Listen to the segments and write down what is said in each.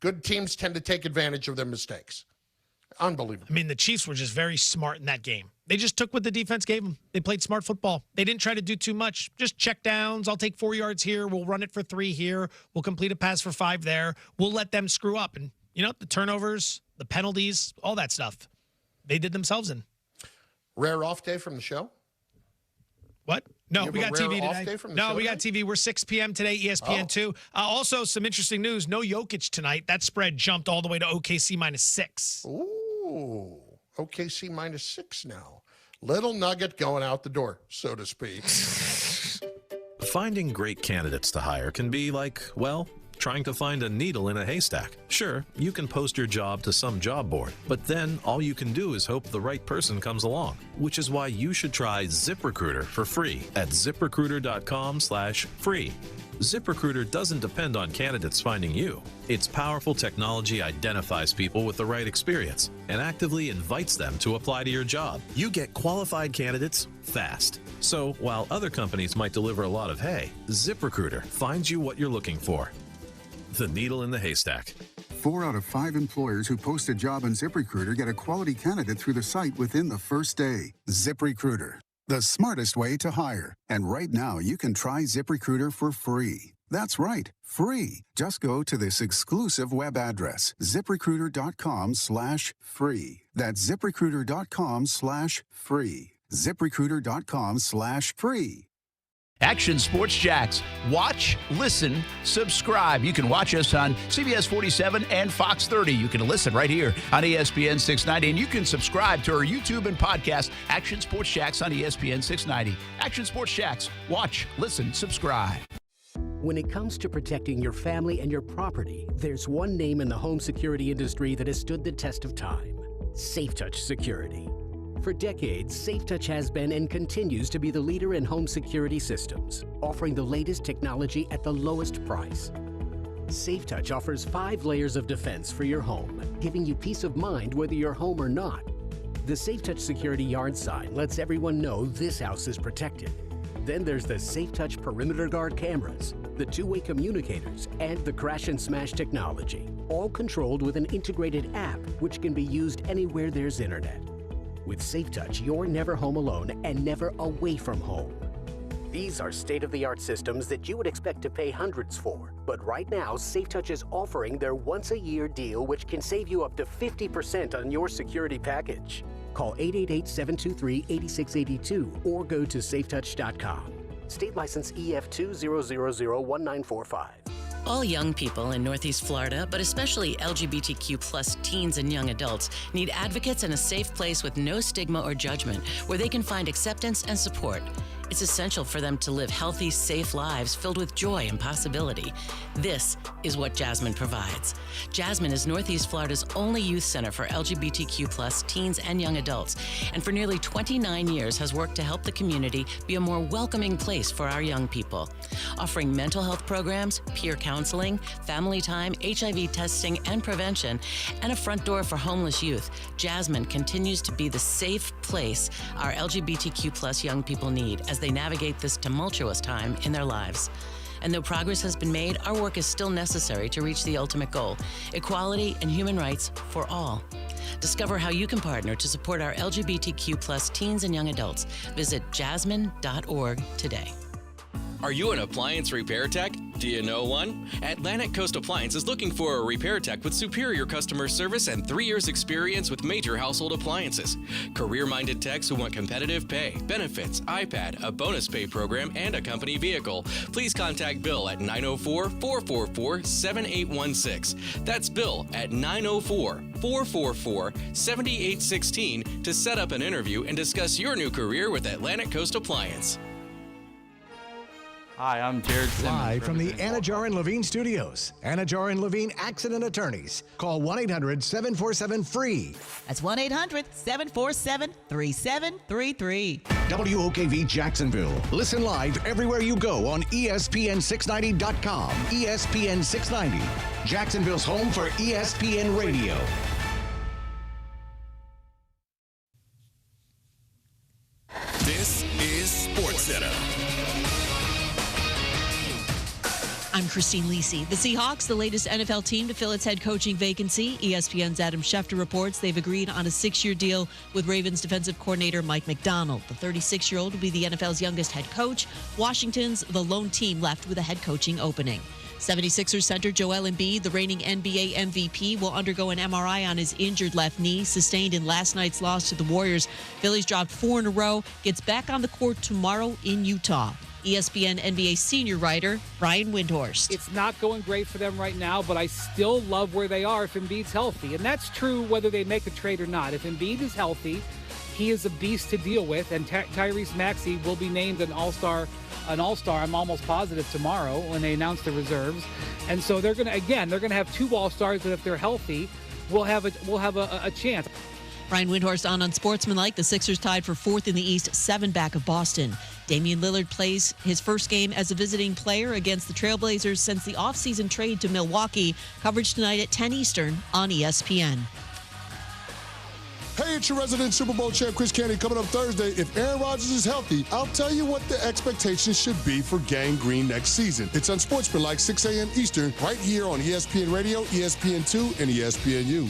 Good teams tend to take advantage of their mistakes. Unbelievable. I mean, the Chiefs were just very smart in that game. They just took what the defense gave them. They played smart football. They didn't try to do too much. Just check downs. I'll take 4 yards here. We'll run it for 3 here. We'll complete a pass for 5 there. We'll let them screw up. And, the turnovers, the penalties, all that stuff, they did themselves in. Rare off day from the show? What? No, we got TV today. No, we got TV. We're 6 p.m. today, ESPN 2. Also, some interesting news. No Jokic tonight. That spread jumped all the way to OKC -6. Ooh, OKC -6 now. Little nugget going out the door, so to speak. Finding great candidates to hire can be like, well, trying to find a needle in a haystack. Sure, you can post your job to some job board, but then all you can do is hope the right person comes along, which is why you should try ZipRecruiter for free at ZipRecruiter.com/free. ZipRecruiter doesn't depend on candidates finding you. Its powerful technology identifies people with the right experience and actively invites them to apply to your job. You get qualified candidates fast. So while other companies might deliver a lot of hay, ZipRecruiter finds you what you're looking for. The needle in the haystack. 4 out of 5 employers who post a job on ZipRecruiter get a quality candidate through the site within the first day. ZipRecruiter, the smartest way to hire. And right now, you can try ZipRecruiter for free. That's right, free. Just go to this exclusive web address, ZipRecruiter.com/free. That's ZipRecruiter.com/free. ZipRecruiter.com/free. Action Sports Jacks. Watch, listen, subscribe. You can watch us on CBS 47 and Fox 30. You can listen right here on ESPN 690. And you can subscribe to our YouTube and podcast, Action Sports Jacks on ESPN 690. Action Sports Jacks. Watch, listen, subscribe. When it comes to protecting your family and your property, there's one name in the home security industry that has stood the test of time: SafeTouch Security. For decades, SafeTouch has been and continues to be the leader in home security systems, offering the latest technology at the lowest price. SafeTouch offers 5 layers of defense for your home, giving you peace of mind whether you're home or not. The SafeTouch security yard sign lets everyone know this house is protected. Then there's the SafeTouch perimeter guard cameras, the 2-way communicators, and the crash and smash technology, all controlled with an integrated app which can be used anywhere there's internet. With SafeTouch, you're never home alone and never away from home. These are state-of-the-art systems that you would expect to pay hundreds for. But right now, SafeTouch is offering their once-a-year deal, which can save you up to 50% on your security package. Call 888-723-8682 or go to safetouch.com. State license EF2000195. All young people in Northeast Florida, but especially LGBTQ+ teens and young adults, need advocates and a safe place with no stigma or judgment where they can find acceptance and support. It's essential for them to live healthy, safe lives filled with joy and possibility. This is what Jasmine provides. Jasmine is Northeast Florida's only youth center for LGBTQ+ teens and young adults, and for nearly 29 years has worked to help the community be a more welcoming place for our young people. Offering mental health programs, peer counseling, family time, HIV testing and prevention, and a front door for homeless youth, Jasmine continues to be the safe place our LGBTQ+ young people need as they navigate this tumultuous time in their lives. And though progress has been made, our work is still necessary to reach the ultimate goal: equality and human rights for all. Discover how you can partner to support our LGBTQ+ teens and young adults. Visit jasmine.org today. Are you an appliance repair tech? Do you know one? Atlantic Coast Appliance is looking for a repair tech with superior customer service and 3 years experience with major household appliances. Career-minded techs who want competitive pay, benefits, iPad, a bonus pay program, and a company vehicle. Please contact Bill at 904-444-7816. That's Bill at 904-444-7816 to set up an interview and discuss your new career with Atlantic Coast Appliance. Hi, I'm Jared Simmons. Live from the Anajar and Levine Studios. Anajar and Levine Accident Attorneys. Call 1-800-747-FREE. That's 1-800-747-3733. WOKV Jacksonville. Listen live everywhere you go on ESPN690.com. ESPN 690. Jacksonville's home for ESPN Radio. This is SportsCenter. I'm Christine Lisi. The Seahawks, the latest NFL team to fill its head coaching vacancy. ESPN's Adam Schefter reports they've agreed on a 6-year deal with Ravens defensive coordinator Mike McDonald. The 36-year-old will be the NFL's youngest head coach. Washington's the lone team left with a head coaching opening. 76ers center Joel Embiid, the reigning NBA MVP, will undergo an MRI on his injured left knee, sustained in last night's loss to the Warriors. Phillies dropped 4 in a row, gets back on the court tomorrow in Utah. ESPN NBA senior writer Brian Windhorst. It's not going great for them right now, but I still love where they are if Embiid's healthy. And that's true whether they make a trade or not. If Embiid is healthy, he is a beast to deal with, and Tyrese Maxey will be named an all-star, I'm almost positive, tomorrow when they announce the reserves. And so they're going to have 2 all-stars that if they're healthy, we'll have a chance. Brian Windhorst on Unsportsmanlike. The Sixers tied for 4th in the East, 7 back of Boston. Damian Lillard plays his first game as a visiting player against the Trailblazers since the offseason trade to Milwaukee. Coverage tonight at 10 Eastern on ESPN. Hey, it's your resident Super Bowl champ, Chris Candy, coming up Thursday. If Aaron Rodgers is healthy, I'll tell you what the expectations should be for Gang Green next season. It's Unsportsmanlike, 6 a.m. Eastern, right here on ESPN Radio, ESPN2, and ESPNU.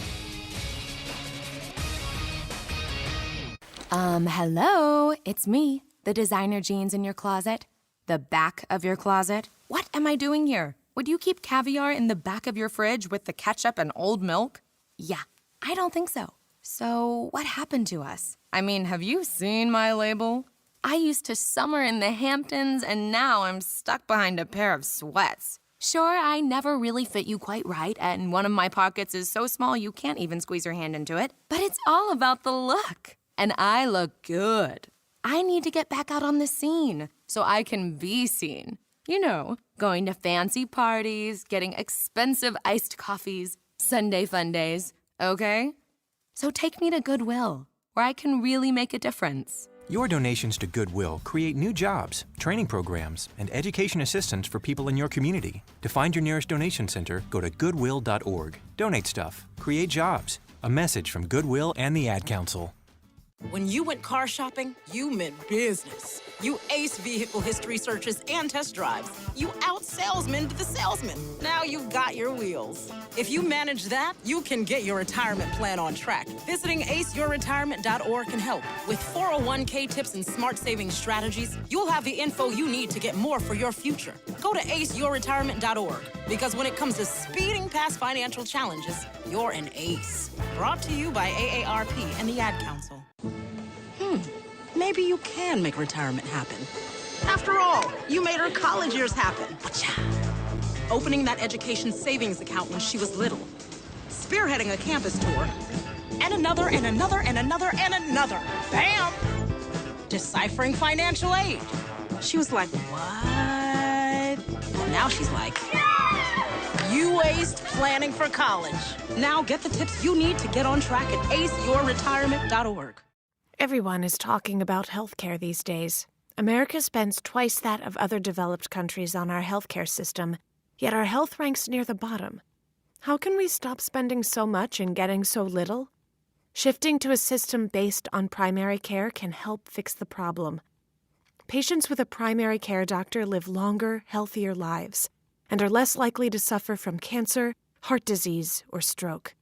Hello, it's me, the designer jeans in your closet, the back of your closet. What am I doing here? Would you keep caviar in the back of your fridge with the ketchup and old milk? Yeah, I don't think so. So what happened to us? I mean, have you seen my label? I used to summer in the Hamptons, and now I'm stuck behind a pair of sweats. Sure, I never really fit you quite right, and one of my pockets is so small you can't even squeeze your hand into it. But it's all about the look. And I look good. I need to get back out on the scene so I can be seen. You know, going to fancy parties, getting expensive iced coffees, Sunday fun days, okay? So take me to Goodwill, where I can really make a difference. Your donations to Goodwill create new jobs, training programs, and education assistance for people in your community. To find your nearest donation center, go to goodwill.org. Donate stuff. Create jobs. A message from Goodwill and the Ad Council. When you went car shopping, you meant business. You aced vehicle history searches and test drives. You out-salesmaned the salesman. Now you've got your wheels. If you manage that, you can get your retirement plan on track. Visiting aceyourretirement.org can help. With 401k tips and smart saving strategies, you'll have the info you need to get more for your future. Go to aceyourretirement.org, because when it comes to speeding past financial challenges, you're an ace. Brought to you by AARP and the Ad Council. Maybe you can make retirement happen. After all, you made her college years happen. Opening that education savings account when she was little. Spearheading a campus tour. And another, and another, and another, and another. Bam! Deciphering financial aid. She was like, what? And now she's like, you aced planning for college. Now get the tips you need to get on track at aceyourretirement.org. Everyone is talking about healthcare these days. America spends twice that of other developed countries on our healthcare system, yet our health ranks near the bottom. How can we stop spending so much and getting so little? Shifting to a system based on primary care can help fix the problem. Patients with a primary care doctor live longer, healthier lives and are less likely to suffer from cancer, heart disease, or stroke.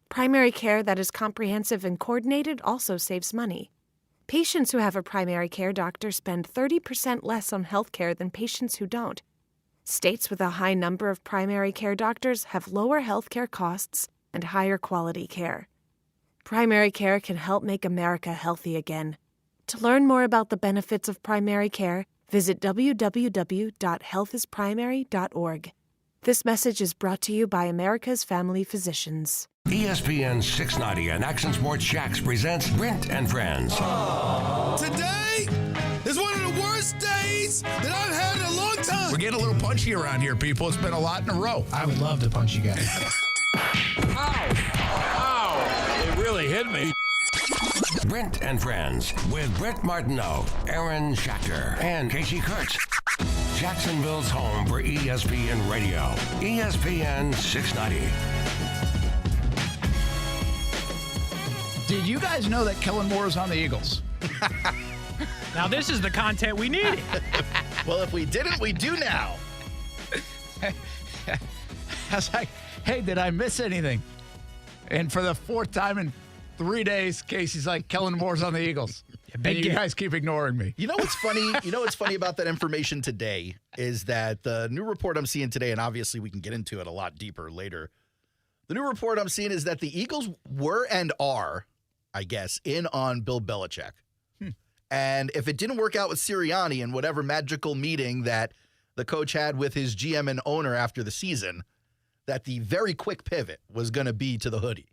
Primary care that is comprehensive and coordinated also saves money. Patients who have a primary care doctor spend 30% less on health care than patients who don't. States with a high number of primary care doctors have lower health care costs and higher quality care. Primary care can help make America healthy again. To learn more about the benefits of primary care, visit www.healthisprimary.org. This message is brought to you by America's Family Physicians. ESPN 690 and Action Sports Jacks presents Brent and Friends. Today is one of the worst days that I've had in a long time. We're getting a little punchy around here, people. It's been a lot in a row. I would love to punch you guys. Ow! It really hit me. Brent and Friends with Brent Martineau, Aaron Schachter, and Kasey Kuhrts. Jacksonville's home for ESPN Radio. ESPN 690. Did you guys know that Kellen Moore is on the Eagles? Now this is the content we needed. Well, if we didn't, we do now. I was like, hey, did I miss anything? And for the fourth time in 3 days, Casey's like, Kellen Moore's on the Eagles. And you guys keep ignoring me. You know what's funny? You know what's funny about that information today is that the new report I'm seeing today, and obviously we can get into it a lot deeper later. The new report I'm seeing is that the Eagles were and are, I guess, in on Bill Belichick. And if it didn't work out with Sirianni in whatever magical meeting that the coach had with his GM and owner after the season, that the very quick pivot was going to be to the hoodie.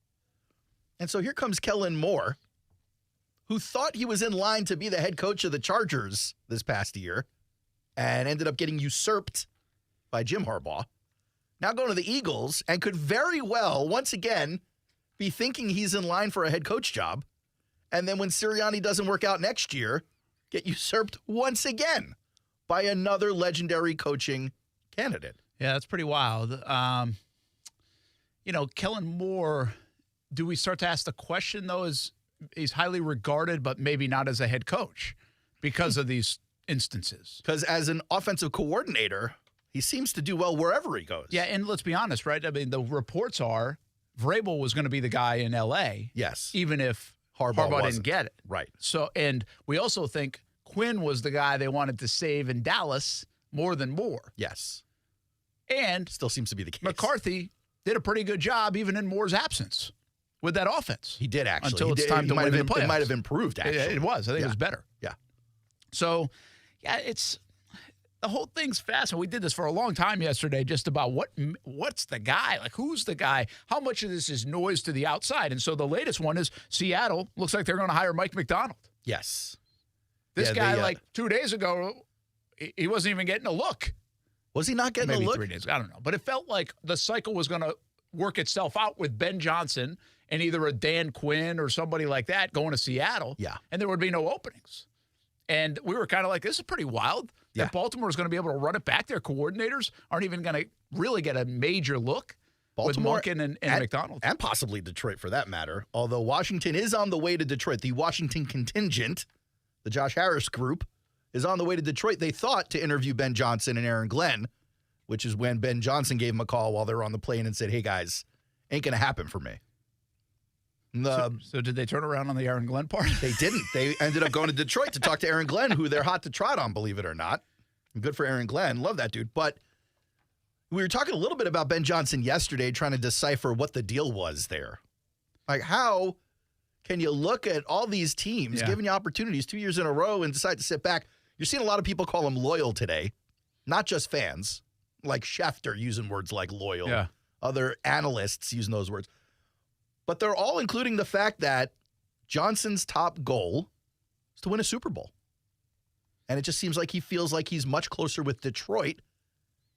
And so here comes Kellen Moore, who thought he was in line to be the head coach of the Chargers this past year and ended up getting usurped by Jim Harbaugh. Now going to the Eagles and could very well, once again, be thinking he's in line for a head coach job. And then when Sirianni doesn't work out next year, get usurped once again by another legendary coaching candidate. Yeah, that's pretty wild. Kellen Moore, do we start to ask the question, though, is he's highly regarded, but maybe not as a head coach because of these instances? Because as an offensive coordinator, he seems to do well wherever he goes. Yeah, and let's be honest, right? I mean, the reports are Vrabel was going to be the guy in L.A. Yes. Even if Harbaugh didn't get it. Right. So, and we also think Quinn was the guy they wanted to save in Dallas more than Moore. Yes. And still seems to be the case. McCarthy did a pretty good job even in Moore's absence with that offense. He did, actually. Until it's time to win the playoffs. It might have improved, actually. It was. I think it was better. Yeah. So, yeah, the whole thing's fascinating. We did this for a long time yesterday just about what's the guy? Like, who's the guy? How much of this is noise to the outside? And so the latest one is Seattle looks like they're going to hire Mike McDonald. Yes. This guy, 2 days ago, he wasn't even getting a look. Was he not getting Maybe a look? 3 days. I don't know. But it felt like the cycle was going to work itself out with Ben Johnson and either a Dan Quinn or somebody like that going to Seattle. Yeah. And there would be no openings. And we were kind of like, this is pretty wild that Baltimore is going to be able to run it back. Their coordinators aren't even going to really get a major look Baltimore with Monken and McDonald. And possibly Detroit for that matter. Although Washington is on the way to Detroit. The Washington contingent, the Josh Harris group, is on the way to Detroit. They thought to interview Ben Johnson and Aaron Glenn, which is when Ben Johnson gave him a call while they were on the plane and said, hey, guys, ain't going to happen for me. So did they turn around on the Aaron Glenn part? They didn't. They ended up going to Detroit to talk to Aaron Glenn, who they're hot to trot on, believe it or not. Good for Aaron Glenn. Love that dude. But we were talking a little bit about Ben Johnson yesterday, trying to decipher what the deal was there. Like, how can you look at all these teams giving you opportunities 2 years in a row and decide to sit back? You're seeing a lot of people call him loyal today, not just fans, like Schachter using words like loyal, other analysts using those words. But they're all including the fact that Johnson's top goal is to win a Super Bowl. And it just seems like he feels like he's much closer with Detroit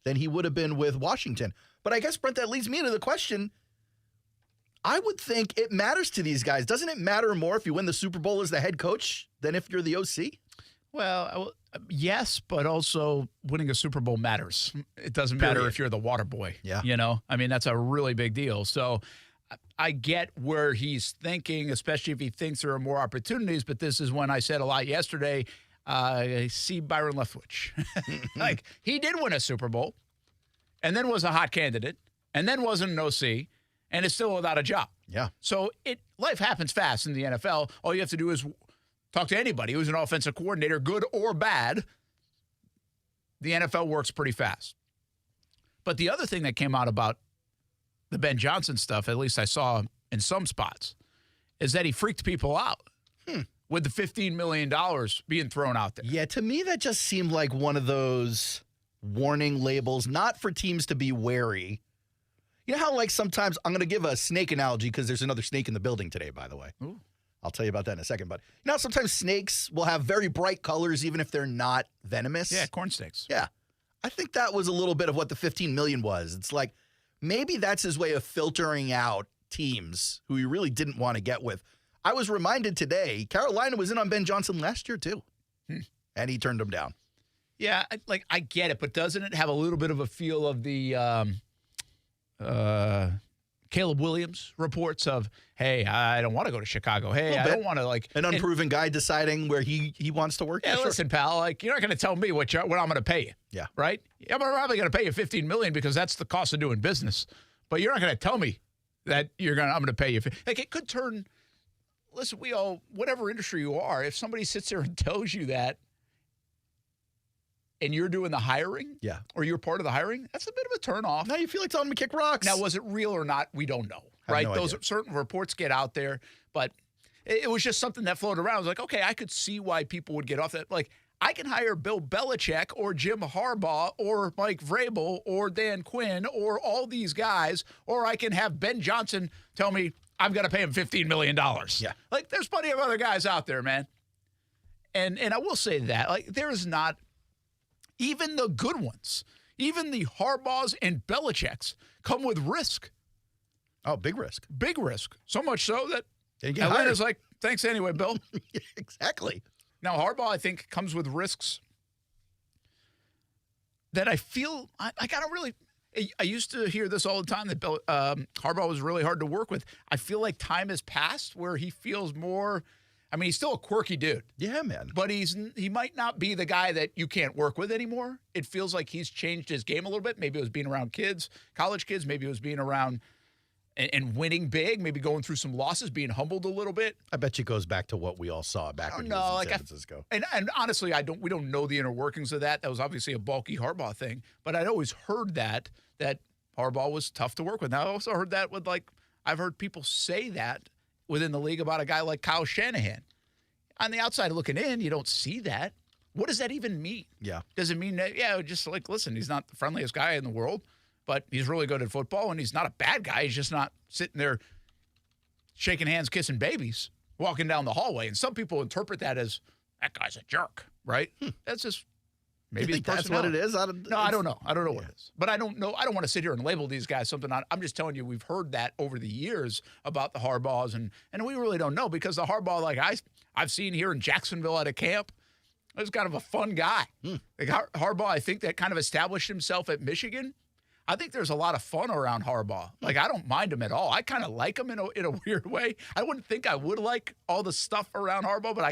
than he would have been with Washington. But I guess, Brent, that leads me into the question. I would think it matters to these guys. Doesn't it matter more if you win the Super Bowl as the head coach than if you're the OC? Well, yes, but also winning a Super Bowl matters. It doesn't matter if you're the water boy. Yeah. You know, I mean, that's a really big deal. So I get where he's thinking, especially if he thinks there are more opportunities. But this is when I said a lot yesterday, I see Byron Leftwich. Like, he did win a Super Bowl and then was a hot candidate and then wasn't an OC and is still without a job. Yeah. So life happens fast in the NFL. All you have to do is talk to anybody who's an offensive coordinator, good or bad. The NFL works pretty fast. But the other thing that came out about the Ben Johnson stuff, at least I saw in some spots, is that he freaked people out with the $15 million being thrown out there. Yeah, to me, that just seemed like one of those warning labels, not for teams to be wary. You know how, like, sometimes, I'm going to give a snake analogy because there's another snake in the building today, by the way. Ooh. I'll tell you about that in a second. But you know how sometimes snakes will have very bright colors even if they're not venomous? Yeah, corn snakes. Yeah. I think that was a little bit of what the $15 million was. It's like, maybe that's his way of filtering out teams who he really didn't want to get with. I was reminded today, Carolina was in on Ben Johnson last year too, and he turned him down. Yeah, I get it, but doesn't it have a little bit of a feel of the KC Caleb Williams reports of, hey, I don't want to go to Chicago. Hey, I don't want to like an unproven guy deciding where he wants to work. Yeah, listen, pal, like you're not going to tell me what I'm going to pay you. Yeah. Right? I'm probably going to pay you $15 million because that's the cost of doing business. But you're not going to tell me that I'm going to pay you. Like it could turn. Listen, we all, whatever industry you are, if somebody sits there and tells you that, and you're doing the hiring, or you're part of the hiring, that's a bit of a turnoff. Now you feel like telling them to kick rocks. Now, was it real or not? We don't know, right? Those certain reports get out there, but it was just something that floated around. I was like, okay, I could see why people would get off that. Like, I can hire Bill Belichick or Jim Harbaugh or Mike Vrabel or Dan Quinn or all these guys, or I can have Ben Johnson tell me I've got to pay him $15 million. Yeah. Like, there's plenty of other guys out there, man. And I will say that, like, there's not, even the good ones, even the Harbaughs and Belichicks come with risk. Oh, big risk. Big risk. So much so that Atlanta's Atlanta's like, thanks anyway, Bill. Exactly. Now, Harbaugh, I think, comes with risks that I feel I don't really – I used to hear this all the time that Harbaugh was really hard to work with. I feel like time has passed where he feels more – I mean, he's still a quirky dude. Yeah, man. But he might not be the guy that you can't work with anymore. It feels like he's changed his game a little bit. Maybe it was being around kids, college kids. Maybe it was being around and winning big. Maybe going through some losses, being humbled a little bit. I bet you it goes back to what we all saw back when he was in San Francisco. And honestly, we don't know the inner workings of that. That was obviously a bulky Harbaugh thing. But I'd always heard that Harbaugh was tough to work with. Now, I also heard that I've heard people say that within the league about a guy like Kyle Shanahan. On the outside looking in, you don't see that. What does that even mean? Yeah. Does it mean that, just like, listen, he's not the friendliest guy in the world, but he's really good at football, and he's not a bad guy. He's just not sitting there shaking hands, kissing babies, walking down the hallway. And some people interpret that as, that guy's a jerk, right? That's just maybe his that's what it is? I don't know. I don't know what it is. But I don't know. I don't want to sit here and label these guys something. I'm just telling you, we've heard that over the years about the Harbaughs, and we really don't know because the Harbaugh, like I've seen here in Jacksonville at a camp, was kind of a fun guy. Like Harbaugh, I think that kind of established himself at Michigan. I think there's a lot of fun around Harbaugh. Like, I don't mind him at all. I kind of like him in a weird way. I wouldn't think I would like all the stuff around Harbaugh, but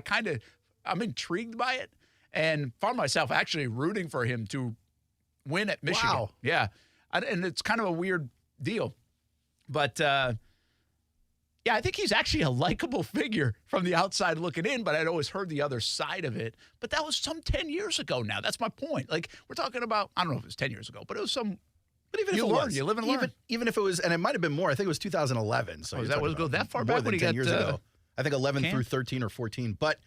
I'm intrigued by it. And found myself actually rooting for him to win at Michigan. Wow. Yeah. And it's kind of a weird deal. But, I think he's actually a likable figure from the outside looking in, but I'd always heard the other side of it. But that was some 10 years ago now. That's my point. Like, we're talking about, I don't know if it was 10 years ago, but it was some. But even if it was, you live and learn. Even if it was, and it might have been more, I think it was 2011. So that was go that far back when he 10 got years ago. I think 11 camp? through 13 or 14. But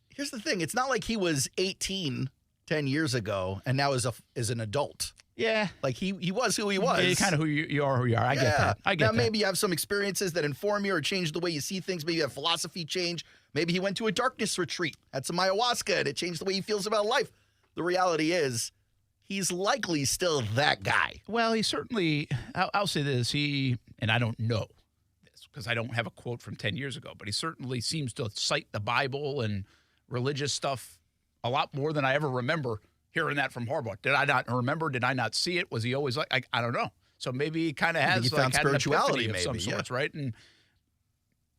here's the thing. It's not like he was 18 10 years ago and now is an adult. Yeah. Like he was who he was. Yeah, kind of who you are. I get that. I get now, that. maybe you have some experiences that inform you or change the way you see things. Maybe you have philosophy change. Maybe he went to a darkness retreat, had some ayahuasca, and it changed the way he feels about life. The reality is he's likely still that guy. Well, he certainly, I'll say this, and I don't know this because I don't have a quote from 10 years ago, but he certainly seems to cite the Bible and religious stuff a lot more than I ever remember hearing that from Harbaugh. Did I not remember? Did I not see it? Was he always like, I don't know. So maybe he kind of has found had spirituality an epiphany of some maybe, sorts, right? And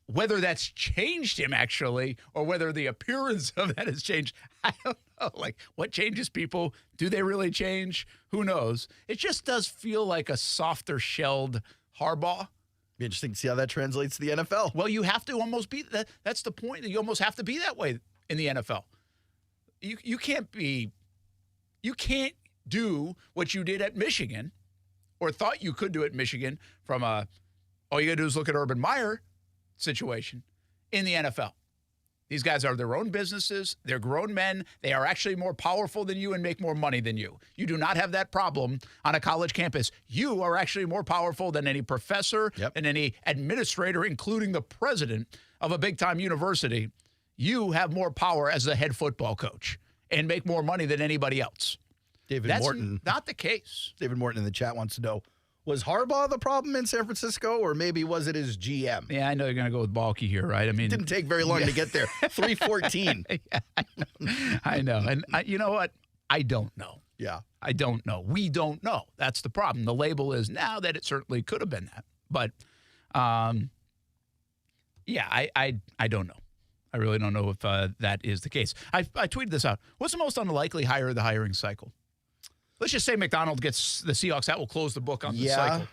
whether that's changed him actually, or whether the appearance of that has changed, I don't know. Like, what changes people? Do they really change? Who knows? It just does feel like a softer shelled Harbaugh. Be interesting to see how that translates to the NFL. Well, you have to almost be that. That's the point. You almost have to be that way in the NFL. You can't do what you did at Michigan, or thought you could do at Michigan from all you got to do is look at Urban Meyer situation in the NFL. These guys are their own businesses. They're grown men. They are actually more powerful than you and make more money than you. You do not have that problem on a college campus. You are actually more powerful than any professor and any administrator, including the president of a big-time university. You have more power as the head football coach and make more money than anybody else. That's not the case. David Morton in the chat wants to know, was Harbaugh the problem in San Francisco, or maybe was it his GM? Yeah, I know you're going to go with Balky here, right? I mean, it didn't take very long to get there. 314. I know. And you know what? I don't know. Yeah. I don't know. We don't know. That's the problem. The label is now that it certainly could have been that. But, yeah, I don't know. I really don't know if that is the case. I tweeted this out. What's the most unlikely hire of the hiring cycle? Let's just say McDonald gets the Seahawks. That will close the book on the cycle.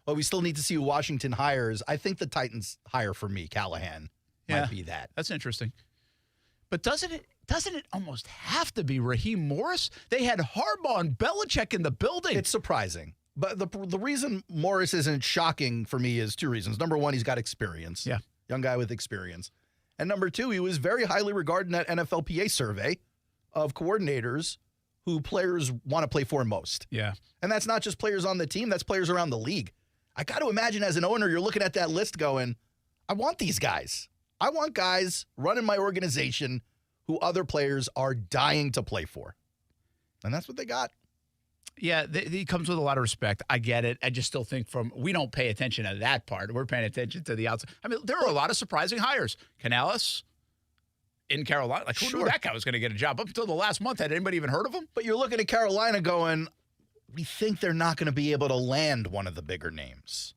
Well, we still need to see who Washington hires. I think the Titans hire for me, Callahan. Might be that. That's interesting. But doesn't it almost have to be Raheem Morris? They had Harbaugh and Belichick in the building. It's surprising. But the reason Morris isn't shocking for me is two reasons. Number one, he's got experience. Yeah. Young guy with experience. And number two, he was very highly regarded in that NFLPA survey of coordinators who players want to play for most. Yeah. And that's not just players on the team, that's players around the league. I got to imagine as an owner, you're looking at that list going, I want these guys. I want guys running my organization who other players are dying to play for. And that's what they got. Yeah, he comes with a lot of respect. I get it. I just still think we don't pay attention to that part. We're paying attention to the outside. I mean, there are a lot of surprising hires. Canales in Carolina. Like, who knew that guy was going to get a job? Up until the last month, had anybody even heard of him? But you're looking at Carolina going, we think they're not going to be able to land one of the bigger names.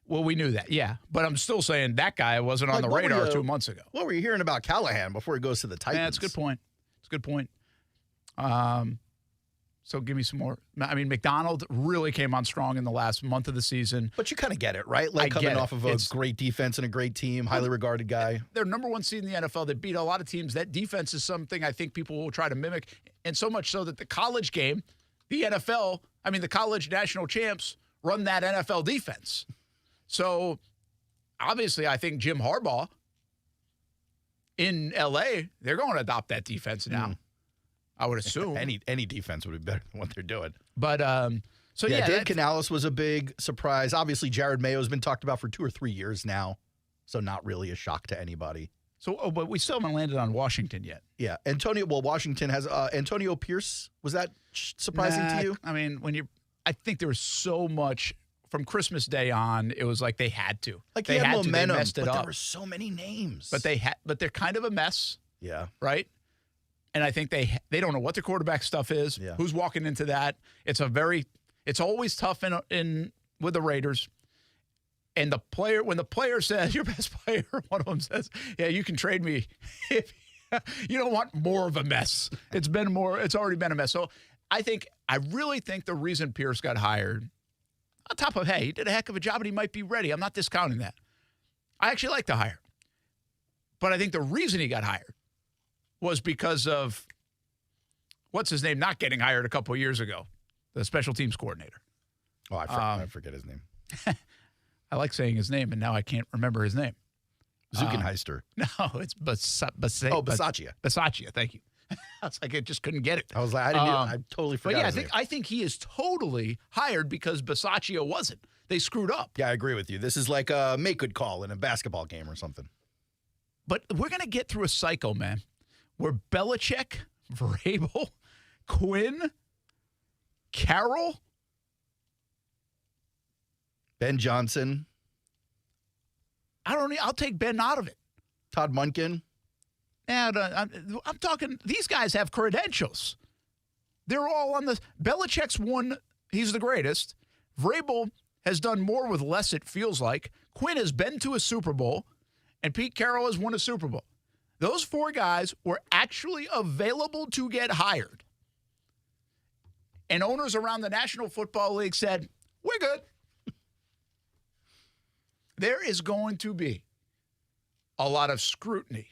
Well, we knew that, yeah. But I'm still saying that guy wasn't on the radar 2 months ago. What were you hearing about Callahan before he goes to the Titans? Yeah, that's a good point. It's a good point. So give me some more. I mean, McDonald really came on strong in the last month of the season. But you kind of get it, right? Like coming off of a great defense and a great team, highly regarded guy. They're number one seed in the NFL. They beat a lot of teams. That defense is something I think people will try to mimic. And so much so that the college game, the NFL, the college national champs run that NFL defense. So obviously I think Jim Harbaugh in L.A., they're going to adopt that defense now. I would assume. Any defense would be better than what they're doing. But, Dan Canales was a big surprise. Obviously, Jared Mayo has been talked about for 2 or 3 years now, so not really a shock to anybody. So, but we still haven't landed on Washington yet. Yeah. Washington has Antonio Pierce. Was that surprising to you? I mean, I think there was so much from Christmas Day on, it was like they had to. Like they had momentum, they messed it up. There were so many names. But they're kind of a mess. Yeah. Right? And I think they don't know what the quarterback stuff is. Yeah. Who's walking into that? It's always tough in with the Raiders. And when the player says, your best player, one of them says, yeah, you can trade me if you don't want more of a mess. It's already been a mess. So I really think the reason Pierce got hired, on top of, hey, he did a heck of a job and he might be ready. I'm not discounting that. I actually like the hire. But I think the reason he got hired was because of, what's his name, not getting hired a couple of years ago, the special teams coordinator. Oh, I forget his name. I like saying his name, and now I can't remember his name. Zuckenheister. No, it's Bisaccia. Bisaccia, thank you. I was like, I just couldn't get it. I was like, I totally forgot. But yeah, I think he is totally hired because Bisaccia wasn't. They screwed up. Yeah, I agree with you. This is like a make good call in a basketball game or something. But we're going to get through a cycle, man, where Belichick, Vrabel, Quinn, Carrol, Ben Johnson. I'll take Ben out of it. Todd Monken. And I'm talking, these guys have credentials. They're all on the, Belichick's won, he's the greatest. Vrabel has done more with less, it feels like. Quinn has been to a Super Bowl, and Pete Carroll has won a Super Bowl. Those 4 guys were actually available to get hired. And owners around the National Football League said, we're good. There is going to be a lot of scrutiny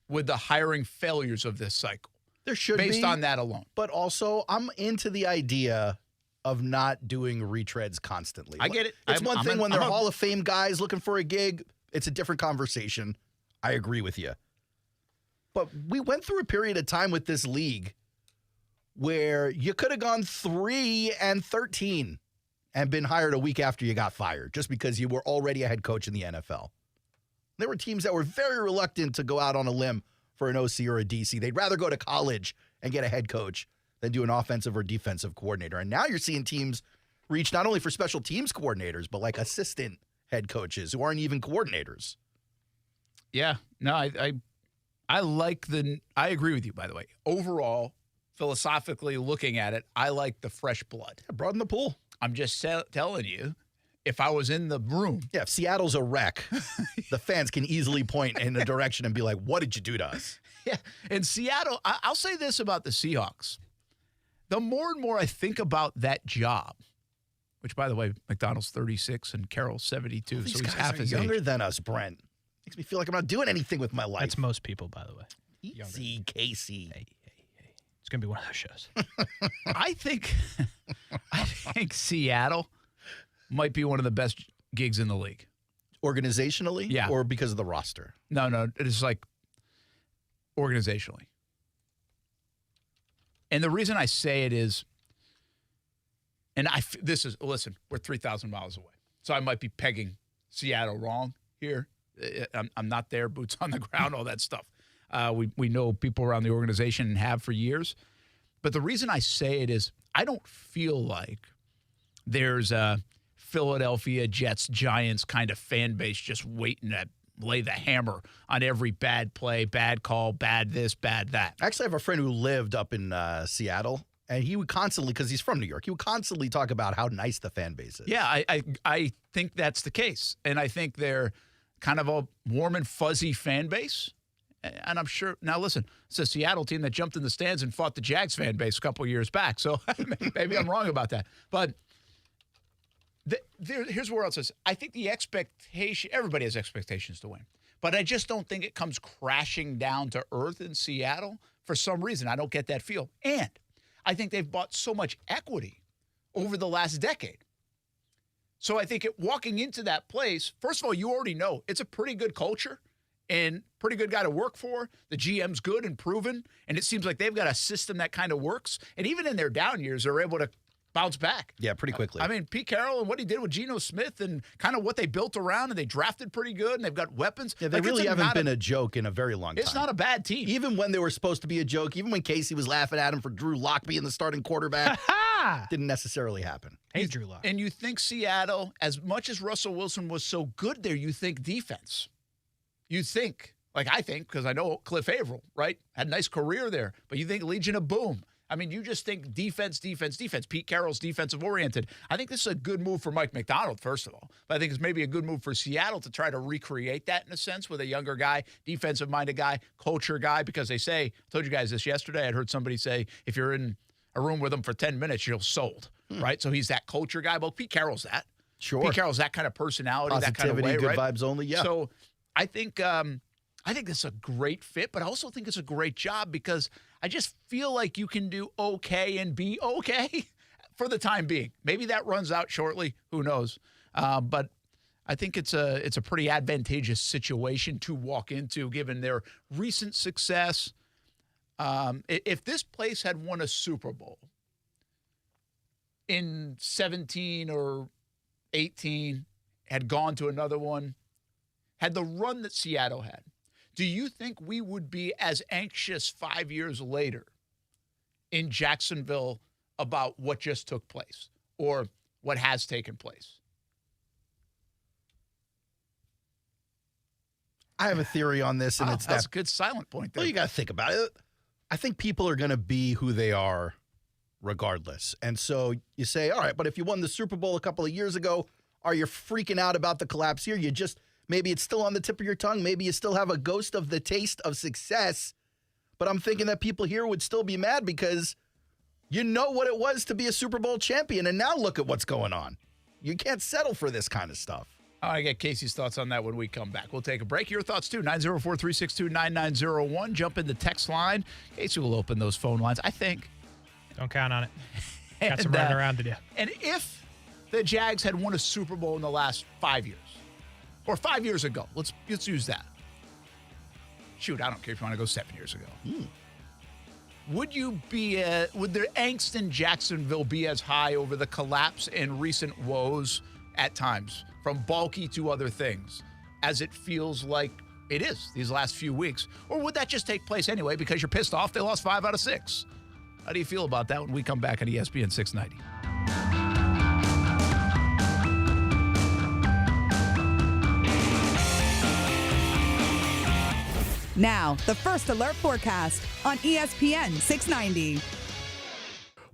with the hiring failures of this cycle. There should be. Based on that alone. But also, I'm into the idea of not doing retreads constantly. I get it. It's one thing when they're Hall of Fame guys looking for a gig. It's a different conversation. I agree with you. But we went through a period of time with this league where you could have gone 3-13 and been hired a week after you got fired just because you were already a head coach in the NFL. There were teams that were very reluctant to go out on a limb for an OC or a DC. They'd rather go to college and get a head coach than do an offensive or defensive coordinator. And now you're seeing teams reach not only for special teams coordinators, but like assistant head coaches who aren't even coordinators. Yeah. No, I like I agree with you, by the way. Overall, philosophically looking at it, I like the fresh blood. Broaden the pool. I'm just telling you, if I was in the room. Yeah, if Seattle's a wreck, the fans can easily point in a direction and be like, what did you do to us? Yeah, in Seattle, I'll say this about the Seahawks. The more and more I think about that job, which, by the way, McDonald's 36 and Carrol's 72, These so he's guys half are his younger age. than us, Brent. Makes me feel like I'm not doing anything with my life. That's most people, by the way. Easy, Casey. Hey. It's going to be one of those shows. I think Seattle might be one of the best gigs in the league. Organizationally? Yeah. Or because of the roster? No, it's like organizationally. And the reason I say it is, listen, we're 3,000 miles away. So I might be pegging Seattle wrong here. I'm not there, boots on the ground, all that stuff. We know people around the organization and have for years. But the reason I say it is I don't feel like there's a Philadelphia Jets, Giants kind of fan base just waiting to lay the hammer on every bad play, bad call, bad this, bad that. I actually have a friend who lived up in Seattle, and he would constantly, because he's from New York, he would constantly talk about how nice the fan base is. Yeah, I think that's the case. And I think they're kind of a warm and fuzzy fan base. And I'm sure, now listen, it's a Seattle team that jumped in the stands and fought the Jags fan base a couple of years back. So maybe I'm wrong about that. But here's where else is. I think the expectation, everybody has expectations to win. But I just don't think it comes crashing down to earth in Seattle for some reason. I don't get that feel. And I think they've bought so much equity over the last decade. So I think walking into that place, first of all, you already know it's a pretty good culture and pretty good guy to work for. The GM's good and proven, and it seems like they've got a system that kind of works. And even in their down years, they're able to bounce back. Yeah, pretty quickly. I mean, Pete Carroll and what he did with Geno Smith and kind of what they built around, and they drafted pretty good, and they've got weapons. Yeah, they really haven't been a joke in a very long time. It's not a bad team. Even when they were supposed to be a joke, even when Casey was laughing at him for Drew Lock being the starting quarterback, didn't necessarily happen. Hey, Drew Lock. And you think Seattle, as much as Russell Wilson was so good there, you think defense. You think, like I think, because I know Cliff Averill, right? Had a nice career there. But you think Legion of Boom. I mean, you just think defense. Pete Carroll's defensive-oriented. I think this is a good move for Mike McDonald, first of all. But I think it's maybe a good move for Seattle to try to recreate that in a sense with a younger guy, defensive-minded guy, culture guy, because they say, I told you guys this yesterday, I'd heard somebody say, if you're in a room with him for 10 minutes, you're sold, right? So he's that culture guy. Well, Pete Carroll's that. Sure. Pete Carroll's that kind of personality, that kind of way, good right? vibes only, yeah. So I think this is a great fit, but I also think it's a great job because I just feel like you can do okay and be okay for the time being. Maybe that runs out shortly. Who knows? But I think it's a pretty advantageous situation to walk into given their recent success. If this place had won a Super Bowl in 17 or 18, had gone to another one, had the run that Seattle had, do you think we would be as anxious 5 years later in Jacksonville about what just took place or what has taken place? I have a theory on this, and it's that's a good silent point there. Well, you got to think about it. I think people are going to be who they are regardless. And so you say, all right, but if you won the Super Bowl a couple of years ago, are you freaking out about the collapse here? You just... Maybe it's still on the tip of your tongue. Maybe you still have a ghost of the taste of success. But I'm thinking that people here would still be mad because you know what it was to be a Super Bowl champion, and now look at what's going on. You can't settle for this kind of stuff. I get Casey's thoughts on that when we come back. We'll take a break. Your thoughts, too. 904-362-9901. Jump in the text line. Casey will open those phone lines, I think. Don't count on it. Got some running around to do. And if the Jags had won a Super Bowl in the last 5 years, or 5 years ago. Let's use that. Shoot, I don't care if you want to go 7 years ago. Would the angst in Jacksonville be as high over the collapse and recent woes at times, from bulky to other things, as it feels like it is these last few weeks? Or would that just take place anyway because you're pissed off they lost 5 out of 6? How do you feel about that when we come back on ESPN 690? Now, the First Alert forecast on ESPN 690.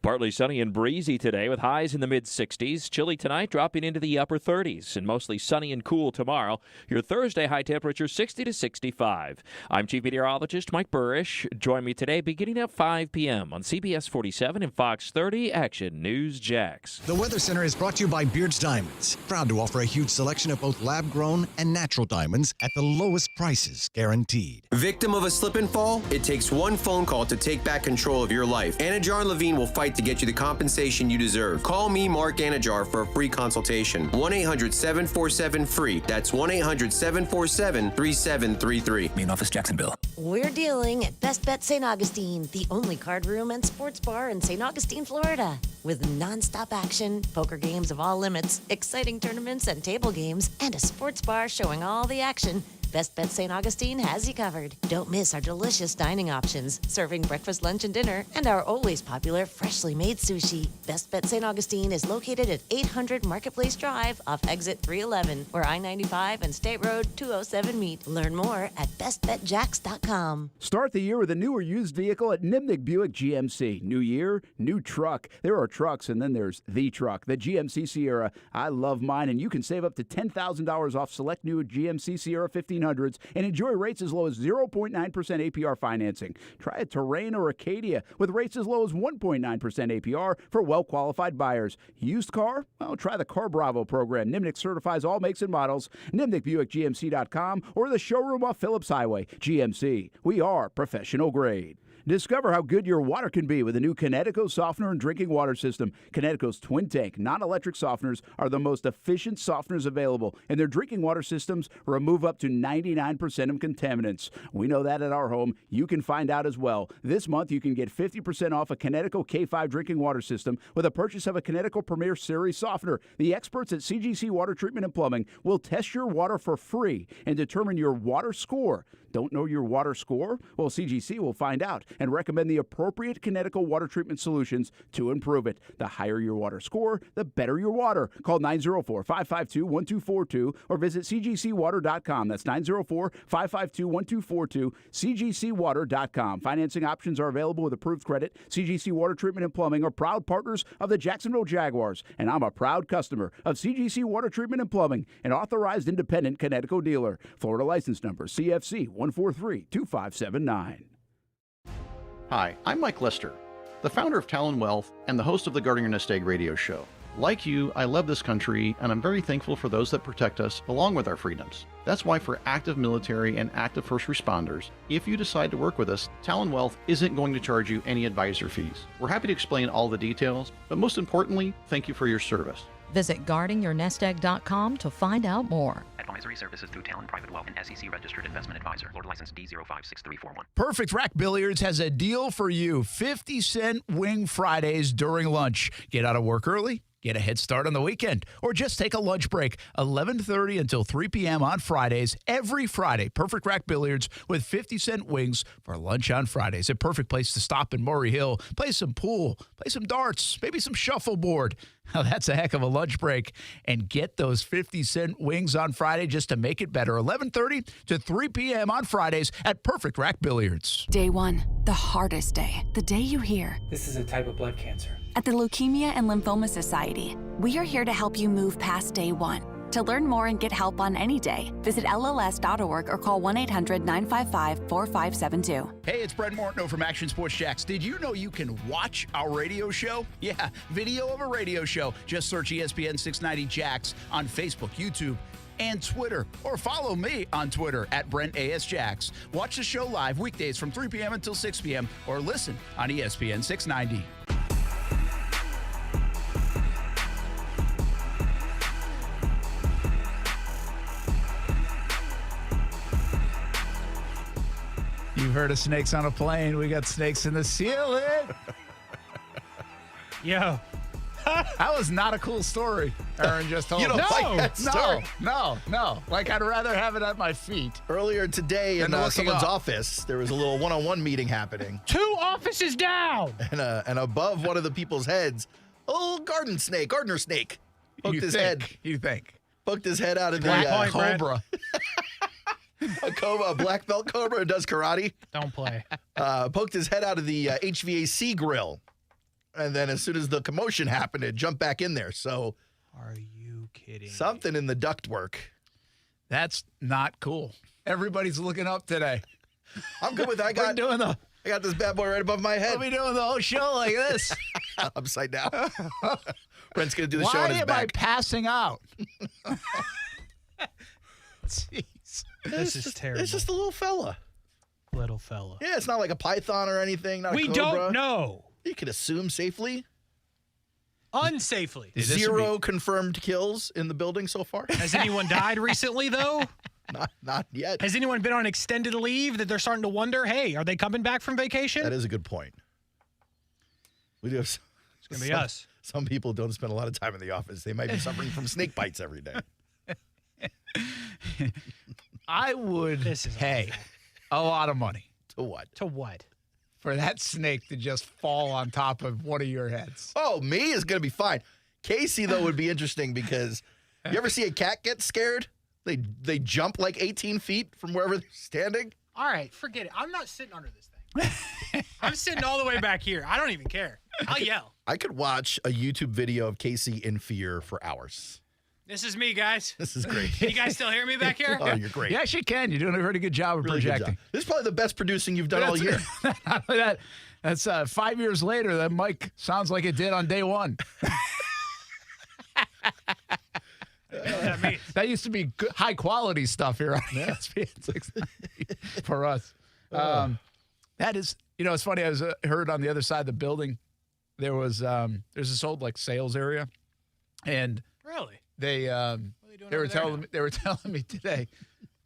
Partly sunny and breezy today with highs in the mid-60s. Chilly tonight, dropping into the upper 30s, and mostly sunny and cool tomorrow. Your Thursday high temperature 60 to 65. I'm Chief Meteorologist Mike Burrish. Join me today beginning at 5 p.m. on CBS 47 and Fox 30 Action News Jax. The Weather Center is brought to you by Beard's Diamonds. Proud to offer a huge selection of both lab-grown and natural diamonds at the lowest prices guaranteed. Victim of a slip and fall? It takes one phone call to take back control of your life. Anajar and Levine will fight to get you the compensation you deserve. Call me, Mark Anajar, for a free consultation. 1-800-747-FREE. That's 1-800-747-3733. Main office, Jacksonville. We're dealing at Best Bet St. Augustine, the only card room and sports bar in St. Augustine, Florida. With nonstop action, poker games of all limits, exciting tournaments and table games, and a sports bar showing all the action, Best Bet St. Augustine has you covered. Don't miss our delicious dining options, serving breakfast, lunch, and dinner, and our always popular freshly made sushi. Best Bet St. Augustine is located at 800 Marketplace Drive off exit 311, where I-95 and State Road 207 meet. Learn more at bestbetjax.com. Start the year with a new or used vehicle at Nimnick Buick GMC. New year, new truck. There are trucks, and then there's the truck, the GMC Sierra. I love mine, and you can save up to $10,000 off select new GMC Sierra 1500s and enjoy rates as low as 0.9% APR financing. Try a Terrain or Acadia with rates as low as 1.9% APR for well-qualified buyers. Used car? Well, try the Car Bravo program. Nimnick certifies all makes and models. NimnickBuickGMC.com or the showroom off Phillips Highway. GMC. We are professional grade. Discover how good your water can be with the new Connecticut softener and drinking water system. Connecticut's twin tank, non-electric softeners are the most efficient softeners available, and their drinking water systems remove up to 99% of contaminants. We know that at our home. You can find out as well. This month, you can get 50% off a Connecticut K5 drinking water system with a purchase of a Connecticut Premier Series softener. The experts at CGC Water Treatment and Plumbing will test your water for free and determine your water score. Don't know your water score? Well, CGC will find out and recommend the appropriate Connecticut water treatment solutions to improve it. The higher your water score, the better your water. Call 904-552-1242 or visit cgcwater.com. That's 904-552-1242, cgcwater.com. Financing options are available with approved credit. CGC Water Treatment and Plumbing are proud partners of the Jacksonville Jaguars, and I'm a proud customer of CGC Water Treatment and Plumbing, an authorized independent Connecticut dealer. Florida license number CFC 1432579. Hi, I'm Mike Lester, the founder of Talon Wealth and the host of the Guarding Your Nest Egg radio show. Like you, I love this country, and I'm very thankful for those that protect us along with our freedoms. That's why for active military and active first responders, if you decide to work with us, Talon Wealth isn't going to charge you any advisor fees. We're happy to explain all the details, but most importantly, thank you for your service. Visit guardingyournestegg.com to find out more. Advisory services through Talon Private Wealth and SEC Registered Investment Advisor. Florida license D056341. Perfect Rack Billiards has a deal for you. 50-cent Wing Fridays during lunch. Get out of work early, get a head start on the weekend, or just take a lunch break. 11:30 until 3 p.m. on Fridays. Every Friday, Perfect Rack Billiards with 50-cent wings for lunch on Fridays. A perfect place to stop in Murray Hill, play some pool, play some darts, maybe some shuffleboard. Now, that's a heck of a lunch break. And get those 50-cent wings on Friday just to make it better. 11:30 to 3 p.m. on Fridays at Perfect Rack Billiards. Day one, the hardest day. The day you hear, This is a type of blood cancer. At the Leukemia and Lymphoma Society, we are here to help you move past day one. To learn more and get help on any day, visit LLS.org or call 1-800-955-4572. Hey, it's Brent Martineau from Action Sports Jacks. Did you know you can watch our radio show? Yeah, video of a radio show. Just search ESPN 690 Jacks on Facebook, YouTube, and Twitter. Or follow me on Twitter at Brent A.S. Jacks. Watch the show live weekdays from 3 p.m. until 6 p.m. or listen on ESPN 690. You've heard of snakes on a plane. We got snakes in the ceiling. Yo. That was not a cool story Aaron just told. You don't like that story? No. Like, I'd rather have it at my feet. Earlier today in someone's office, there was a little one-on-one meeting happening. 2 offices down. And above one of the people's heads, a little gardener snake poked his head. You think? Poked his head out of the cobra. A black belt cobra who does karate. Don't play. Poked his head out of the HVAC grill And then as soon as the commotion happened, it jumped back in there. So are you kidding? Something in the ductwork. That's not cool. Everybody's looking up today. I'm good with that. I got this bad boy right above my head. We'll be doing the whole show like this. Upside down. Brent's going to do the show on his back. Why am I passing out? Jeez. This is terrible. It's just a little fella. Little fella. Yeah, it's not like a python or anything. Not a cobra. Don't know. You can assume safely. Unsafely. Zero confirmed kills in the building so far. Has anyone died recently, though? Not yet. Has anyone been on extended leave that they're starting to wonder, hey, are they coming back from vacation? That is a good point. We do have It's going to be us. Some people don't spend a lot of time in the office. They might be suffering from snake bites every day. I would pay a lot of money. To what? To what? For that snake to just fall on top of one of your heads. Oh, me is going to be fine. Casey, though, would be interesting because you ever see a cat get scared? They jump like 18 feet from wherever they're standing. All right, forget it. I'm not sitting under this thing. I'm sitting all the way back here. I don't even care. I'll yell. I could watch a YouTube video of Casey in fear for hours. This is me, guys. This is great. Can you guys still hear me back here? Oh, you're great. Yes, you can. You're doing a very good job of projecting. This is probably the best producing you've done all year. That's 5 years later. That mic sounds like it did on day one. That used to be good, high quality stuff here on ESPN 690 for us. That is, it's funny. I was heard on the other side of the building. There was there's this old like sales area, and really they were telling me today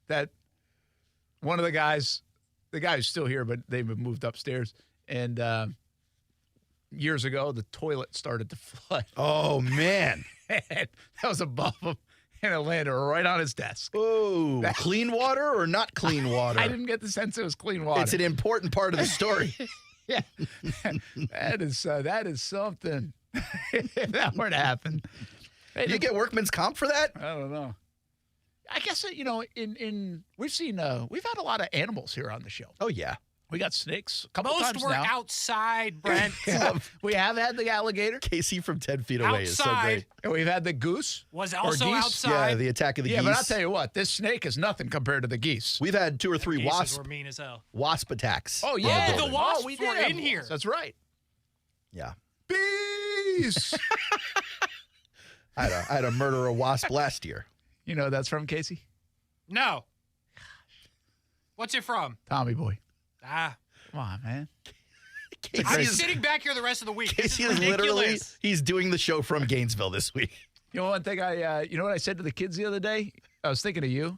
that one of the guys, the guy who's still here, but they've moved upstairs, and years ago the toilet started to flood. Oh man. And that was above him, and it landed right on his desk. Oh, clean water or not clean water? I didn't get the sense it was clean water. It's an important part of the story. Yeah, that is something. If that were to happen, you get workman's comp for that? I don't know. I guess we've had a lot of animals here on the show. Oh yeah. We got snakes a couple Most times were now. outside, Brent. We have had the alligator. Casey from 10 feet away is so great. And we've had the goose. Was also geese. outside. Yeah, the attack of the geese. Yeah, but I'll tell you what, this snake is nothing compared to the geese. We've had 2 or 3 Geese were mean as hell. wasp attacks. Oh, yeah. The wasps we were did in here. That's right. Yeah. Bees. I had a murder a wasp last year. You know that's from, Casey? No. What's it from? Tommy Boy. Ah. Come on, man. I'm sitting back here the rest of the week. Casey This is is literally, ridiculous. he's doing the show from Gainesville this week. You know one thing you know what I said to the kids the other day? I was thinking of you.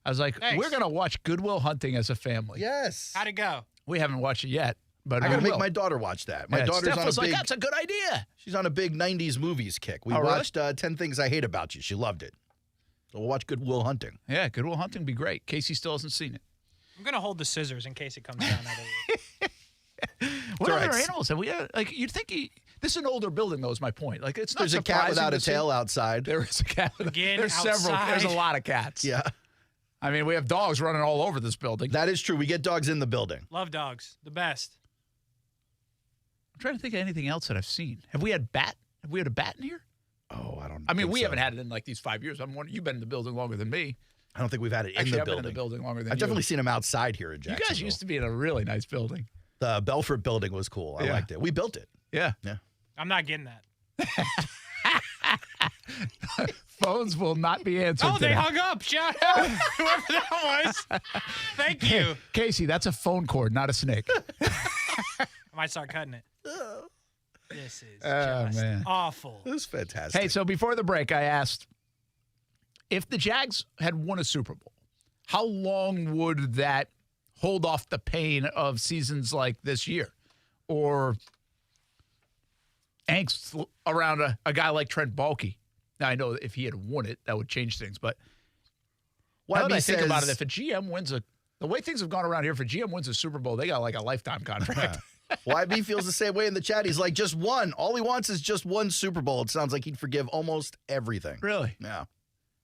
I was like, Thanks. we're going to watch Good Will Hunting as a family. Yes. How'd it go? We haven't watched it yet, but I got to make will. my daughter watch that. My daughter's Steph on was a big, like, that's a good idea. she's on a big 90s movies kick. We Oh, really? watched 10 Things I Hate About You. She loved it. So we'll watch Good Will Hunting. Yeah, Good Will Hunting would be great. Casey still hasn't seen it. I'm going to hold the scissors in case it comes down out of it. What all other right. animals have we had? Like, you'd think this is an older building, though, is my point. Like, it's not There's a cat surprising without a to see- tail outside. There is a cat. Again, There's several. outside. There's a lot of cats. Yeah. I mean, we have dogs running all over this building. That is true. We get dogs in the building. Love dogs. The best. I'm trying to think of anything else that I've seen. Have we had bat? Have we had a bat in here? Oh, I don't I mean, think we so. haven't had it in like these 5 years. You've been in the building longer than me. I don't think we've had it in Actually, the I've building. been in the building longer than I've you. definitely seen them outside here in You Jacksonville. guys used to be in a really nice building. The Belfort building was cool. I Yeah. liked it. We built it. Yeah. Yeah. I'm not getting that. Phones will not be answered. Oh, they today. hung up. Shout out. Whoever that was. Thank you. Casey, that's a phone cord, not a snake. I might start cutting it. This is Oh, just man. awful. It was fantastic. Hey, so before the break, I asked if the Jags had won a Super Bowl, how long would that hold off the pain of seasons like this year? Or angst around a guy like Trent Baalke? Now, I know if he had won it, that would change things. But now that I think about it, if a GM wins the way things have gone around here, if a GM wins a Super Bowl, they got like a lifetime contract. YB feels the same way in the chat. He's like, just one. All he wants is just one Super Bowl. It sounds like he'd forgive almost everything. Really? Yeah.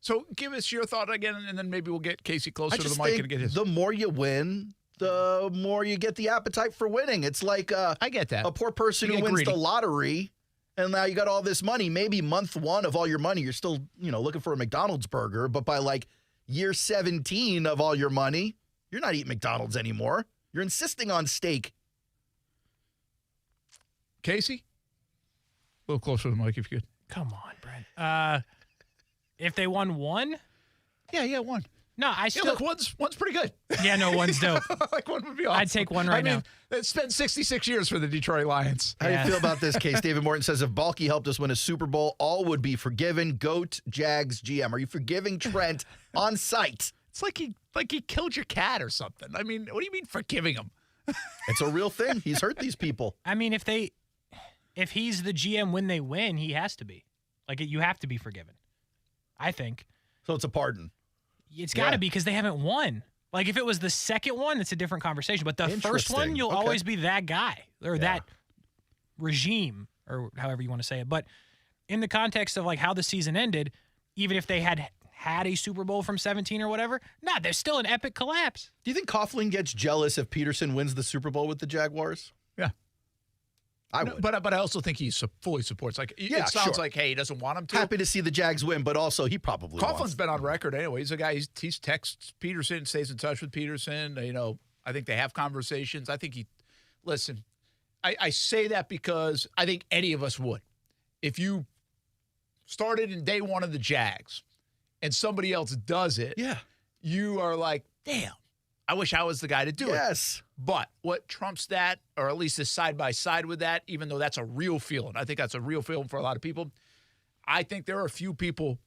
So give us your thought again, and then maybe we'll get Casey closer I to just the mic think and get his. the more you win, the more you get the appetite for winning. It's like I get that. A poor person who wins the lottery, and now you got all this money. Maybe month 1 of all your money, you're still looking for a McDonald's burger, but by like year 17 of all your money, you're not eating McDonald's anymore. You're insisting on steak. Kasey? A little closer to the mic if you could. Come on, Brent. If they won one? Yeah, one. No, I still... look, one's pretty good. Yeah, no, one's dope. Like, one would be awesome. I'd take one right now. It's been 66 years for the Detroit Lions. How do you feel about this case? David Morton says, if Balky helped us win a Super Bowl, all would be forgiven. GOAT, Jags, GM. Are you forgiving Trent on site? It's like he killed your cat or something. I mean, what do you mean forgiving him? It's a real thing. He's hurt these people. I mean, if he's the GM when they win, he has to be. Like, you have to be forgiven, I think. So it's a pardon. It's got to be because they haven't won. Like, if it was the second one, it's a different conversation. But the first one, you'll always be that guy or that regime or however you want to say it. But in the context of, like, how the season ended, even if they had a Super Bowl from 17 or whatever, there's still an epic collapse. Do you think Coughlin gets jealous if Peterson wins the Super Bowl with the Jaguars? Yeah. I would. But I also think he fully supports. Like, it sounds like, hey, he doesn't want him to. Happy to see the Jags win, but also he probably Coughlin's been on record anyway. He's a guy, he texts Peterson, stays in touch with Peterson. I think they have conversations. I think listen, I say that because I think any of us would. If you started in day 1 of the Jags and somebody else does it, you are like, damn, I wish I was the guy to do it. Yes. But what trumps that, or at least is side by side with that, even though that's a real feeling, I think that's a real feeling for a lot of people. I think there are a few people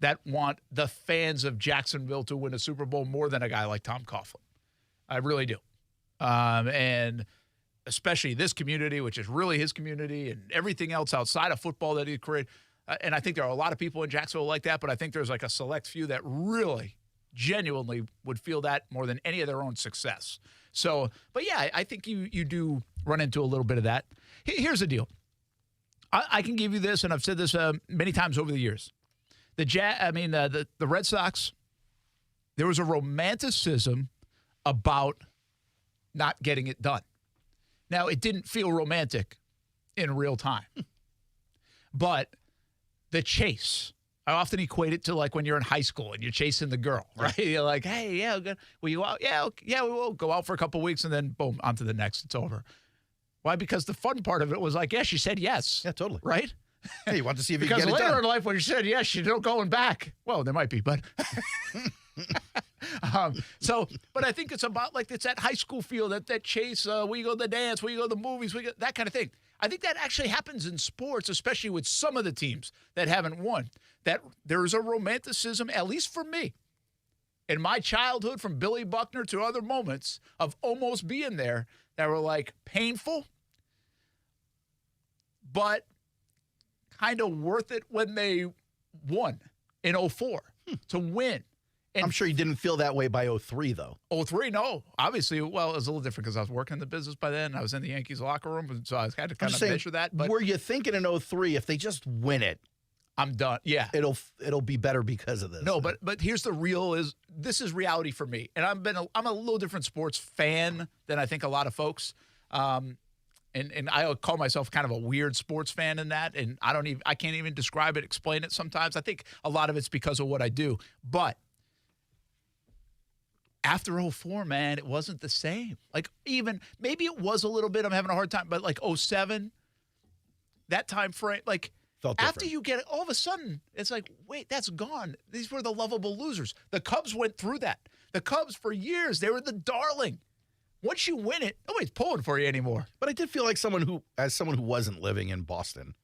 that want the fans of Jacksonville to win a Super Bowl more than a guy like Tom Coughlin. I really do. And especially this community, which is really his community, and everything else outside of football that he created. And I think there are a lot of people in Jacksonville like that, but I think there's like a select few that really genuinely would feel that more than any of their own success. So, but yeah, I think you do run into a little bit of that. Here's the deal. I can give you this, and I've said this many times over the years. The Red Sox, there was a romanticism about not getting it done. Now, it didn't feel romantic in real time. But the chase, I often equate it to like when you're in high school and you're chasing the girl, right? You're like, hey, yeah, will you out? Yeah, we will. Go out for a couple of weeks and then boom, on to the next. It's over. Why? Because the fun part of it was like, she said yes. Yeah, totally. Right? Hey, you want to see if you can get it done. Because later in life when you said yes, you're not going back. Well, there might be, but... but I think it's about like it's that high school feel, that chase, we go to the dance, we go to the movies, we go that kind of thing. I think that actually happens in sports, especially with some of the teams that haven't won. That there's a romanticism, at least for me, in my childhood, from Billy Buckner to other moments of almost being there that were like painful, but kind of worth it when they won in 2004 to win. And I'm sure you didn't feel that way by 2003, though. 2003, no. Obviously, well, it was a little different because I was working in the business by then. I was in the Yankees locker room, so I had to kind of measure that. But were you thinking in 2003, if they just win it, I'm done? Yeah, it'll be better because of this. No, but here's the real this is reality for me, and I'm a little different sports fan than I think a lot of folks. And I call myself kind of a weird sports fan in that, and I can't even describe it, explain it sometimes. I think a lot of it's because of what I do, but. After 2004, man, it wasn't the same. Like, even, maybe it was a little bit, I'm having a hard time, but like 2007, that time frame, like, felt after you get it, all of a sudden, it's like, wait, that's gone. These were the lovable losers. The Cubs went through that. The Cubs, for years, they were the darling. Once you win it, nobody's pulling for you anymore. But I did feel like someone who wasn't living in Boston,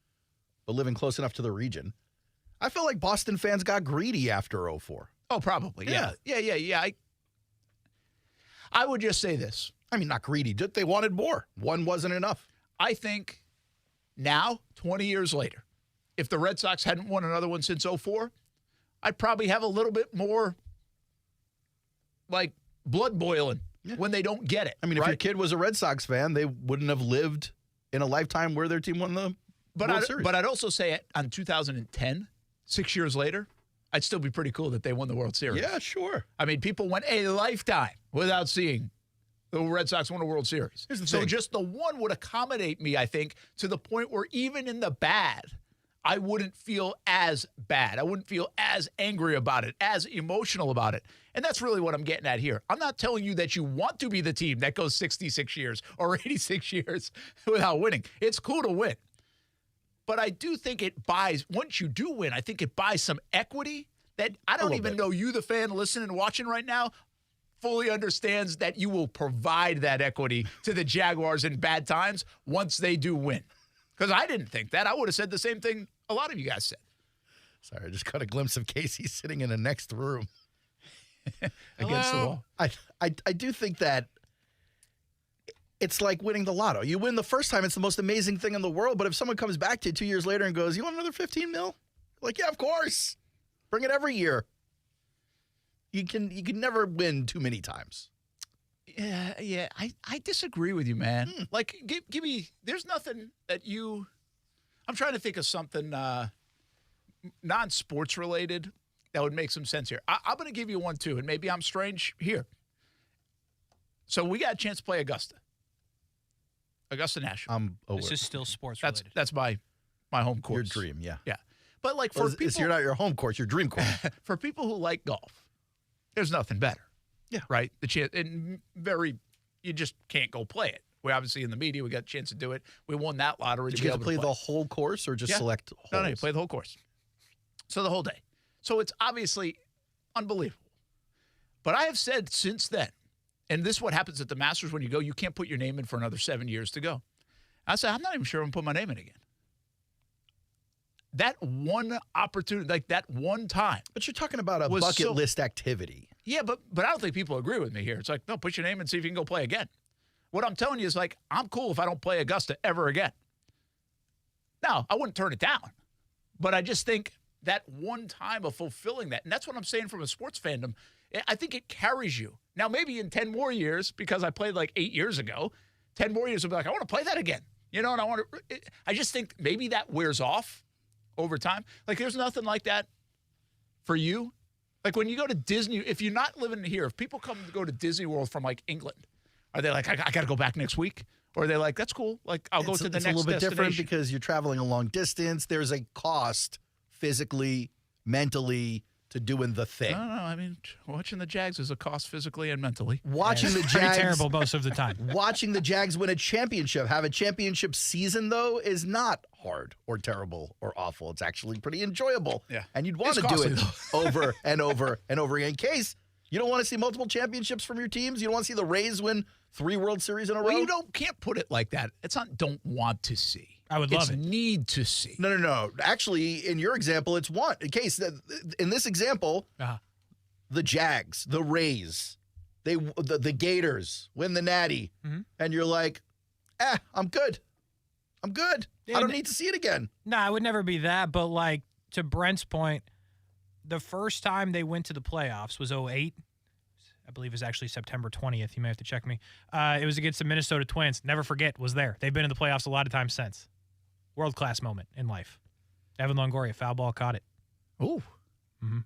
but living close enough to the region, I felt like Boston fans got greedy after 2004. Oh, probably, yeah. I would just say this. I mean, not greedy. They wanted more. One wasn't enough. I think now, 20 years later, if the Red Sox hadn't won another one since 2004, I'd probably have a little bit more, like, blood boiling when they don't get it. I mean, if your kid was a Red Sox fan, they wouldn't have lived in a lifetime where their team won the World Series. But I'd also say on 2010, 6 years later, I'd still be pretty cool that they won the World Series. Yeah, sure. I mean, people went a lifetime without seeing the Red Sox won a World Series. So thing. just the one would accommodate me, I think, to the point where even in the bad, I wouldn't feel as bad. I wouldn't feel as angry about it, as emotional about it. And that's really what I'm getting at here. I'm not telling you that you want to be the team that goes 66 years or 86 years without winning. It's cool to win. But I do think it buys, once you do win, I think it buys some equity that I don't even know you, the fan listening and watching right now, fully understands that you will provide that equity to the Jaguars in bad times once they do win. Because I didn't think that. I would have said the same thing a lot of you guys said. Sorry, I just got a glimpse of Casey sitting in the next room. Against the wall. I do think that it's like winning the lotto. You win the first time, it's the most amazing thing in the world. But if someone comes back to you 2 years later and goes, you want another 15 mil? Like, yeah, of course. Bring it every year. You can never win too many times. Yeah. I disagree with you, man. Like, give me, there's nothing that you, I'm trying to think of something non-sports related that would make some sense here. I'm going to give you one, too, and maybe I'm strange here. So we got a chance to play Augusta National. This is still sports related. That's my home course. Your dream, yeah. Yeah. But like for people, it's not your home course, your dream course. For people who like golf, there's nothing better. Yeah. Right? The chance, and you just can't go play it. We obviously in the media, we got a chance to do it. We won that lottery. Did you get to play the whole course or just select holes? No, you play the whole course. So the whole day. So it's obviously unbelievable. But I have said since then, and this is what happens at the Masters when you go, you can't put your name in for another 7 years to go. I said, I'm not even sure I'm going to put my name in again. That one opportunity, like that one time. But you're talking about a bucket list activity. Yeah, but I don't think people agree with me here. It's like, no, put your name and see if you can go play again. What I'm telling you is like, I'm cool if I don't play Augusta ever again. Now, I wouldn't turn it down. But I just think that one time of fulfilling that, and that's what I'm saying from a sports fandom, I think it carries you. Now, maybe in 10 more years, because I played like 8 years ago, 10 more years will be like, I want to play that again. You know, and I just think maybe that wears off over time. Like, there's nothing like that for you. Like, when you go to Disney, if you're not living here, if people come to go to Disney World from, like, England, are they like, I got to go back next week? Or are they like, that's cool. Like, I'll go to the next destination. It's a little bit different because you're traveling a long distance. There's a cost physically, mentally, to doing the thing. No. I mean, watching the Jags is a cost physically and mentally. Watching the Pretty Jags terrible most of the time. Watching the Jags win a championship, have a championship season though, is not hard or terrible or awful. It's actually pretty enjoyable. Yeah, and you'd want to do it over and over and over again. In case you don't want to see multiple championships from your teams, you don't want to see the Rays win 3 World Series in a row. Well, you can't put it like that. It's not don't want to see. I would love it. Need to see. No. Actually, in your example, it's want. In case, in this example, the Jags, the Rays, the Gators win the Natty, and you're like, I'm good. I'm good. I don't need to see it again. No, I would never be that. But like to Brent's point, the first time they went to the playoffs was 2008. I believe it was actually September 20th. You may have to check me. It was against the Minnesota Twins. Never forget, was there. They've been in the playoffs a lot of times since. World-class moment in life. Evan Longoria, foul ball, caught it. Ooh. Mm-hmm.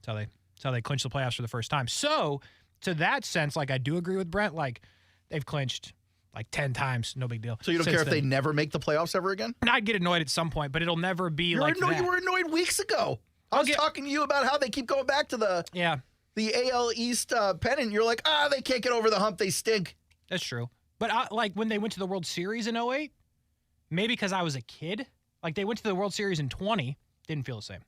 That's how they clinched the playoffs for the first time. So, to that sense, like, I do agree with Brent. Like, they've clinched like 10 times. No big deal. So you don't care if they never make the playoffs ever again? I'd get annoyed at some point, but it'll never be like that. You were annoyed weeks ago. I was talking to you about how they keep going back to the AL East pennant. You're like, they can't get over the hump. They stink. That's true. But like when they went to the World Series in 2008, maybe because I was a kid. Like they went to the World Series in 20, didn't feel the same.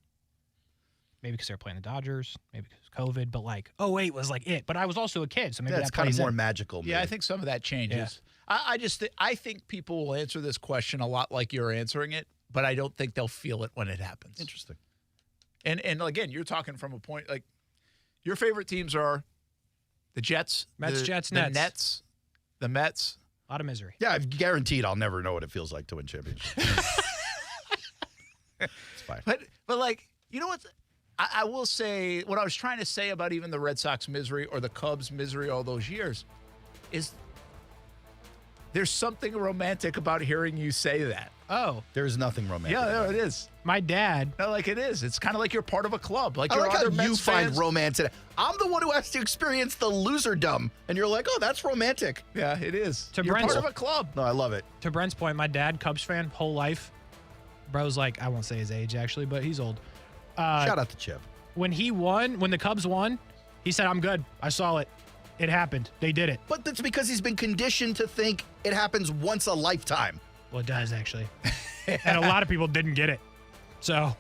Maybe because they were playing the Dodgers, maybe because of COVID, but like 2008 was like it. But I was also a kid, so maybe that's kind of more magical. Yeah, I think some of that changes. Yeah. I think people will answer this question a lot like you're answering it, but I don't think they'll feel it when it happens. Interesting. And again, you're talking from a point like your favorite teams are the Jets, Mets, Jets, the Nets, the Mets. A lot of misery. Yeah, I've guaranteed I'll never know what it feels like to win championships. It's fine. But like, you know what? I will say what I was trying to say about even the Red Sox misery or the Cubs misery all those years is there's something romantic about hearing you say that. Oh. There's nothing romantic. Yeah, there it is. My dad. No, like it is. It's kind of like you're part of a club. Like I your like other how you Mets find fans. romance in it. I'm the one who has to experience the loserdom, and you're like, oh, that's romantic. Yeah, it is. To You're Brent's- part of a club. No, I love it. To Brent's point, my dad, Cubs fan, whole life. Bro's like, I won't say his age actually, but he's old. Shout out to Chip. When the Cubs won, he said, I'm good. I saw it. It happened. They did it. But that's because he's been conditioned to think it happens once a lifetime. Well, it does actually. And a lot of people didn't get it. So.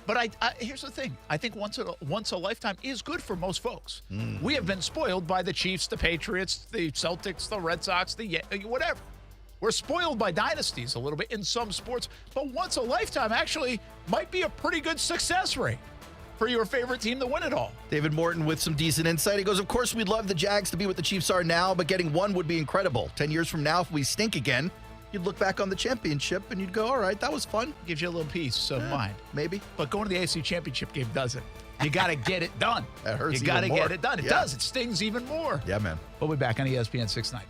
But I here's the thing. I think once a lifetime is good for most folks. We have been spoiled by the Chiefs, the Patriots, the Celtics, the Red Sox, the whatever. We're spoiled by dynasties a little bit in some sports, but once a lifetime actually might be a pretty good success rate for your favorite team to win it all. David Morton with some decent insight. He goes, of course, we'd love the Jags to be what the Chiefs are now, but getting one would be incredible. 10 years from now, if we stink again, you'd look back on the championship and you'd go, all right, that was fun. Gives you a little peace of mind. Maybe. But going to the AFC Championship game doesn't. You got to get it done. That hurts. You got to even more. get it done. It Yeah. does. It stings even more. Yeah, man. We'll be back on ESPN 690.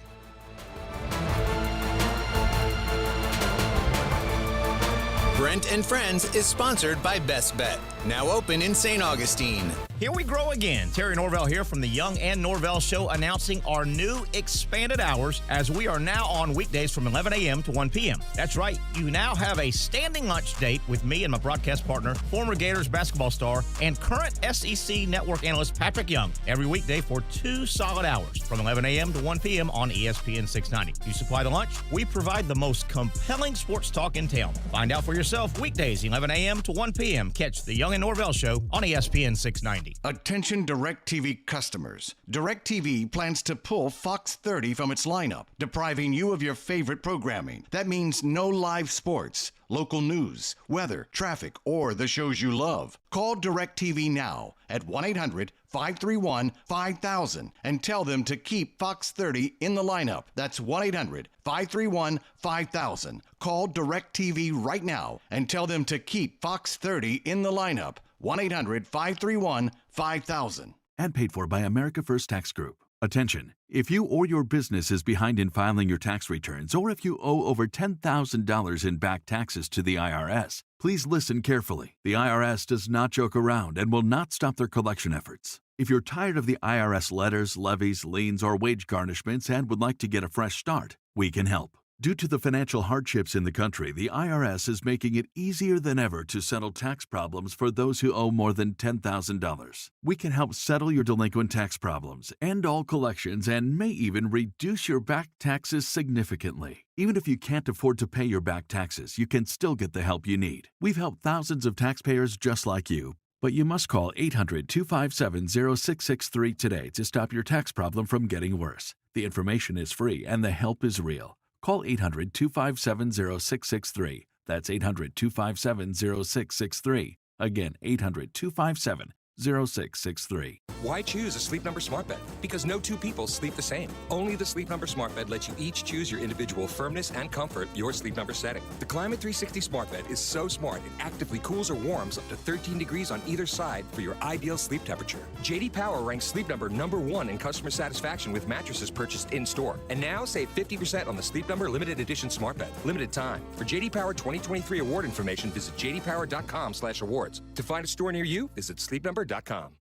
Brent and Friends is sponsored by Best Bet, now open in St. Augustine. Here we grow again. Terry Norvell here from the Young and Norvell Show, announcing our new expanded hours as we are now on weekdays from 11 a.m. to 1 p.m. That's right. You now have a standing lunch date with me and my broadcast partner, former Gators basketball star and current SEC network analyst Patrick Young, every weekday for 2 solid hours from 11 a.m. to 1 p.m. on ESPN 690. You supply the lunch. We provide the most compelling sports talk in town. Find out for yourself weekdays 11 a.m. to 1 p.m. Catch the Young and Norvell Show on ESPN 690. Attention DirecTV customers. DirecTV plans to pull Fox 30 from its lineup, depriving you of your favorite programming. That means no live sports, local news, weather, traffic, or the shows you love. Call DirecTV now at 1-800-531-5000 and tell them to keep Fox 30 in the lineup. That's 1-800-531-5000. Call DirecTV right now and tell them to keep Fox 30 in the lineup. 1-800-531-5000. Ad paid for by America First Tax Group. Attention, if you or your business is behind in filing your tax returns, or if you owe over $10,000 in back taxes to the IRS, please listen carefully. The IRS does not joke around and will not stop their collection efforts. If you're tired of the IRS letters, levies, liens, or wage garnishments and would like to get a fresh start, we can help. Due to the financial hardships in the country, the IRS is making it easier than ever to settle tax problems for those who owe more than $10,000. We can help settle your delinquent tax problems, end all collections, and may even reduce your back taxes significantly. Even if you can't afford to pay your back taxes, you can still get the help you need. We've helped thousands of taxpayers just like you. But you must call 800-257-0663 today to stop your tax problem from getting worse. The information is free and the help is real. Call 800-257-0663. That's 800-257-0663. Again, 800-257-0663. Why choose a Sleep Number smart bed? Because no two people sleep the same. Only the Sleep Number smart bed lets you each choose your individual firmness and comfort, your Sleep Number setting. The Climate 360 smart bed is so smart it actively cools or warms up to 13 degrees on either side for your ideal sleep temperature. JD Power ranks Sleep Number #1 in customer satisfaction with mattresses purchased in-store. And now save 50% on the Sleep Number limited edition smart bed. Limited time. For JD Power 2023 award information, visit jdpower.com/awards. To find a store near you, visit sleepnumber.com.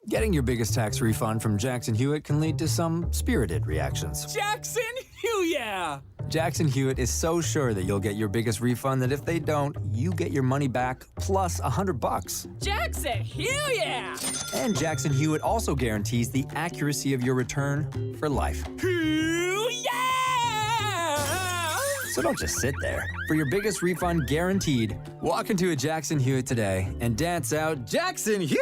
Getting your biggest tax refund from Jackson Hewitt can lead to some spirited reactions. Jackson Hewitt! Jackson Hewitt is so sure that you'll get your biggest refund that if they don't, you get your money back plus $100. Jackson Hewitt! And Jackson Hewitt also guarantees the accuracy of your return for life. So don't just sit there. For your biggest refund guaranteed, walk into a Jackson Hewitt today and dance out Jackson Hewitt!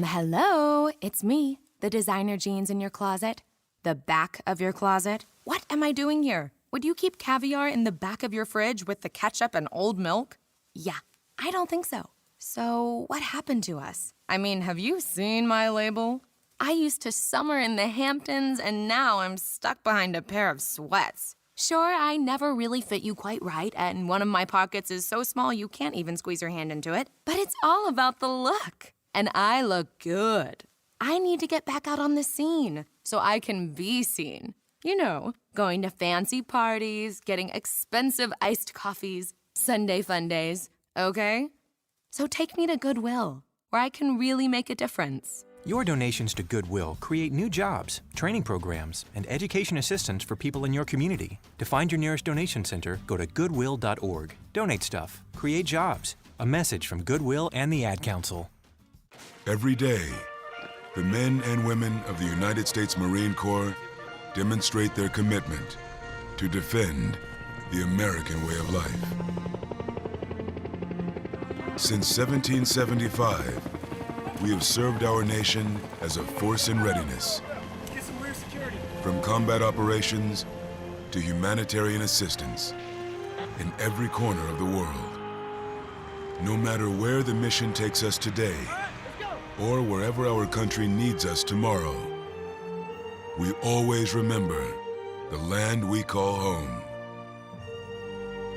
Hello, it's me, the designer jeans in your closet, the back of your closet. What am I doing here? Would you keep caviar in the back of your fridge with the ketchup and old milk? Yeah, I don't think so. So what happened to us? I mean, have you seen my label? I used to summer in the Hamptons, and now I'm stuck behind a pair of sweats. Sure, I never really fit you quite right, and one of my pockets is so small you can't even squeeze your hand into it. But it's all about the look. And I look good. I need to get back out on the scene so I can be seen. You know, going to fancy parties, getting expensive iced coffees, Sunday fun days, okay? So take me to Goodwill, where I can really make a difference. Your donations to Goodwill create new jobs, training programs, and education assistance for people in your community. To find your nearest donation center, go to goodwill.org. Donate stuff. Create jobs. A message from Goodwill and the Ad Council. Every day, the men and women of the United States Marine Corps demonstrate their commitment to defend the American way of life. Since 1775, we have served our nation as a force in readiness. From combat operations to humanitarian assistance in every corner of the world. No matter where the mission takes us today, or wherever our country needs us tomorrow, we always remember the land we call home.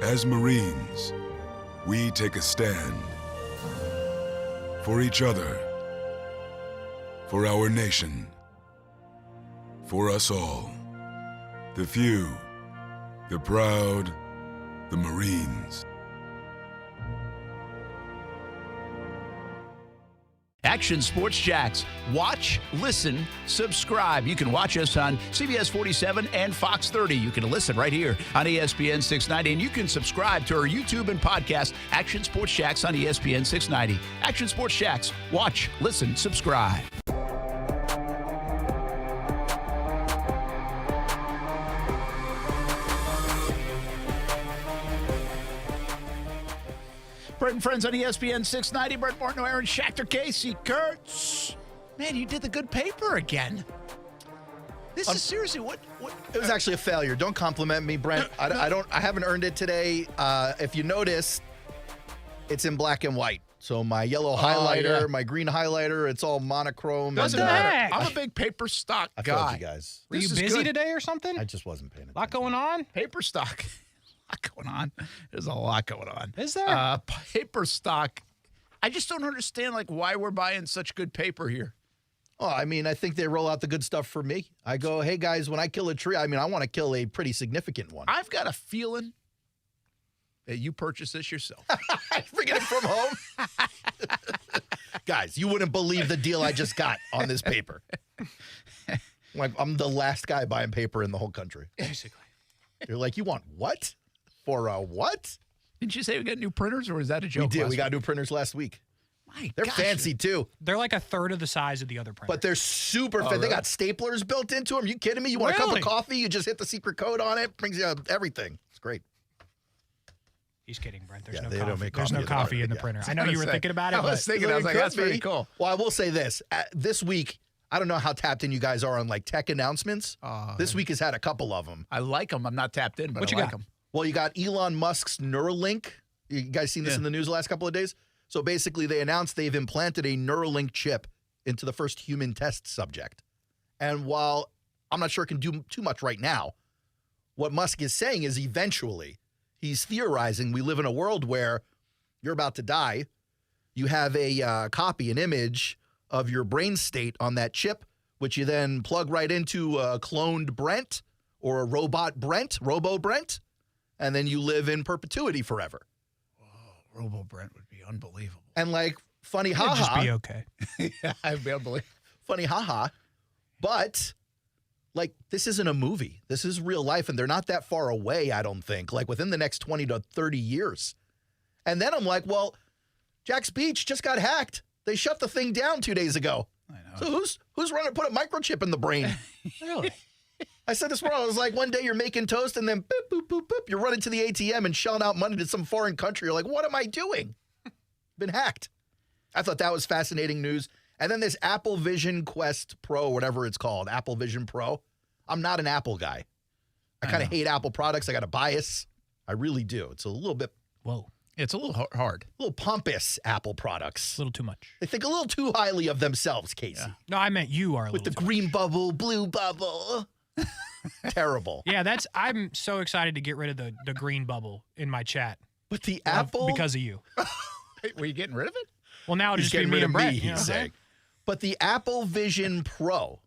As Marines, we take a stand for each other, for our nation, for us all. The few, the proud, the Marines. Action Sports Jacks. Watch, listen, subscribe. You can watch us on CBS 47 and Fox 30. You can listen right here on ESPN 690. And you can subscribe to our YouTube and podcast, Action Sports Jacks on ESPN 690. Action Sports Jacks. Watch, listen, subscribe. Brent and Friends on ESPN 690. Brent Martineau, Aaron Schachter, Kasey Kuhrts. Man, you did the good paper again. This is seriously what? It was actually a failure. Don't compliment me, Brent. I haven't earned it today. If you notice, it's in black and white. So my yellow highlighter, my green highlighter, it's all monochrome. Doesn't matter. I'm a big paper stock guy. I told you guys. Were you busy today or something? I just wasn't paying attention. A lot going on? Paper stock. Going on. There's a lot going on. Is there? Paper stock. I just don't understand why we're buying such good paper here. Oh, I mean, I think they roll out the good stuff for me. I go, hey guys, when I kill a tree, I want to kill a pretty significant one. I've got a feeling that you purchased this yourself. Bringing it from home. Guys, you wouldn't believe the deal I just got on this paper. I'm the last guy buying paper in the whole country. Basically. You're like, you want what? For a what? Didn't you say we got new printers, or was that a joke? We did. We got new printers last week. They're fancy, too. They're like a third of the size of the other printer. But they're super fit. Really? They got staplers built into them. You kidding me? You want a cup of coffee? You just hit the secret code on it. Brings you everything. It's great. He's kidding, Brent. There's no coffee. There's no coffee in the printer. I know you were thinking about it. I was thinking. I was like, that's pretty cool. Well, I will say this. This week, I don't know how tapped in you guys are on tech announcements. This week has had a couple of them. I like them. I'm not tapped in, but what I like them. Well, you got Elon Musk's Neuralink. You guys seen this in the news the last couple of days? So basically, they announced they've implanted a Neuralink chip into the first human test subject. And while I'm not sure it can do too much right now, what Musk is saying is eventually, he's theorizing we live in a world where you're about to die. You have a copy, an image of your brain state on that chip, which you then plug right into a cloned Brent or a robot Brent, Robo Brent, and then you live in perpetuity forever. Whoa, Robo Brent would be unbelievable. And funny haha. It'd just be okay. Yeah, I'd be unbelievable. Funny haha. But this isn't a movie. This is real life, and they're not that far away, I don't think. Within the next 20 to 30 years. And then I'm like, well, Jack's Beach just got hacked. They shut the thing down 2 days ago. I know. So who's running to put a microchip in the brain? Really? I said this morning. I was like, one day you're making toast and then boop, boop, boop, boop. You're running to the ATM and shelling out money to some foreign country. You're like, what am I doing? Been hacked. I thought that was fascinating news. And then this Apple Vision Quest Pro, whatever it's called, Apple Vision Pro. I'm not an Apple guy. I kind of hate Apple products. I got a bias. I really do. It's a little bit. Whoa. It's a little hard. A little pompous, Apple products. A little too much. They think a little too highly of themselves, Casey. Yeah. No, I meant you are a with little the green bubble, blue bubble. Terrible. Yeah, I'm so excited to get rid of the green bubble in my chat. But the Apple. Because of you. Wait, were you getting rid of it? Well, now it'll just be me and Brent. He's saying. But the Apple Vision Pro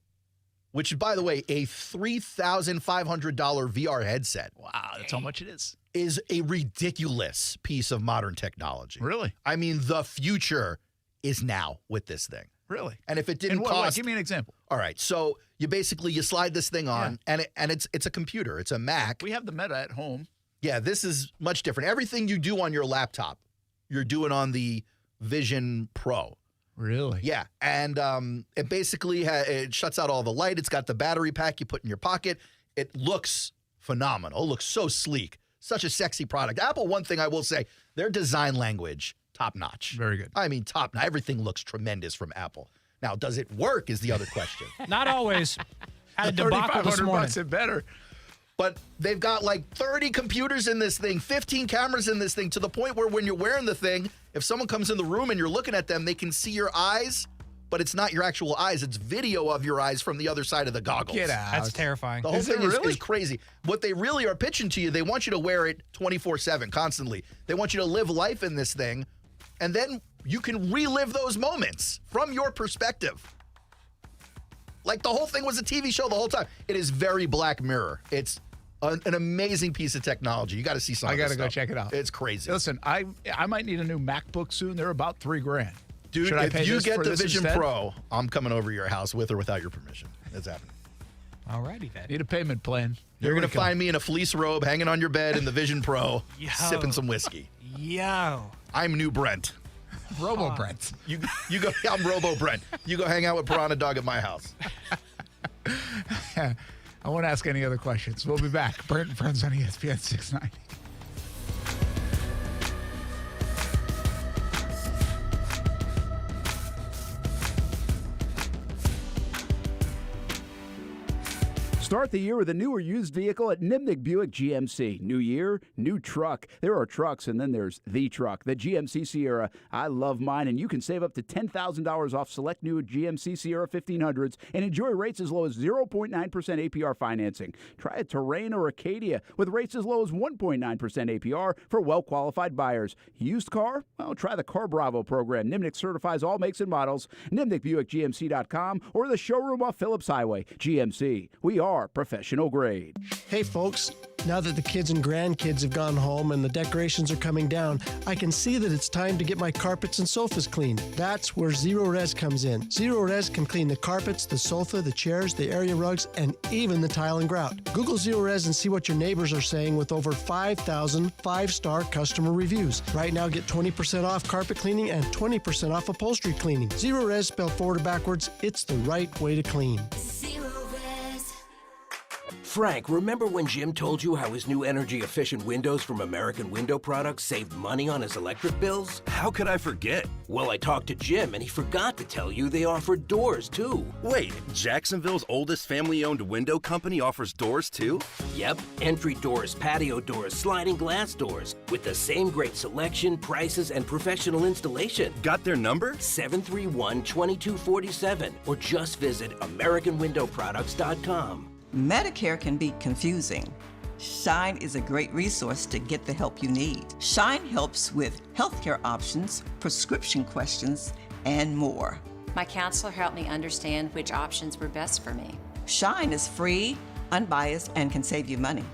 which is, by the way, a $3,500 VR headset. Wow, that's how much it is a ridiculous piece of modern technology. Really? I mean, the future is now with this thing. Really? And if it didn't what, cost... give me an example. All right, so you slide this thing on, and it's a computer. It's a Mac. We have the Meta at home. Yeah, this is much different. Everything you do on your laptop, you're doing on the Vision Pro. Really? Yeah, and it basically it shuts out all the light. It's got the battery pack you put in your pocket. It looks phenomenal. It looks so sleek. Such a sexy product. Apple, one thing I will say, their design language, top-notch. Very good. I mean, top-notch. Everything looks tremendous from Apple. Now, does it work is the other question. Not always. Had a debacle this morning. $3,500 better. But they've got like 30 computers in this thing, 15 cameras in this thing, to the point where when you're wearing the thing, if someone comes in the room and you're looking at them, they can see your eyes, but it's not your actual eyes. It's video of your eyes from the other side of the goggles. Get out. That's terrifying. The whole thing is crazy. What they really are pitching to you, they want you to wear it 24/7, constantly. They want you to live life in this thing, and then you can relive those moments from your perspective. Like the whole thing was a TV show the whole time. It is very Black Mirror. It's an amazing piece of technology. You got to see some of this I got to go stuff. check it out. It's crazy. Listen, I might need a new MacBook soon. They're about $3,000. Dude, Should I if pay you this get for the this Vision instead? Pro, I'm coming over to your house with or without your permission. It's happening. All righty then. Need a payment plan. You're going to find me in a fleece robe hanging on your bed in the Vision Pro, Yo. sipping some whiskey. Yo. I'm new Brent. Robo Brent. You go. I'm Robo Brent. You go hang out with Piranha Dog at my house. I won't ask any other questions. We'll be back. Brent and Friends on ESPN 690. Start the year with a new or used vehicle at Nimnick Buick GMC. New year, new truck. There are trucks, and then there's the truck, the GMC Sierra. I love mine, and you can save up to $10,000 off select new GMC Sierra 1500s and enjoy rates as low as 0.9% APR financing. Try a Terrain or Acadia with rates as low as 1.9% APR for well-qualified buyers. Used car? Well, try the Car Bravo program. Nimnick certifies all makes and models. NimnickBuickGMC.com or the showroom off Phillips Highway. GMC. We are professional grade. Hey folks, now that the kids and grandkids have gone home and the decorations are coming down, I can see that it's time to get my carpets and sofas cleaned. That's where Zero Res comes in. Zero Res can clean the carpets, the sofa, the chairs, the area rugs, and even the tile and grout. Google Zero Res and see what your neighbors are saying with over 5,000 five-star customer reviews. Right now, get 20% off carpet cleaning and 20% off upholstery cleaning. Zero Res spelled forward or backwards, it's the right way to clean. Frank, remember when Jim told you how his new energy-efficient windows from American Window Products saved money on his electric bills? How could I forget? Well, I talked to Jim, and he forgot to tell you they offered doors, too. Wait, Jacksonville's oldest family-owned window company offers doors, too? Yep, entry doors, patio doors, sliding glass doors, with the same great selection, prices, and professional installation. Got their number? 731-2247, or just visit AmericanWindowProducts.com. Medicare can be confusing. Shine is a great resource to get the help you need. Shine helps with healthcare options, prescription questions, and more. My counselor helped me understand which options were best for me. Shine is free, unbiased, and can save you money.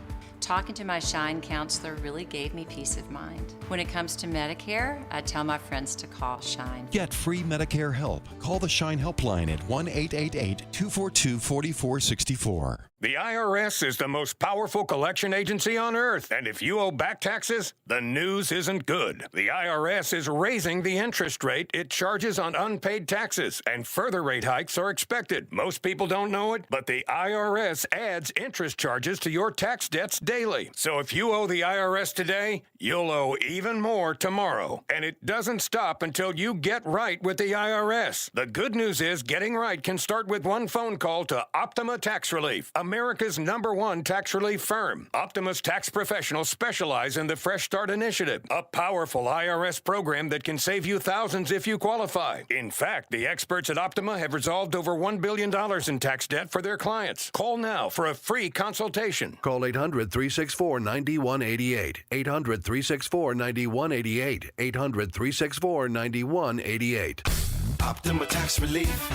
Talking to my Shine counselor really gave me peace of mind. When it comes to Medicare, I tell my friends to call Shine. Get free Medicare help. Call the Shine helpline at 1-888-242-4464. The IRS is the most powerful collection agency on earth, and if you owe back taxes, the news isn't good. The IRS is raising the interest rate it charges on unpaid taxes, and further rate hikes are expected. Most people don't know it, but the IRS adds interest charges to your tax debts daily. So if you owe the IRS today, you'll owe even more tomorrow. And it doesn't stop until you get right with the IRS. The good news is getting right can start with one phone call to Optima Tax Relief, America's #1 tax relief firm. Optima's tax professionals specialize in the Fresh Start Initiative, a powerful IRS program that can save you thousands if you qualify. In fact, the experts at Optima have resolved over $1 billion in tax debt for their clients. Call now for a free consultation. Call 800-364-9188. 800-364-9188. 800-364-9188. Optima Tax Relief.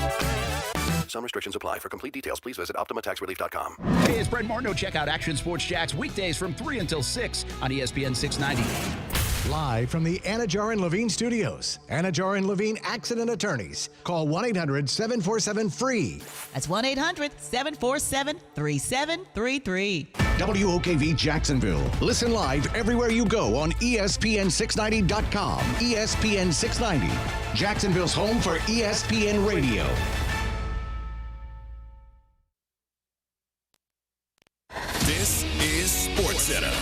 Some restrictions apply. For complete details, please visit OptimaTaxRelief.com. Hey, it's Brent Martineau. Check out Action Sports Jacks weekdays from 3 until 6 on ESPN 690. Live from the Anajar and Levine studios, Anajar and Levine Accident Attorneys. Call 1-800-747-FREE. That's 1-800-747-3733. WOKV Jacksonville. Listen live everywhere you go on ESPN690.com. ESPN 690, Jacksonville's home for ESPN Radio. This is SportsCenter.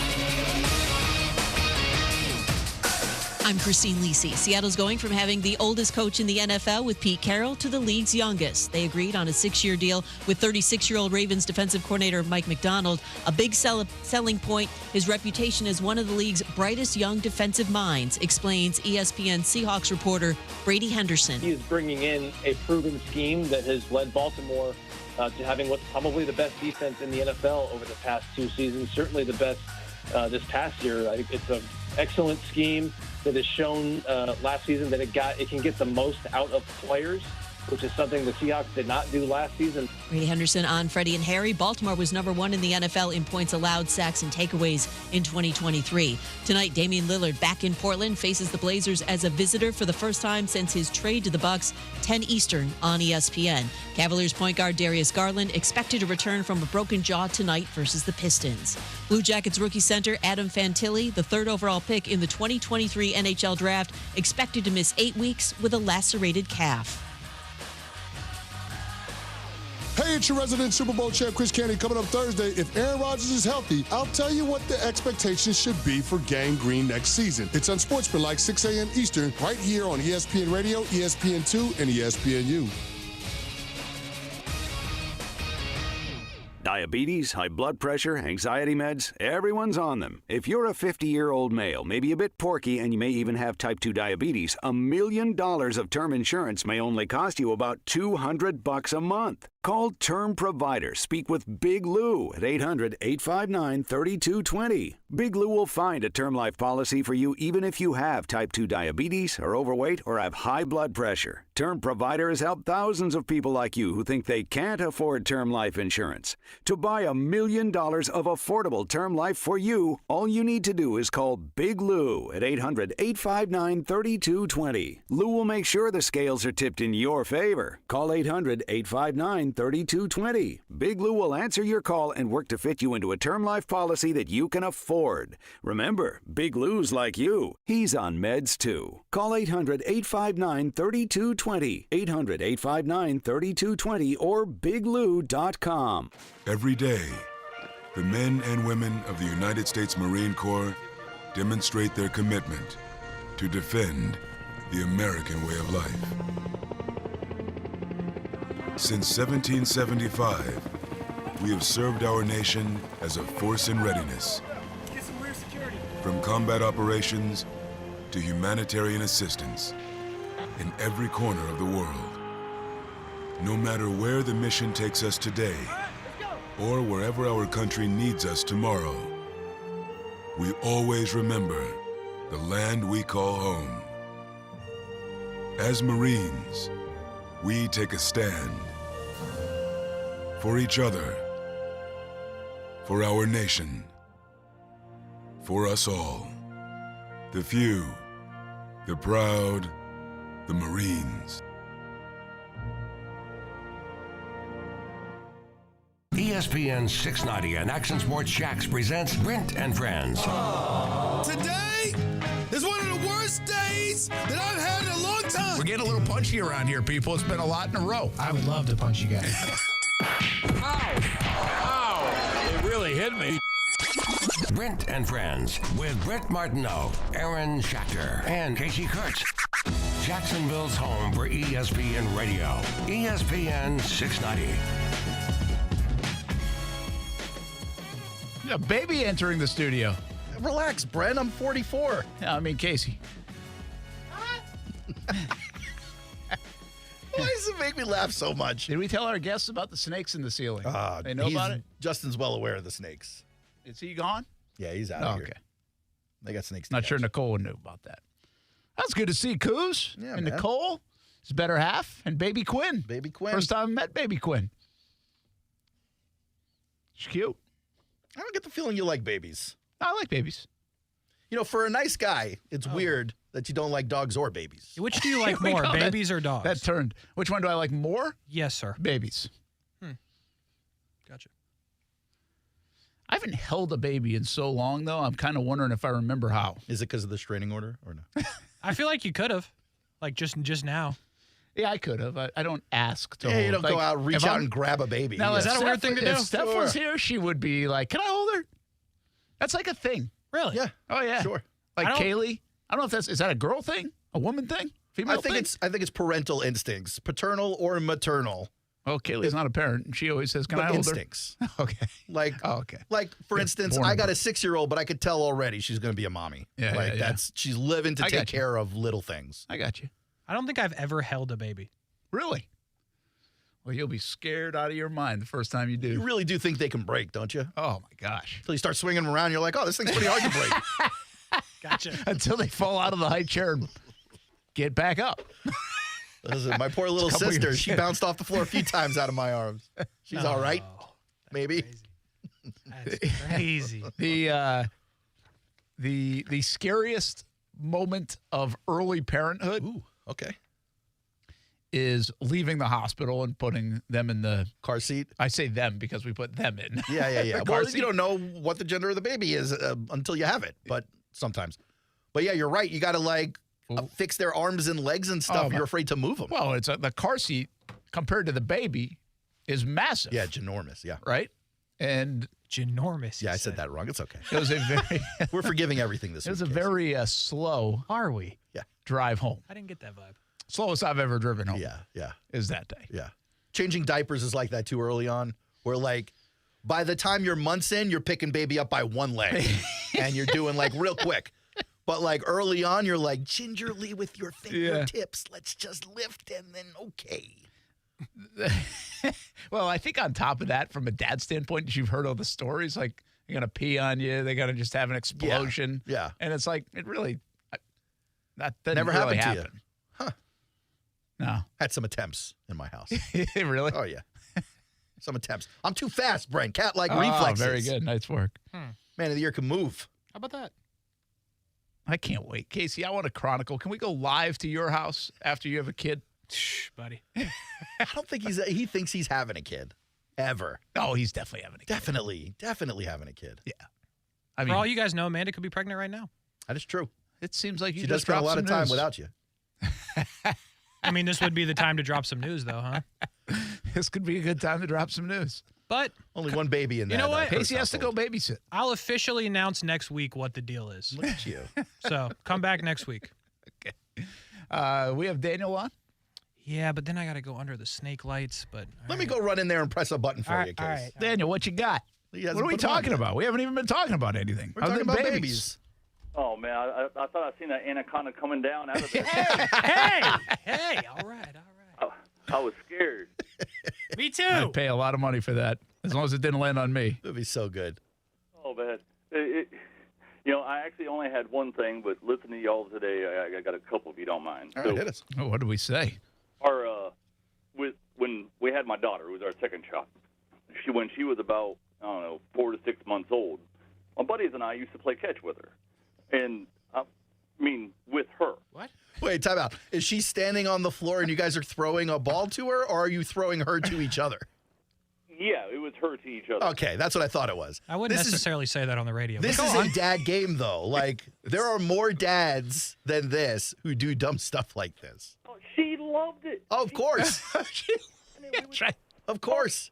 I'm Christine Lisi. Seattle's going from having the oldest coach in the NFL with Pete Carroll to the league's youngest. They agreed on a 6-year deal with 36-year-old Ravens defensive coordinator Mike McDonald. A big selling point, his reputation as one of the league's brightest young defensive minds, explains ESPN Seahawks reporter Brady Henderson. He is bringing in a proven scheme that has led Baltimore to having what's probably the best defense in the NFL over the past 2 seasons, certainly the best this past year. I think it's an excellent scheme that has shown last season that it can get the most out of players, which is something the Seahawks did not do last season. Brady Henderson on Freddie and Harry. Baltimore was number 1 in the NFL in points allowed, sacks, and takeaways in 2023. Tonight, Damian Lillard back in Portland faces the Blazers as a visitor for the first time since his trade to the Bucks, 10 Eastern on ESPN. Cavaliers point guard Darius Garland expected to return from a broken jaw tonight versus the Pistons. Blue Jackets rookie center Adam Fantilli, the 3rd overall pick in the 2023 NHL draft, expected to miss 8 weeks with a lacerated calf. Hey, it's your resident Super Bowl champ, Chris Candy, coming up Thursday. If Aaron Rodgers is healthy, I'll tell you what the expectations should be for Gang Green next season. It's Unsportsmanlike, 6 a.m. Eastern, right here on ESPN Radio, ESPN2, and ESPNU. Diabetes, high blood pressure, anxiety meds, everyone's on them. If you're a 50-year-old male, maybe a bit porky, and you may even have type 2 diabetes, $1 million of term insurance may only cost you about $200 a month. Call Term Provider. Speak with Big Lou at 800-859-3220. Big Lou will find a term life policy for you even if you have type 2 diabetes, are overweight, or have high blood pressure. Term Provider has helped thousands of people like you who think they can't afford term life insurance. To buy $1 million of affordable term life for you, all you need to do is call Big Lou at 800-859-3220. Lou will make sure the scales are tipped in your favor. Call 800-859-3220. Big Lou will answer your call and work to fit you into a term life policy that you can afford. Remember, Big Lou's like you. He's on meds too. Call 800-859-3220. 800-859-3220 or biglou.com. Every day, the men and women of the United States Marine Corps demonstrate their commitment to defend the American way of life. Since 1775, we have served our nation as a force in readiness. Get some rear security. From combat operations to humanitarian assistance in every corner of the world. No matter where the mission takes us today, or wherever our country needs us tomorrow, we always remember the land we call home. As Marines, we take a stand for each other, for our nation, for us all. The few, the proud, the Marines. ESPN 690 and Action Sports Jacks presents Brent and Friends. Today is one of the worst days that I've had in a long time. We're getting a little punchy around here, people. It's been a lot in a row. I would love to punch you guys. Ow! It really hit me. Brent and Friends with Brent Martineau, Aaron Schachter, and Kasey Kuhrts. Jacksonville's home for ESPN Radio. ESPN 690. A baby entering the studio. Relax, Brent. I'm 44. Yeah, I mean, Casey. Why does it make me laugh so much? Did we tell our guests about the snakes in the ceiling? They know about it? Justin's well aware of the snakes. Is he gone? Yeah, he's out of here. Okay. They got snakes. Not sure Nicole knew about that. That's good to see, Coos. Yeah, and man. Nicole. his better half, and Baby Quinn. Baby Quinn. First time I met Baby Quinn. She's cute. I don't get the feeling you like babies. I like babies. For a nice guy, it's weird that you don't like dogs or babies. Which do you like more, babies or dogs? That turned. Which one do I like more? Yes, sir. Babies. Gotcha. I haven't held a baby in so long, though. I'm kind of wondering if I remember how. Is it because of the restraining order or no? I feel like you could have, like just now. Yeah, I could have. I don't ask to Yeah, hold. you don't go out, reach out and grab a baby. Now, Is that a weird thing to do? If Steph was here, she would be like, "Can I hold her?" That's like a thing. Really? Yeah. Oh yeah. Sure. Like Kaylee. I don't know if is that a girl thing, a woman thing, female thing? I think it's parental instincts, paternal or maternal. Well, Kaylee's not a parent. She always says, "Can I hold instincts. her?" Okay. Like, Like, for instance, I got a 6-year-old, but I could tell already she's going to be a mommy. Yeah, she's living to take care of little things. I got you. I don't think I've ever held a baby. Really? Well, you'll be scared out of your mind the first time you do. You really do think they can break, don't you? Oh, my gosh. Until you start swinging them around, you're like, oh, this thing's pretty hard to break. Gotcha. Until they fall out of the high chair and get back up. Listen, my poor little sister, she bounced off the floor a few times out of my arms. She's all right. Maybe. That's crazy. The scariest moment of early parenthood. Ooh, okay. Is leaving the hospital and putting them in the car seat. I say them because we put them in. Yeah. Well, you don't know what the gender of the baby is until you have it, but sometimes. But yeah, you're right. You got to fix their arms and legs and stuff. You're afraid to move them. Well, it's the car seat compared to the baby is massive. Yeah, ginormous. Yeah. Right? And ginormous. Yeah, I said that wrong. It's okay. It was a very We're forgiving everything this week. It was a very slow Are we? Yeah. drive home. I didn't get that vibe. Slowest I've ever driven home. Yeah. Is that day. Yeah. Changing diapers is like that too early on, where like by the time you're months in, you're picking baby up by one leg and you're doing like real quick. But like early on, you're like gingerly with your fingertips. Let's just lift and then okay. Well, I think on top of that, from a dad standpoint, you've heard all the stories, like they're going to pee on you. They're going to just have an explosion. Yeah. And it's like, it really, that Never really happened to happen. you. Huh. No. Had some attempts in my house. Really? Oh, yeah. Some attempts. I'm too fast, Brent. Cat-like reflexes. Very good. Nice work. Man of the year can move. How about that? I can't wait. Casey, I want to chronicle. Can we go live to your house after you have a kid? Shh, buddy. I don't think he thinks he's having a kid. Ever. Oh, he's definitely having a kid. Definitely having a kid. Yeah. I mean, for all you guys know, Amanda could be pregnant right now. That is true. It seems like you she just does spend a lot of time news. without you. I mean, this would be the time to drop some news, though, huh? This could be a good time to drop some news. But only one baby in there. You know what? Casey has to go babysit. I'll officially announce next week what the deal is. Look at you. So come back next week. Okay. We have Daniel on. Yeah, but then I got to go under the snake lights. But Let me go run in there and press a button for you, Case. All right. Daniel, what you got? What are we talking about? We haven't even been talking about anything. We're talking about babies. Oh, man, I thought I seen that anaconda coming down out of there. Hey, all right. I was scared. Me too. I'd pay a lot of money for that, as long as it didn't land on me. It'd be so good. Oh, man. I actually only had one thing, but listening to y'all today, I got a couple if you don't mind. All right, hit us. Oh, what did we say? When we had my daughter, who was our second child, when she was about, 4 to 6 months old, my buddies and I used to play catch with her. And, with her. What? Wait, time out. Is she standing on the floor and you guys are throwing a ball to her, or are you throwing her to each other? Yeah, it was her to each other. Okay, that's what I thought it was. I wouldn't necessarily say that on the radio. This is a dad game, though. Like, there are more dads than this who do dumb stuff like this. Oh, she loved it. Of course. Of course.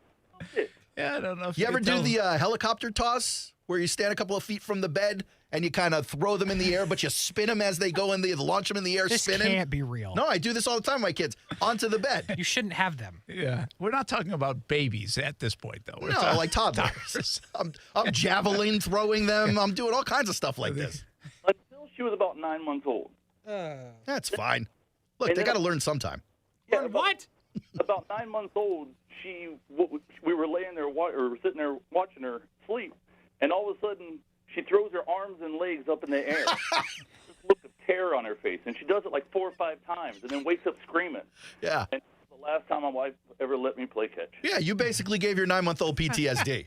Yeah, I don't know. If you ever do the helicopter toss where you stand a couple of feet from the bed and you kind of throw them in the air, but you spin them as they go in launch them in the air, spinning? This can't be real. No, I do this all the time with my kids. Onto the bed. You shouldn't have them. Yeah. We're not talking about babies at this point, though. We're No, like toddlers. I'm javelin throwing them. I'm doing all kinds of stuff like this. Until she was about 9 months old. That's fine. Look, they got to learn sometime. Yeah, what? About 9 months old, we were laying there or sitting there watching her sleep, and all of a sudden she throws her arms and legs up in the air. look of terror on her face, and she does it like 4 or 5 times, and then wakes up screaming. Yeah. And it's the last time my wife ever let me play catch. Yeah, you basically gave your 9-month-old PTSD.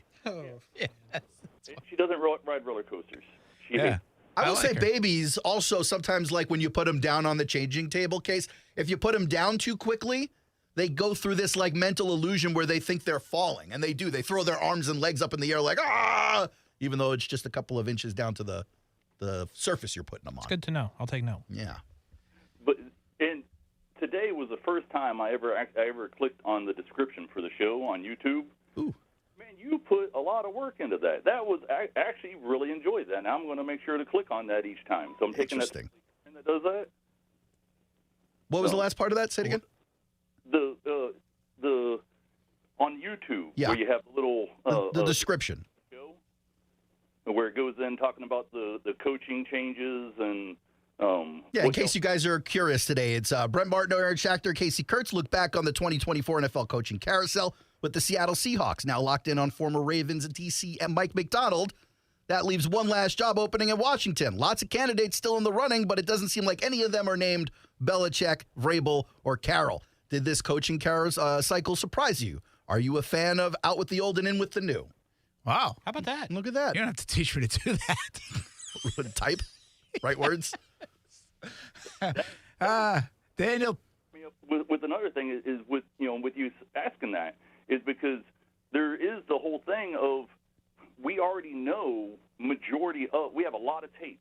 She doesn't ride roller coasters. She hates. I will like say her. babies also sometimes, like when you put them down on the changing table case, if you put them down too quickly, they go through this like mental illusion where they think they're falling. And they do. They throw their arms and legs up in the air like, ah, even though it's just a couple of inches down to the surface you're putting them on. It's good to know. I'll take note. Yeah. And today was the first time I ever clicked on the description for the show on YouTube. Ooh. Man, you put a lot of work into that. That was I actually really enjoyed that. Now I'm going to make sure to click on that each time. So I'm taking that and that does that. What was the last part of that? Say it again. The on YouTube Yeah. where you have a little The description. where it goes in talking about the coaching changes and Yeah, in case you guys are curious today, it's Brent Martineau, Aaron Schachter, Kasey Kuhrts look back on the 2024 NFL coaching carousel with the Seattle Seahawks, now locked in on former Ravens DC Mike McDonald. That leaves one last job opening in Washington. Lots of candidates still in the running, but it doesn't seem like any of them are named Belichick, Vrabel, or Carrol. Did this coaching cycle surprise you? Are you a fan of out with the old and in with the new? Wow. How about that? Look at that. You don't have to teach me to do that. Type. Right words. Daniel. With another thing is with you asking that is because there is the whole thing of we already know we have a lot of tape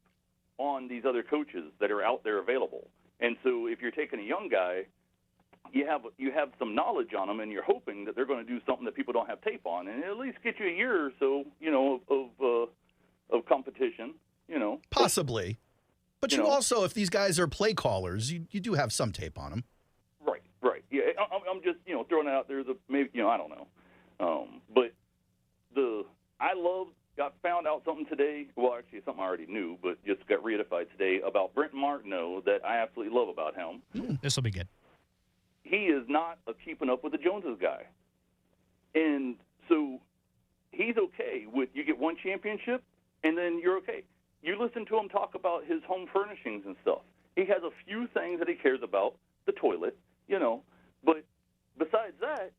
on these other coaches that are out there available, and so if you're taking a young guy, you have some knowledge on them, and you're hoping that they're going to do something that people don't have tape on, and at least get you a year or so, of competition, Possibly. But you also, if these guys are play callers, you do have some tape on them. Right. Yeah, I'm just throwing it out there. Maybe I don't know, but found out something today. Well, actually, something I already knew, but just got reified today about Brent Martineau that I absolutely love about him. This will be good. He is not a keeping up with the Joneses guy, and so he's okay with you get one championship and then you're okay. You listen to him talk about his home furnishings and stuff. He has a few things that he cares about, the toilet, but besides that,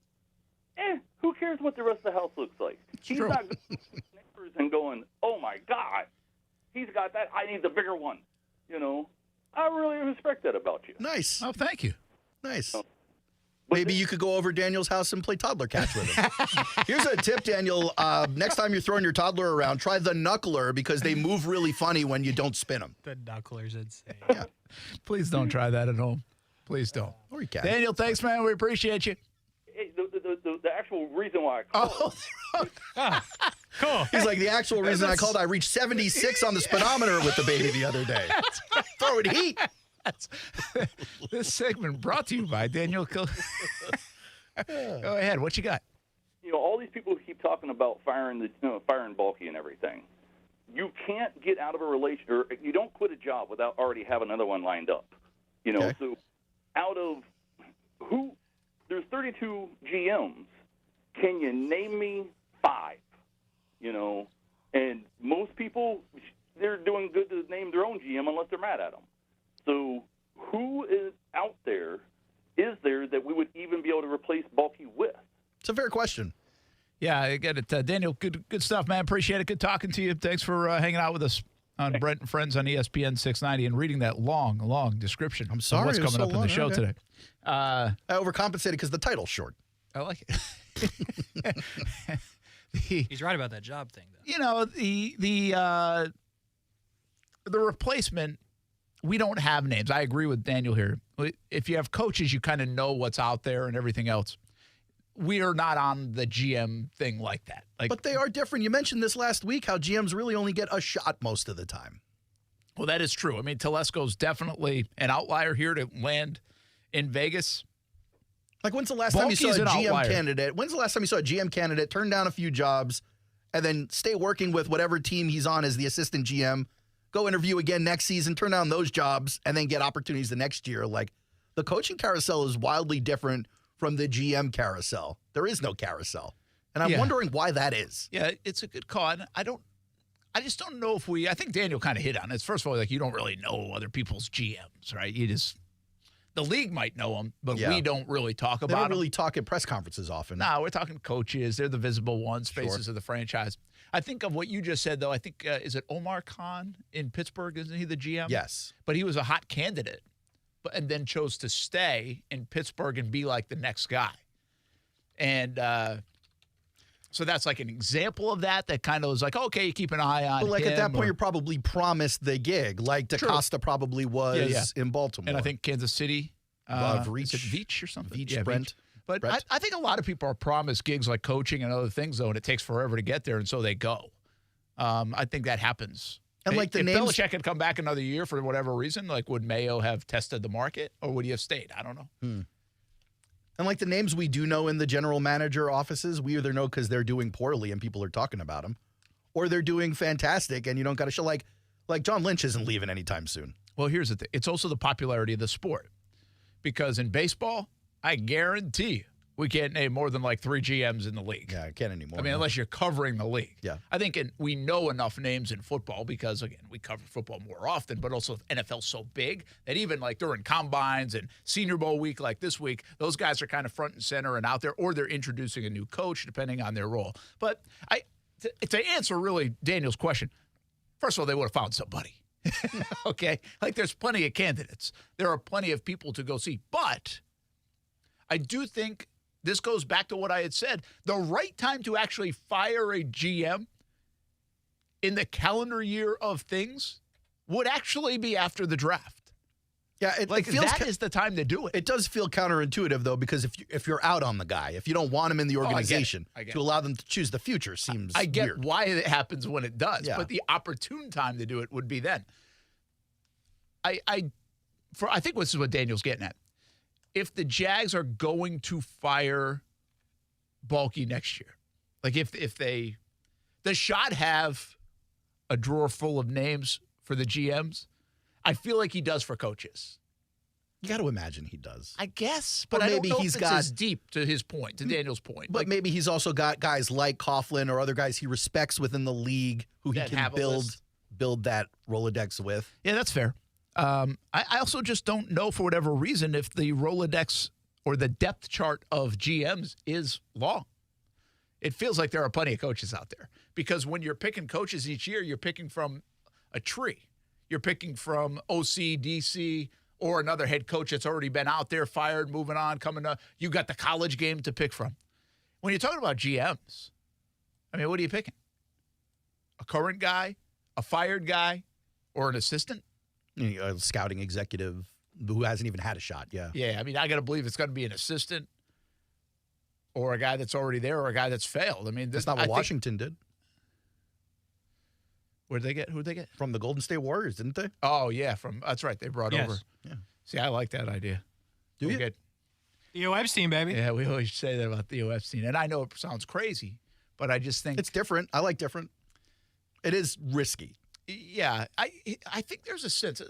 who cares what the rest of the house looks like? He's not going to neighbors and going, oh, my God, he's got that. I need the bigger one. I really respect that about you. Nice. Oh, thank you. Nice. Maybe you could go over Daniel's house and play toddler catch with him. Here's a tip, Daniel. Next time you're throwing your toddler around, try the knuckler because they move really funny when you don't spin them. The knuckler's insane. Yeah. Please don't try that at home. Please don't. Or you can. Daniel, thanks, man. We appreciate you. Hey, the actual reason why I called. Cool. He's like, the actual reason I called, I reached 76 on the speedometer with the baby the other day. Throwing heat. This segment brought to you by Daniel. Go ahead. What you got? All these people who keep talking about firing Bulky and everything. You can't get out of a relation, or you don't quit a job without already having another one lined up. Okay. So out of there's 32 GMs. Can you name me 5? And most people, they're doing good to name their own GM unless they're mad at them. So who is out there, is there, that we would even be able to replace Bulky with? It's a fair question. Yeah, I get it. Daniel, good stuff, man. Appreciate it. Good talking to you. Thanks for hanging out with us on Brent and Friends on ESPN 690 and reading that long description. I'm sorry. Of what's coming so up in the show okay. today. I overcompensated because the title's short. I like it. He's right about that job thing, The though. replacement, we don't have names. I agree with Daniel here. If you have coaches, you kind of know what's out there and everything else. We are not on the GM thing like that. But they are different. You mentioned this last week, how GMs really only get a shot most of the time. Well, that is true. I mean, Telesco's definitely an outlier here to land in Vegas. Like, when's the last time you saw a GM outlier. candidate? When's the last time you saw a GM candidate turn down a few jobs and then stay working with whatever team he's on as the assistant GM, go interview again next season, turn down those jobs, and then get opportunities the next year? Like, the coaching carousel is wildly different from the GM carousel. There is no carousel. And I'm wondering why that is. Yeah, it's a good call. I just don't know if I think Daniel kind of hit on it. First of all, like, you don't really know other people's GMs, right? The league might know them, but we don't really talk about them. They don't really talk at press conferences often. No, we're talking coaches. They're the visible ones, faces of the franchise. I think of what you just said, though. I think, is it Omar Khan in Pittsburgh? Isn't he the GM? Yes. But he was a hot candidate, and then chose to stay in Pittsburgh and be like the next guy. And so that's like an example of that kind of was like, okay, you keep an eye on But like him, at that point, you're probably promised the gig, like DaCosta probably was in Baltimore. And I think Kansas City. Veach. Is it Veach or something? Veach, Brent. But I think a lot of people are promised gigs like coaching and other things, though, and it takes forever to get there, and so they go. I think that happens. And like if Belichick had come back another year for whatever reason, like, would Mayo have tested the market, or would he have stayed? I don't know. And like the names we do know in the general manager offices, we either know because they're doing poorly and people are talking about them, or they're doing fantastic and you don't got to show. Like John Lynch isn't leaving anytime soon. Well, here's the thing. It's also the popularity of the sport. Because in baseball, I guarantee you, we can't name more than like 3 GMs in the league. Yeah, I can't anymore. I mean, unless you're covering the league. Yeah. I think we know enough names in football because, again, we cover football more often, but also NFL's so big that even like during combines and Senior Bowl week like this week, those guys are kind of front and center and out there, or they're introducing a new coach depending on their role. But to answer really Daniel's question, first of all, they would have found somebody. Okay? Like, there's plenty of candidates. There are plenty of people to go see. But I do think this goes back to what I had said. The right time to actually fire a GM in the calendar year of things would actually be after the draft. Yeah, it feels that is the time to do it. It does feel counterintuitive, though, because if you're out on the guy, if you don't want him in the organization, I get it. to allow them to choose the future seems I get weird. why it happens when it does, Yeah. but the opportune time to do it would be then. I think this is what Daniel's getting at. If the Jags are going to fire Balky next year, like if does Schott have a drawer full of names for the GMs? I feel like he does for coaches. You got to imagine he does. I guess, but Or I don't maybe know he's if it's got- as deep to his point, to Daniel's point. But maybe he's also got guys like Coughlin or other guys he respects within the league who he That can have a list. build that Rolodex with. Yeah, that's fair. I also just don't know, for whatever reason, if the Rolodex or the depth chart of GMs is long. It feels like there are plenty of coaches out there. Because when you're picking coaches each year, you're picking from a tree. You're picking from OC, DC, or another head coach that's already been out there, fired, moving on, coming up. You got the college game to pick from. When you're talking about GMs, I mean, what are you picking? A current guy, a fired guy, or an assistant? A scouting executive who hasn't even had a shot, yeah. Yeah, I mean, I got to believe it's going to be an assistant or a guy that's already there or a guy that's failed. I mean, That's not what Washington did. Who'd they get? From the Golden State Warriors, didn't they? Oh, yeah, that's right. They brought over. Yeah. See, I like that idea. Do you? Get, Theo Epstein, baby. yeah, we always say that about Theo Epstein. And I know it sounds crazy, but I just think It's different. I like different. It is risky. yeah, I think there's a sense.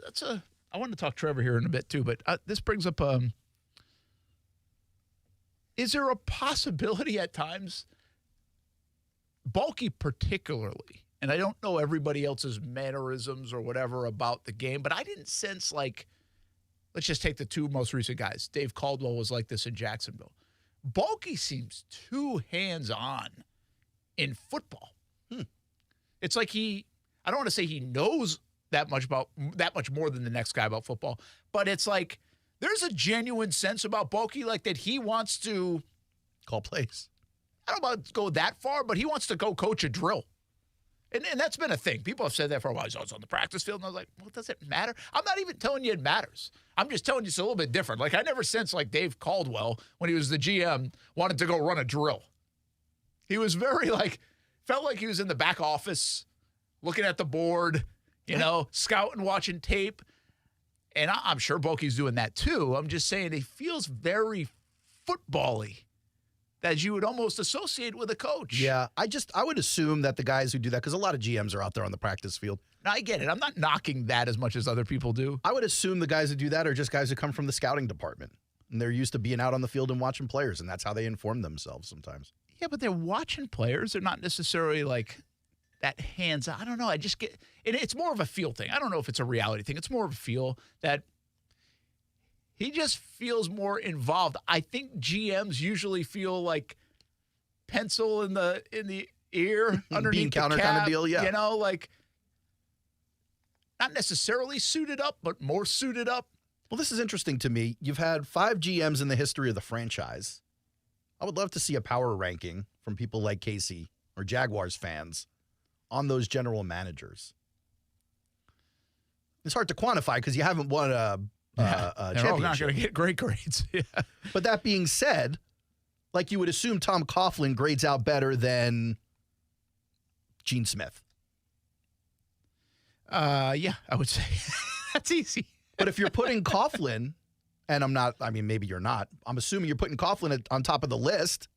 I want to talk Trevor here in a bit too, but this brings up is there a possibility at times, Balky particularly, and I don't know everybody else's mannerisms or whatever about the game, but I didn't sense like, let's just take the 2 most recent guys. Dave Caldwell was like this in Jacksonville. Balky seems too hands-on in football. It's like I don't want to say he knows that much more than the next guy about football, but it's like there's a genuine sense about Balky, like that he wants to call plays. I don't know about to go that far, but he wants to go coach a drill. And that's been a thing. People have said that for a while. He's always on the practice field. And I was like, well, does it matter? I'm not even telling you it matters. I'm just telling you it's a little bit different. Like, I never sensed like Dave Caldwell, when he was the GM, wanted to go run a drill. He was very felt like he was in the back office looking at the board, scouting, watching tape. And I'm sure Balky's doing that too. I'm just saying he feels very football-y, that you would almost associate with a coach. Yeah, I would assume that the guys who do that, because a lot of GMs are out there on the practice field. No, I get it. I'm not knocking that as much as other people do. I would assume the guys who do that are just guys who come from the scouting department. And they're used to being out on the field and watching players, and that's how they inform themselves sometimes. Yeah, but they're watching players. They're not necessarily that hands. I don't know. I just get it's more of a feel thing. I don't know if it's a reality thing. It's more of a feel that he just feels more involved. I think GMs usually feel like pencil in the ear underneath counter the cap, kind of deal. Yeah, like not necessarily suited up, but more suited up. Well, this is interesting to me. You've had 5 GMs in the history of the franchise. I would love to see a power ranking from people like Kasey or Jaguars fans on those general managers. It's hard to quantify because you haven't won a championship. They're all not going to get great grades. Yeah. But that being said, like you would assume Tom Coughlin grades out better than Gene Smith. Yeah, I would say. That's easy. But if you're putting Coughlin, and maybe you're not. I'm assuming you're putting Coughlin on top of the list.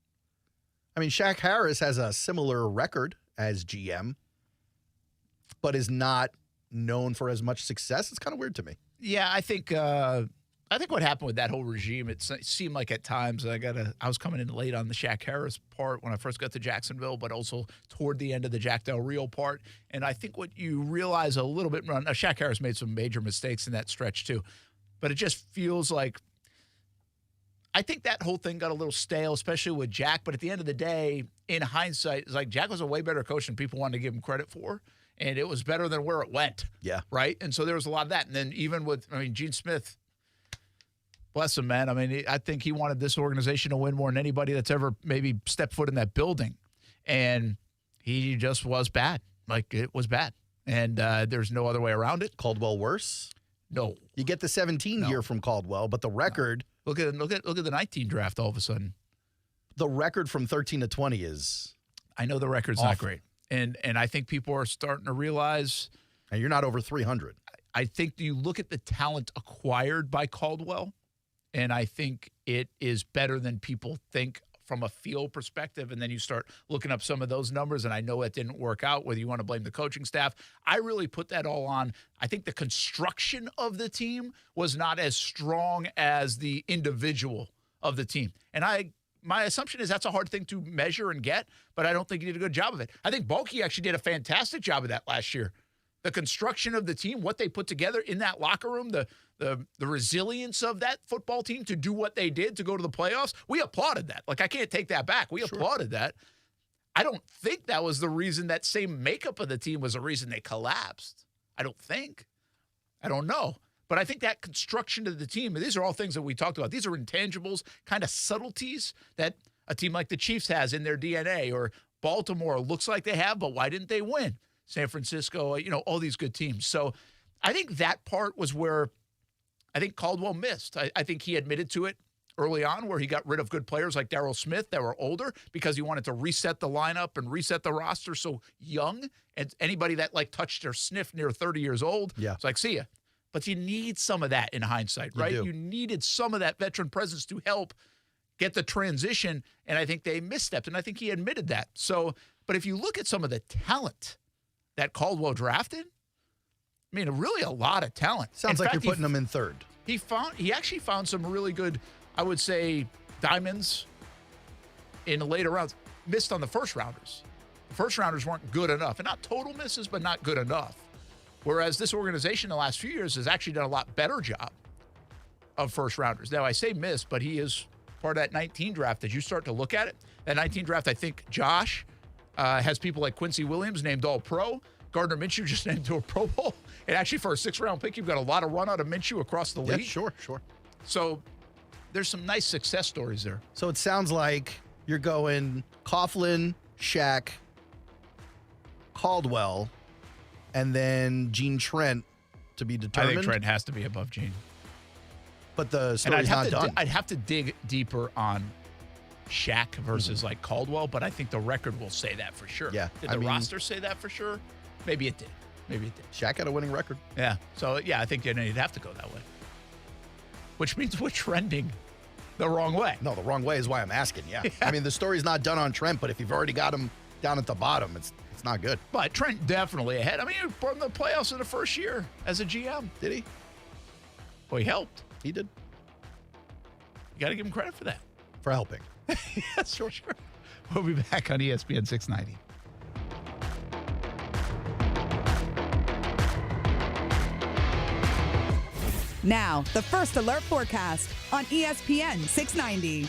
I mean, Shaq Harris has a similar record as GM, but is not known for as much success. It's kind of weird to me. Yeah, I think what happened with that whole regime, it seemed like at times I was coming in late on the Shaq Harris part when I first got to Jacksonville, but also toward the end of the Jack Del Rio part. And I think what you realize a little bit, Shaq Harris made some major mistakes in that stretch too, but it just feels like I think that whole thing got a little stale, especially with Jack. But at the end of the day, in hindsight, it's like Jack was a way better coach than people wanted to give him credit for. And it was better than where it went. Yeah. Right? And so there was a lot of that. And then even with, Gene Smith, bless him, man. I think he wanted this organization to win more than anybody that's ever maybe stepped foot in that building. And he just was bad. Like, it was bad. And there's no other way around it. Caldwell worse? No. You get the 17 year from Caldwell, but the record. Look at the 19 draft all of a sudden. The record from 13 to 20 is. I know the record's awful. Not great. And I think people are starting to realize. And you're not over 300. I think you look at the talent acquired by Caldwell, and I think it is better than people think from a field perspective. And then you start looking up some of those numbers, and I know it didn't work out, whether you want to blame the coaching staff. I really put that all on. I think the construction of the team was not as strong as the individual of the team. And my assumption is that's a hard thing to measure and get, but I don't think he did a good job of it. I think Bulky actually did a fantastic job of that last year. The construction of the team, what they put together in that locker room, the resilience of that football team to do what they did to go to the playoffs, we applauded that. Like, I can't take that back. We applauded that. I don't think that was the reason that same makeup of the team was the reason they collapsed. I don't think. I don't know. But I think that construction of the team, these are all things that we talked about. These are intangibles, kind of subtleties that a team like the Chiefs has in their DNA, or Baltimore looks like they have, but why didn't they win? San Francisco, all these good teams. So I think that part was where I think Caldwell missed. I think he admitted to it early on, where he got rid of good players like Darryl Smith that were older because he wanted to reset the lineup and reset the roster so young. And anybody that touched or sniffed near 30 years old, it's like, see ya. But you need some of that in hindsight, right? You needed some of that veteran presence to help get the transition, and I think they misstepped, and I think he admitted that. So, but if you look at some of the talent that Caldwell drafted, really a lot of talent. Sounds like you're putting them in third. He actually found some really good, I would say, diamonds in the later rounds. Missed on the first rounders. The first rounders weren't good enough, and not total misses, but not good enough. Whereas this organization the last few years has actually done a lot better job of first rounders. Now, I say miss, but he is part of that 19 draft. As you start to look at it, that 19 draft, I think Josh has people like Quincy Williams named All-Pro. Gardner Minshew just named to a Pro Bowl. And actually, for a 6th-round pick, you've got a lot of run out of Minshew across the league. Yeah, sure. So there's some nice success stories there. So it sounds like you're going Coughlin, Shaq, Caldwell, and then Gene Trent to be determined. I think Trent has to be above Gene. But the story's not done. I'd have to dig deeper on Shaq versus Caldwell, but I think the record will say that for sure. Yeah. Did the roster say that for sure? Maybe it did. Shaq had a winning record. Yeah. So, yeah, I think you'd have to go that way. Which means we're trending the wrong way. No, the wrong way is why I'm asking, yeah. The story's not done on Trent, but if you've already got him down at the bottom, it's not good. But Trent definitely ahead. He brought him to the playoffs in the first year as a GM. Did he? Well, he helped. He did. You got to give him credit for that. For helping. Yes, sure. We'll be back on ESPN 690. Now, the First Alert forecast on ESPN 690.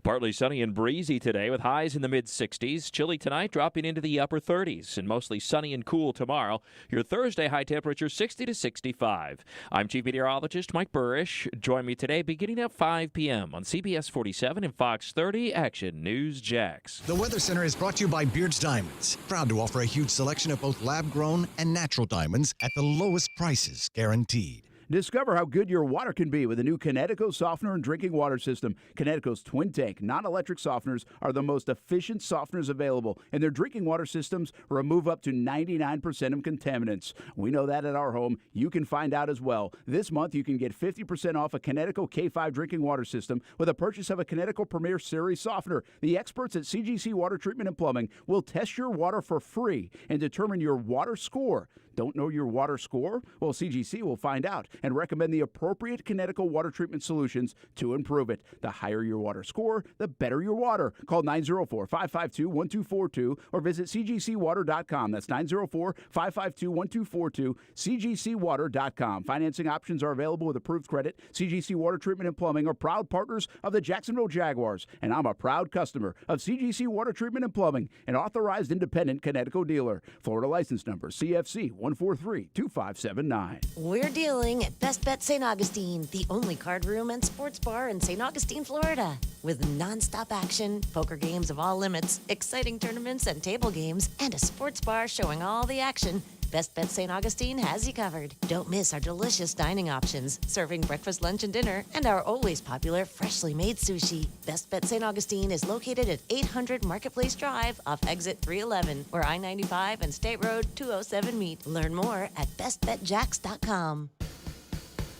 Partly sunny and breezy today with highs in the mid-60s. Chilly tonight, dropping into the upper 30s, and mostly sunny and cool tomorrow. Your Thursday high temperature 60 to 65. I'm Chief Meteorologist Mike Burrish. Join me today beginning at 5 p.m. on CBS 47 and Fox 30 Action News Jax. The Weather Center is brought to you by Beard's Diamonds, proud to offer a huge selection of both lab-grown and natural diamonds at the lowest prices guaranteed. Discover how good your water can be with a new Connecticut softener and drinking water system. Connecticut's twin tank non-electric softeners are the most efficient softeners available, and their drinking water systems remove up to 99% of contaminants. We know that at our home. You can find out as well. This month, you can get 50% off a Connecticut K5 drinking water system with a purchase of a Connecticut Premier Series softener. The experts at CGC Water Treatment and Plumbing will test your water for free and determine your water score. Don't know your water score? Well, CGC will find out and recommend the appropriate Connecticut water treatment solutions to improve it. The higher your water score, the better your water. Call 904-552-1242 or visit cgcwater.com. That's 904-552-1242, cgcwater.com. Financing options are available with approved credit. CGC Water Treatment and Plumbing are proud partners of the Jacksonville Jaguars, and I'm a proud customer of CGC Water Treatment and Plumbing, an authorized independent Connecticut dealer. Florida license number CFC 143-2579. We're dealing at Best Bet St. Augustine, the only card room and sports bar in St. Augustine, Florida. With nonstop action, poker games of all limits, exciting tournaments and table games, and a sports bar showing all the action, Best Bet St. Augustine has you covered. Don't miss our delicious dining options, serving breakfast, lunch, and dinner, and our always popular freshly made sushi. Best Bet St. Augustine is located at 800 Marketplace Drive off exit 311, where I-95 and State Road 207 meet. Learn more at bestbetjax.com.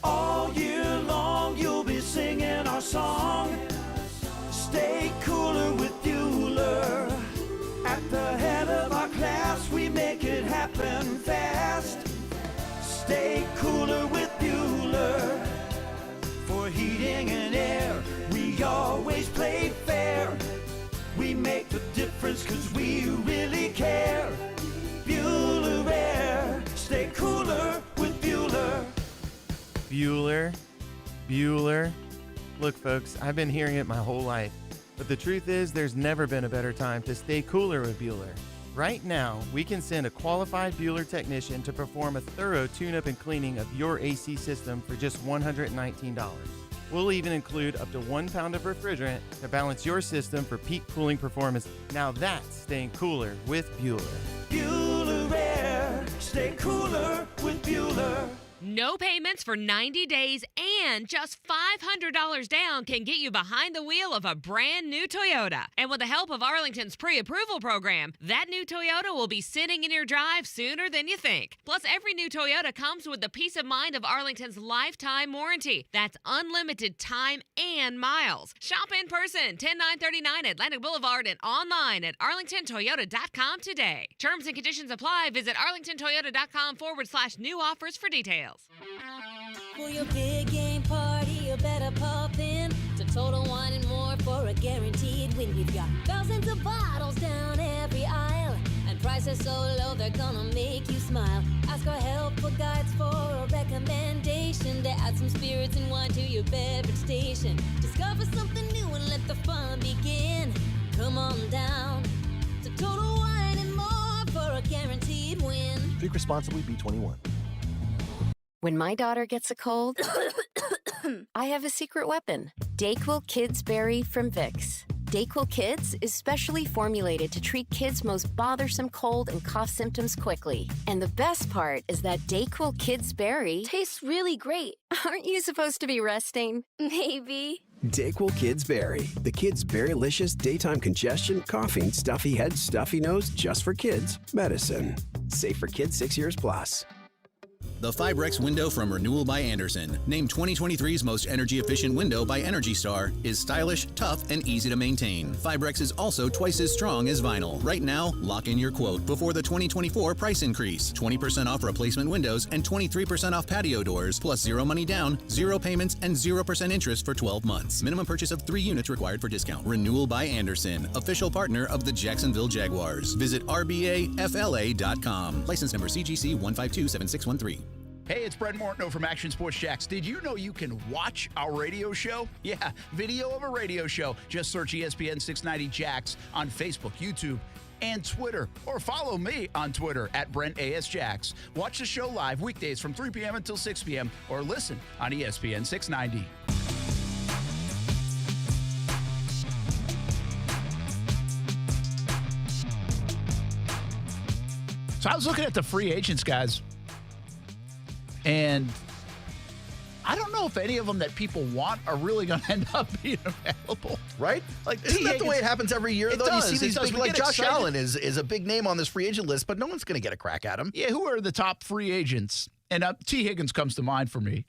All year long, you'll be singing our song. Stay cooler with Bueller. At the head of our class, we make it happen fast. Stay cooler with Bueller. For heating and air, we always play fair. We make the difference 'cause we really care. Bueller Air. Stay cooler with Bueller. Bueller. Look, folks, I've been hearing it my whole life. But the truth is, there's never been a better time to stay cooler with Bueller. Right now, we can send a qualified Bueller technician to perform a thorough tune-up and cleaning of your AC system for just $119. We'll even include up to 1 pound of refrigerant to balance your system for peak cooling performance. Now that's staying cooler with Bueller. Bueller Air. Stay cooler with Bueller. No payments for 90 days and just $500 down can get you behind the wheel of a brand new Toyota. And with the help of Arlington's pre-approval program, that new Toyota will be sitting in your drive sooner than you think. Plus, every new Toyota comes with the peace of mind of Arlington's lifetime warranty. That's unlimited time and miles. Shop in person, 10939 Atlantic Boulevard, and online at arlingtontoyota.com today. Terms and conditions apply. Visit arlingtontoyota.com/new offers for details. For your big game party, you better pop in to Total Wine and More for a guaranteed win. We've got thousands of bottles down every aisle, and prices so low they're gonna make you smile. Ask our helpful guides for a recommendation to add some spirits and wine to your beverage station. Discover something new and let the fun begin. Come on down to Total Wine and More for a guaranteed win. Drink responsibly, B21. When my daughter gets a cold, I have a secret weapon. DayQuil Kids Berry from Vicks. DayQuil Kids is specially formulated to treat kids' most bothersome cold and cough symptoms quickly. And the best part is that DayQuil Kids Berry tastes really great. Aren't you supposed to be resting? Maybe. DayQuil Kids Berry. The kids' berry-licious daytime congestion, coughing, stuffy head, stuffy nose, just for kids. Medicine. Safe for kids 6 years plus. The Fibrex window from Renewal by Andersen, named 2023's most energy-efficient window by Energy Star, is stylish, tough, and easy to maintain. Fibrex is also twice as strong as vinyl. Right now, lock in your quote before the 2024 price increase. 20% off replacement windows and 23% off patio doors, plus 0 money down, 0 payments, and 0% interest for 12 months. Minimum purchase of 3 units required for discount. Renewal by Andersen, official partner of the Jacksonville Jaguars. Visit rbafla.com. License number CGC 1527613. Hey, it's Brent Martineau from Action Sports Jacks. Did you know you can watch our radio show? Yeah, video of a radio show. Just search ESPN 690 Jacks on Facebook, YouTube, and Twitter. Or follow me on Twitter at Brent A.S. Jacks. Watch the show live weekdays from 3 p.m. until 6 p.m. or listen on ESPN 690. So I was looking at the free agents, guys. And I don't know if any of them that people want are really going to end up being available. Right? Like, isn't that the way it happens every year, though? Does, you see these big, like Josh excited. Allen is a big name on this free agent list, but no one's going to get a crack at him. Yeah, who are the top free agents? And T. Higgins comes to mind for me.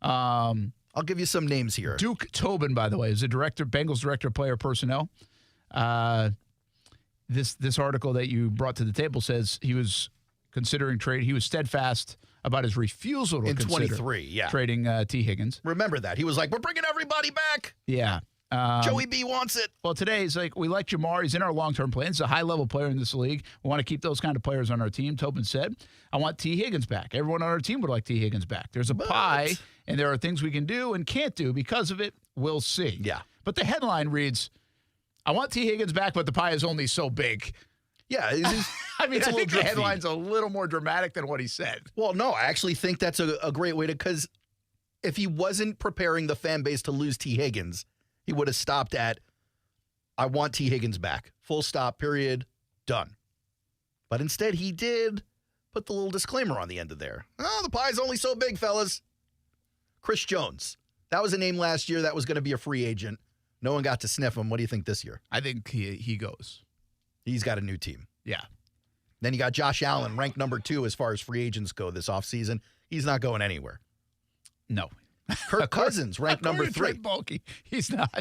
I'll give you some names here. Duke Tobin, by the way, is the director, Bengals director of player personnel. This article that you brought to the table says he was considering trade. He was steadfast about his refusal to consider trading T. Higgins. Remember that. He was like, we're bringing everybody back. Yeah. Joey B wants it. Well, today he's like, we like Jamar. He's in our long-term plans. He's a high-level player in this league. We want to keep those kind of players on our team. Tobin said, I want T. Higgins back. Everyone on our team would like T. Higgins back. There's a pie, and there are things we can do and can't do because of it. We'll see. Yeah. But the headline reads, I want T. Higgins back, but the pie is only so big. Yeah. I mean, I think the headline's a little more dramatic than what he said. Well, no, I actually think that's a great way to, because if he wasn't preparing the fan base to lose T. Higgins, he would have stopped at, I want T. Higgins back. Full stop, period, done. But instead, he did put the little disclaimer on the end of there. Oh, the pie's only so big, fellas. Chris Jones. That was a name last year that was going to be a free agent. No one got to sniff him. What do you think this year? I think he goes. He's got a new team. Yeah. Then you got Josh Allen, ranked number 2 as far as free agents go this offseason. He's not going anywhere. No. Kirk Cousins, ranked number 3. Bulky. He's not.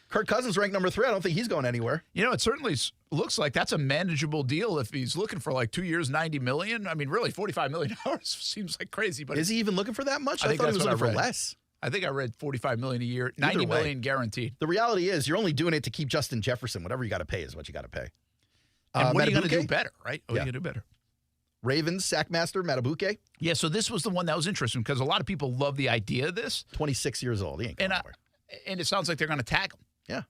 Kirk Cousins, ranked number 3. I don't think he's going anywhere. You know, it certainly looks like that's a manageable deal if he's looking for like 2 years, $90 million. I mean, really, $45 million seems like crazy. But is he even looking for that much? I thought he was looking for less. I think I read $45 million a year, $90 million guaranteed. The reality is you're only doing it to keep Justin Jefferson. Whatever you got to pay is what you got to pay. And what are you going to do better, right? What are you going to do better? Ravens, Sackmaster, Matabuke. Yeah, so this was the one that was interesting because a lot of people love the idea of this. 26 years old. He ain't going anywhere. And it sounds like they're going to tag him. Yeah.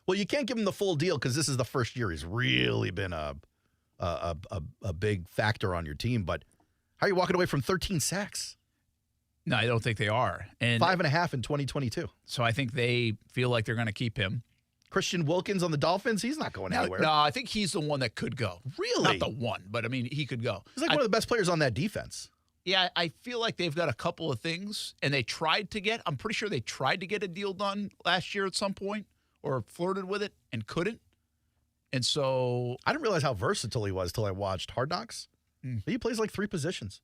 Well, you can't give him the full deal because this is the first year he's really been a big factor on your team. But how are you walking away from 13 sacks? No, I don't think they are. And 5.5 in 2022. So I think they feel like they're going to keep him. Christian Wilkins on the Dolphins, he's not going anywhere. No, I think he's the one that could go. Really? Not the one, but I mean, he could go. He's like one of the best players on that defense. Yeah, I feel like they've got a couple of things, and I'm pretty sure they tried to get a deal done last year at some point, or flirted with it and couldn't. And so I didn't realize how versatile he was till I watched Hard Knocks. He plays like 3 positions.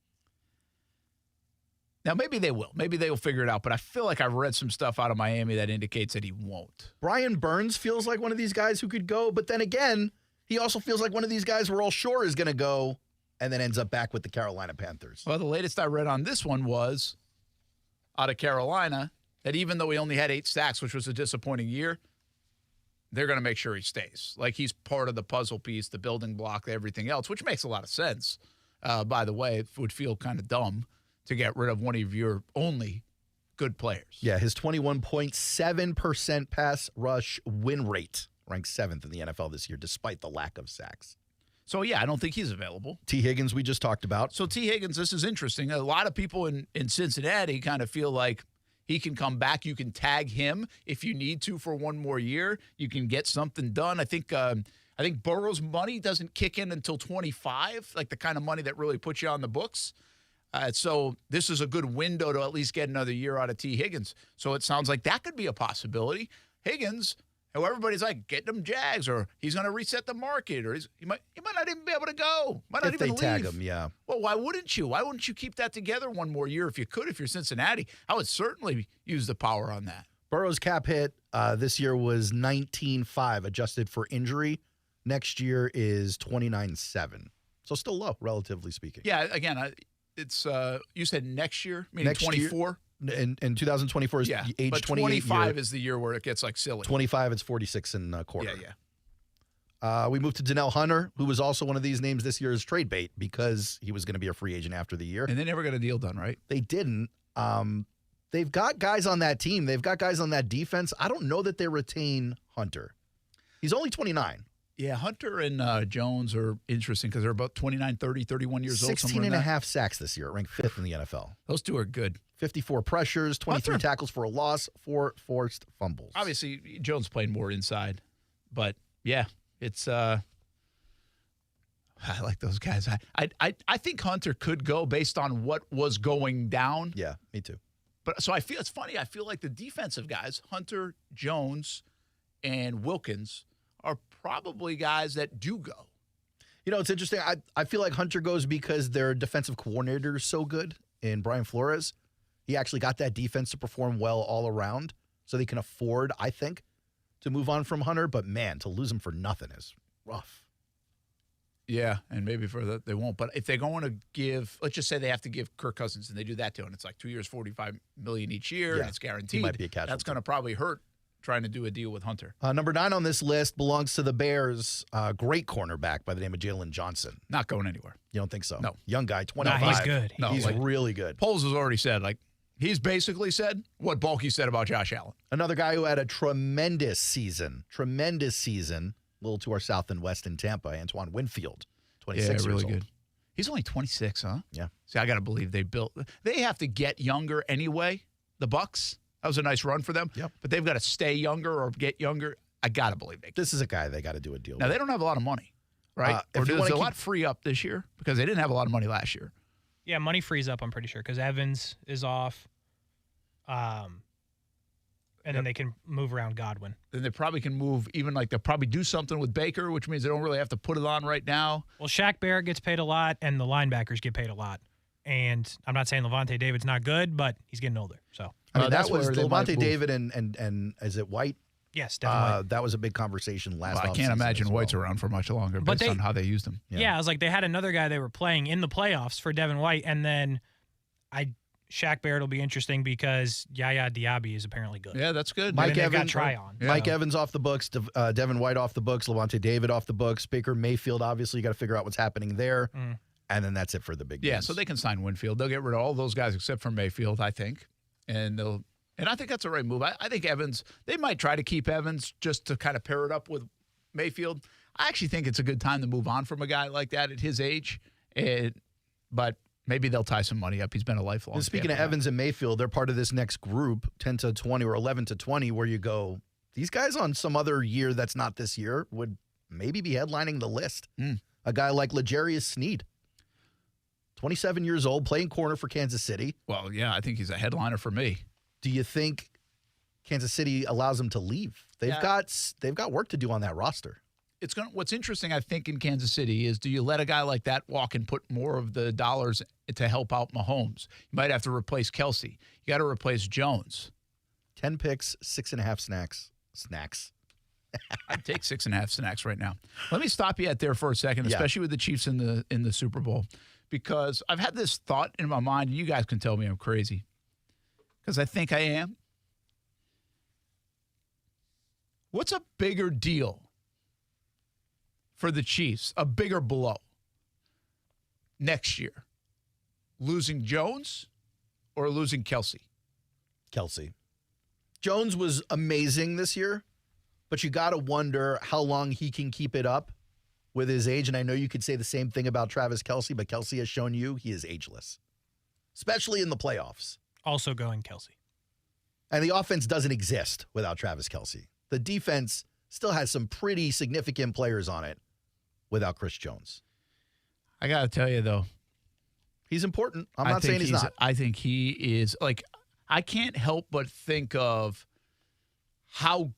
Now, maybe they will. Maybe they will figure it out. But I feel like I've read some stuff out of Miami that indicates that he won't. Brian Burns feels like one of these guys who could go. But then again, he also feels like one of these guys we're all sure is going to go and then ends up back with the Carolina Panthers. Well, the latest I read on this one was out of Carolina that even though he only had 8 sacks, which was a disappointing year, they're going to make sure he stays. Like he's part of the puzzle piece, the building block, everything else, which makes a lot of sense. By the way, it would feel kind of dumb to get rid of one of your only good players. Yeah, his 21.7% pass rush win rate ranked 7th in the NFL this year, despite the lack of sacks. So, yeah, I don't think he's available. T. Higgins, we just talked about. So, T. Higgins, this is interesting. A lot of people in Cincinnati kind of feel like he can come back. You can tag him if you need to for one more year. You can get something done. I think Burrow's money doesn't kick in until 25, like the kind of money that really puts you on the books. So this is a good window to at least get another year out of T. Higgins. So it sounds like that could be a possibility. Higgins, who everybody's like, get them Jags, or he's going to reset the market, or he might not even be able to go. Might not even leave. Tag him, yeah. Well, why wouldn't you? Why wouldn't you keep that together one more year if you could? If you're Cincinnati, I would certainly use the power on that. Burrow's cap hit this year was 19.5, adjusted for injury. Next year is 29.7. So still low, relatively speaking. Yeah, again, it's you said next year, meaning 24? In 2024 is age 28 25 year. is the year where it gets like silly. 25, it's 46 and a quarter. Yeah. We moved to Donnell Hunter, who was also one of these names this year as trade bait because he was going to be a free agent after the year. And they never got a deal done, right? They didn't. They've got guys on that team. They've got guys on that defense. I don't know that they retain Hunter. He's only 29. Yeah, Hunter and Jones are interesting because they're about 29, 30, 31 years old. 16 and a half sacks this year, ranked 5th in the NFL. Those two are good. 54 pressures, 23 tackles for a loss, 4 forced fumbles. Obviously, Jones played more inside. But, yeah, it's I like those guys. I think Hunter could go based on what was going down. Yeah, me too. But so it's funny. I feel like the defensive guys, Hunter, Jones, and Wilkins, are probably guys that do go. You know, it's interesting. I feel like Hunter goes because their defensive coordinator is so good in Brian Flores. He actually got that defense to perform well all around, so they can afford, I think, to move on from Hunter. But, man, to lose him for nothing is rough. Yeah, and maybe for that they won't. But if they're going to give, let's just say they have to give Kirk Cousins, and they do that to him, and it's like 2 years, $45 million each year, and it's guaranteed. He might be a casualty. That's going to probably hurt trying to do a deal with Hunter. Number 9 on this list belongs to the Bears. Great cornerback by the name of Jalen Johnson. Not going anywhere. You don't think so? No. Young guy, 25. He's good. No, he's really good. Poles has already said, he's basically said what Bulky said about Josh Allen. Another guy who had a tremendous season, a little to our south and west in Tampa, Antoine Winfield, 26 really years old. good. He's only 26, huh? Yeah. See, I got to believe they have to get younger anyway, the Bucs. That was a nice run for them. Yep. But they've got to stay younger or get younger. I got to believe they can. This is a guy they got to do a deal Now, with. they don't have a lot of money, right? Or does a lot free up this year? Because they didn't have a lot of money last year. Yeah, money frees up, I'm pretty sure, because Evans is off. And then they can move around Godwin. Then they probably can move they'll probably do something with Baker, which means they don't really have to put it on right now. Well, Shaq Barrett gets paid a lot, and the linebackers get paid a lot. And I'm not saying Levante David's not good, but he's getting older. So I mean, that was Levante David and is it White? Yes, definitely. White. That was a big conversation last I can't imagine White's around for much longer based on how they used him. Yeah, I was like, they had another guy they were playing in the playoffs for Devin White, and then Shaq Barrett will be interesting because Yaya Diaby is apparently good. Yeah, that's good. Mike Evans, Mike Evans off the books, Devin White off the books, Levante David off the books, Baker Mayfield, obviously you got to figure out what's happening there. And then that's it for the big games. Yeah, so they can sign Winfield. They'll get rid of all those guys except for Mayfield, I think. And I think that's the right move. I think Evans, they might try to keep Evans just to kind of pair it up with Mayfield. I actually think it's a good time to move on from a guy like that at his age. But maybe they'll tie some money up. He's been a lifelong. And speaking of Evans and Mayfield, they're part of this next group, 10 to 20 or 11 to 20, where you go, these guys on some other year that's not this year would maybe be headlining the list. A guy like L'Jarius Sneed, 27 years old, playing corner for Kansas City. Well, yeah, I think he's a headliner for me. Do you think Kansas City allows him to leave? They've got work to do on that roster. What's interesting, I think, in Kansas City is, do you let a guy like that walk and put more of the dollars to help out Mahomes? You might have to replace Kelsey. You got to replace Jones. 10 picks, 6.5 snacks. I'd take 6.5 snacks right now. Let me stop you at there for a second, especially with the Chiefs in the Super Bowl, because I've had this thought in my mind, and you guys can tell me I'm crazy, because I think I am. What's a bigger deal for the Chiefs, a bigger blow next year? Losing Jones or losing Kelsey? Kelsey. Jones was amazing this year, but you got to wonder how long he can keep it up with his age. And I know you could say the same thing about Travis Kelsey, but Kelsey has shown you he is ageless, especially in the playoffs. Also going Kelsey. And the offense doesn't exist without Travis Kelsey. The defense still has some pretty significant players on it without Chris Jones. I got to tell you, though. He's important. I'm not saying he's not. I think he is. I can't help but think of how,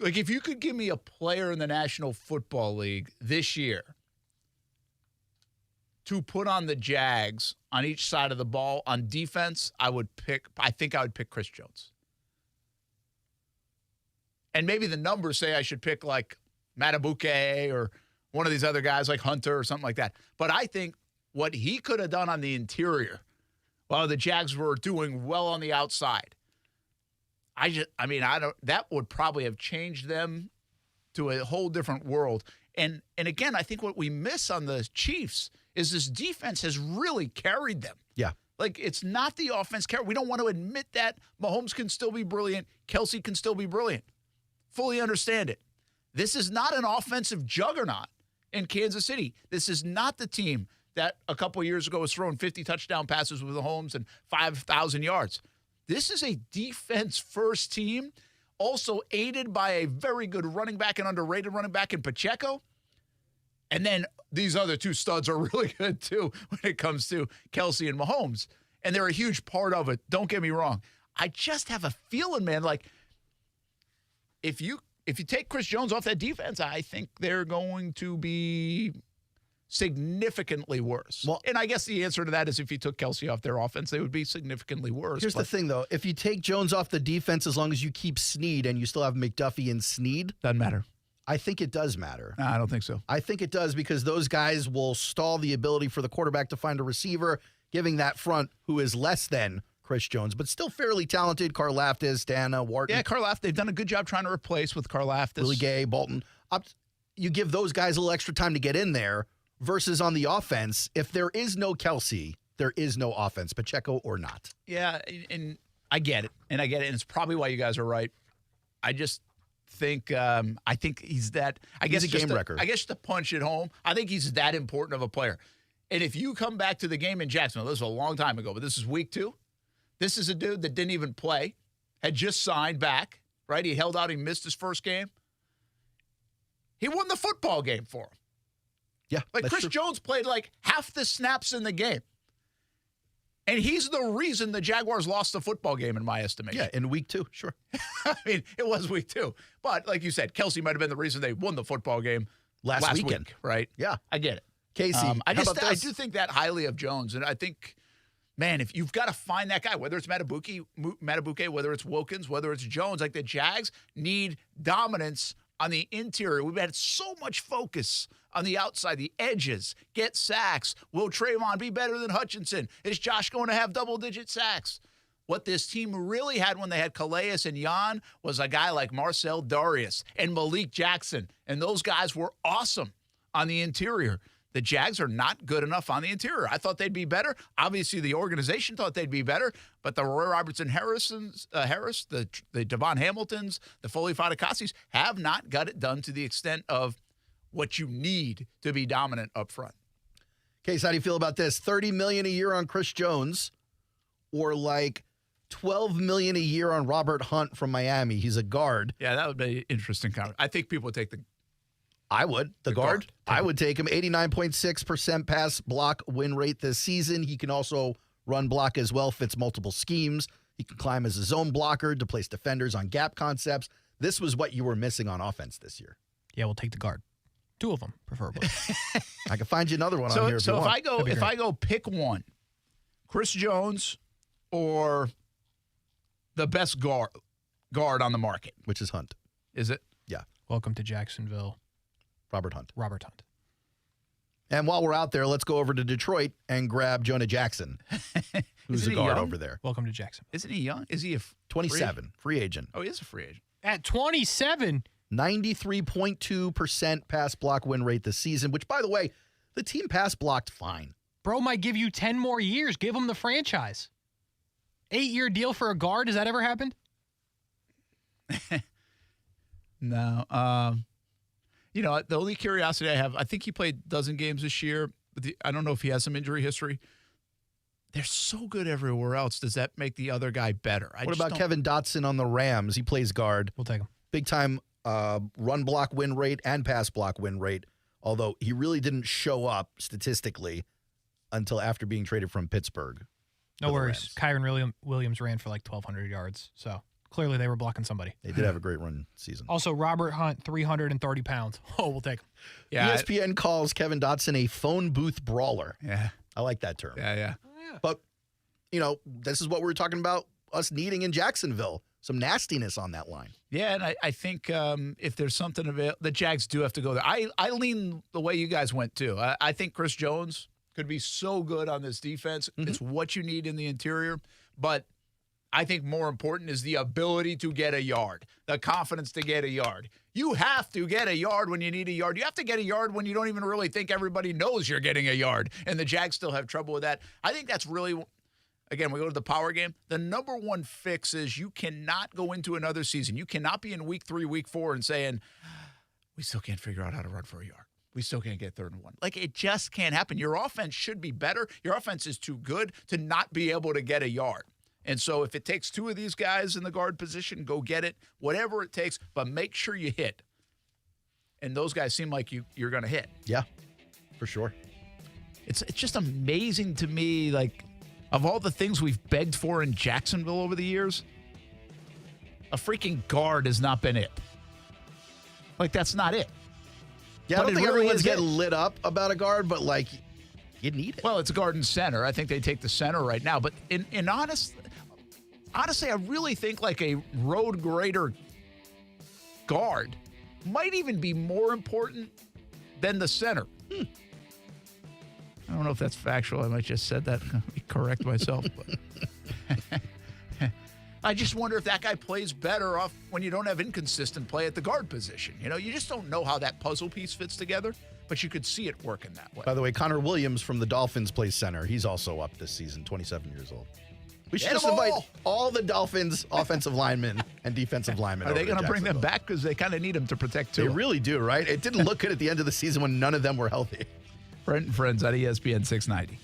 if you could give me a player in the National Football League this year to put on the Jags on each side of the ball on defense, I think I would pick Chris Jones. And maybe the numbers say I should pick like Matabuke or one of these other guys like Hunter or something like that. But I think what he could have done on the interior while the Jags were doing well on the outside, that would probably have changed them to a whole different world. And again, I think what we miss on the Chiefs is this defense has really carried them. Yeah. Like, it's not the offense carry. We don't want to admit that. Mahomes can still be brilliant. Kelsey can still be brilliant. Fully understand it. This is not an offensive juggernaut in Kansas City. This is not the team that a couple years ago was throwing 50 touchdown passes with Mahomes and 5,000 yards. This is a defense-first team, also aided by a very good running back and underrated running back in Pacheco. And then these other two studs are really good, too, when it comes to Kelsey and Mahomes. And they're a huge part of it. Don't get me wrong. I just have a feeling, man, like if you take Chris Jones off that defense, I think they're going to be significantly worse. Well, and I guess the answer to that is if you took Kelsey off their offense, they would be significantly worse. Here's the thing, though. If you take Jones off the defense, as long as you keep Snead and you still have McDuffie and Snead. Doesn't matter. I think it does matter. No, I don't think so. I think it does because those guys will stall the ability for the quarterback to find a receiver, giving that front who is less than Chris Jones, but still fairly talented. Karlaftis, Dana, Wharton. Yeah, Karlaftis. They've done a good job trying to replace with Karlaftis. Willie Gay, Bolton. You give those guys a little extra time to get in there versus on the offense, if there is no Kelsey, there is no offense, Pacheco or not. Yeah, and I get it. And it's probably why you guys are right. I just think he's that. He's a game wrecker. I guess to punch it home, I think he's that important of a player. And if you come back to the game in Jacksonville, this was a long time ago, but this is week 2. This is a dude that didn't even play, had just signed back, right? He held out. He missed his first game. He won the football game for him. Yeah, like Chris Jones played like half the snaps in the game. And he's the reason the Jaguars lost the football game, in my estimation. Yeah, in week 2, sure. I mean, it was week 2. But like you said, Kelsey might have been the reason they won the football game last weekend. Week, right? Yeah. I get it. Casey, I do think that highly of Jones. And I think, man, if you've got to find that guy, whether it's Matabuke, whether it's Wilkins, whether it's Jones, like the Jags need dominance on the interior. We've had so much focus on the outside, the edges, get sacks. Will Trayvon be better than Hutchinson? Is Josh going to have double-digit sacks? What this team really had when they had Calais and Jan was a guy like Marcel Darius and Malik Jackson, and those guys were awesome on the interior. The Jags are not good enough on the interior. I thought they'd be better. Obviously, the organization thought they'd be better, but the Roy Robertson-Harris, the Devon Hamiltons, the Foley Fatukasi's have not got it done to the extent of what you need to be dominant up front. Case, how do you feel about this? $30 million a year on Chris Jones, or like $12 million a year on Robert Hunt from Miami? He's a guard. Yeah, that would be interesting. I think people would take the. I would. The guard. I would take him. 89.6% pass block win rate this season. He can also run block as well, fits multiple schemes. He can climb as a zone blocker to place defenders on gap concepts. This was what you were missing on offense this year. Yeah, we'll take the guard. 2 of them, preferably. I can find you another one on here. So if I go pick one, Chris Jones or the best guard on the market, which is Hunt. Is it? Yeah. Welcome to Jacksonville. Robert Hunt. And while we're out there, let's go over to Detroit and grab Jonah Jackson, who's a guard over there. Welcome to Jackson. Isn't he young? Is he 27, free agent? Oh, he is a free agent. At 27? 93.2% pass block win rate this season, which, by the way, the team pass blocked fine. Bro might give you 10 more years. Give him the franchise. 8-year deal for a guard. Has that ever happened? No. You know, the only curiosity I have, I think he played a dozen games this year. But I don't know if he has some injury history. They're so good everywhere else. Does that make the other guy better? What about Kevin Dotson on the Rams? He plays guard. We'll take him. Big time run block win rate and pass block win rate, although he really didn't show up statistically until after being traded from Pittsburgh. No worries. Kyron Williams ran for like 1,200 yards, so clearly they were blocking somebody. They did have a great run season. Also, Robert Hunt, 330 pounds. Oh, we'll take him. Yeah, ESPN calls Kevin Dotson a phone booth brawler. Yeah. I like that term. Yeah. But, you know, this is what we were talking about us needing in Jacksonville. Some nastiness on that line. Yeah, and I think if there's something available, the Jags do have to go there. I lean the way you guys went, too. I think Chris Jones could be so good on this defense. Mm-hmm. It's what you need in the interior. But I think more important is the ability to get a yard, the confidence to get a yard. You have to get a yard when you need a yard. You have to get a yard when you don't even really think everybody knows you're getting a yard, and the Jags still have trouble with that. I think that's really, again, we go to the power game. The number one fix is you cannot go into another season. You cannot be in week 3, week 4 and saying, we still can't figure out how to run for a yard. We still can't get 3rd and 1. Like, it just can't happen. Your offense should be better. Your offense is too good to not be able to get a yard. And so if it takes 2 of these guys in the guard position, go get it, whatever it takes, but make sure you hit. And those guys seem like you're going to hit. Yeah, for sure. It's just amazing to me, like, of all the things we've begged for in Jacksonville over the years, a freaking guard has not been it. Like, that's not it. Yeah, I don't think everyone's getting lit up about a guard, but, like, you need it. Well, it's a guard and center. I think they take the center right now. But honestly, I really think like a road grader guard might even be more important than the center. I don't know if that's factual. I might just said that. Correct myself. But I just wonder if that guy plays better off when you don't have inconsistent play at the guard position. You know, you just don't know how that puzzle piece fits together, but you could see it working that way. By the way, Connor Williams from the Dolphins plays center. He's also up this season, 27 years old. We should just invite all the Dolphins offensive linemen and defensive linemen. Are they going to bring them back? Because they kind of need them to protect too. They really do, right? It didn't look good at the end of the season when none of them were healthy. Brent and Friends on ESPN 690.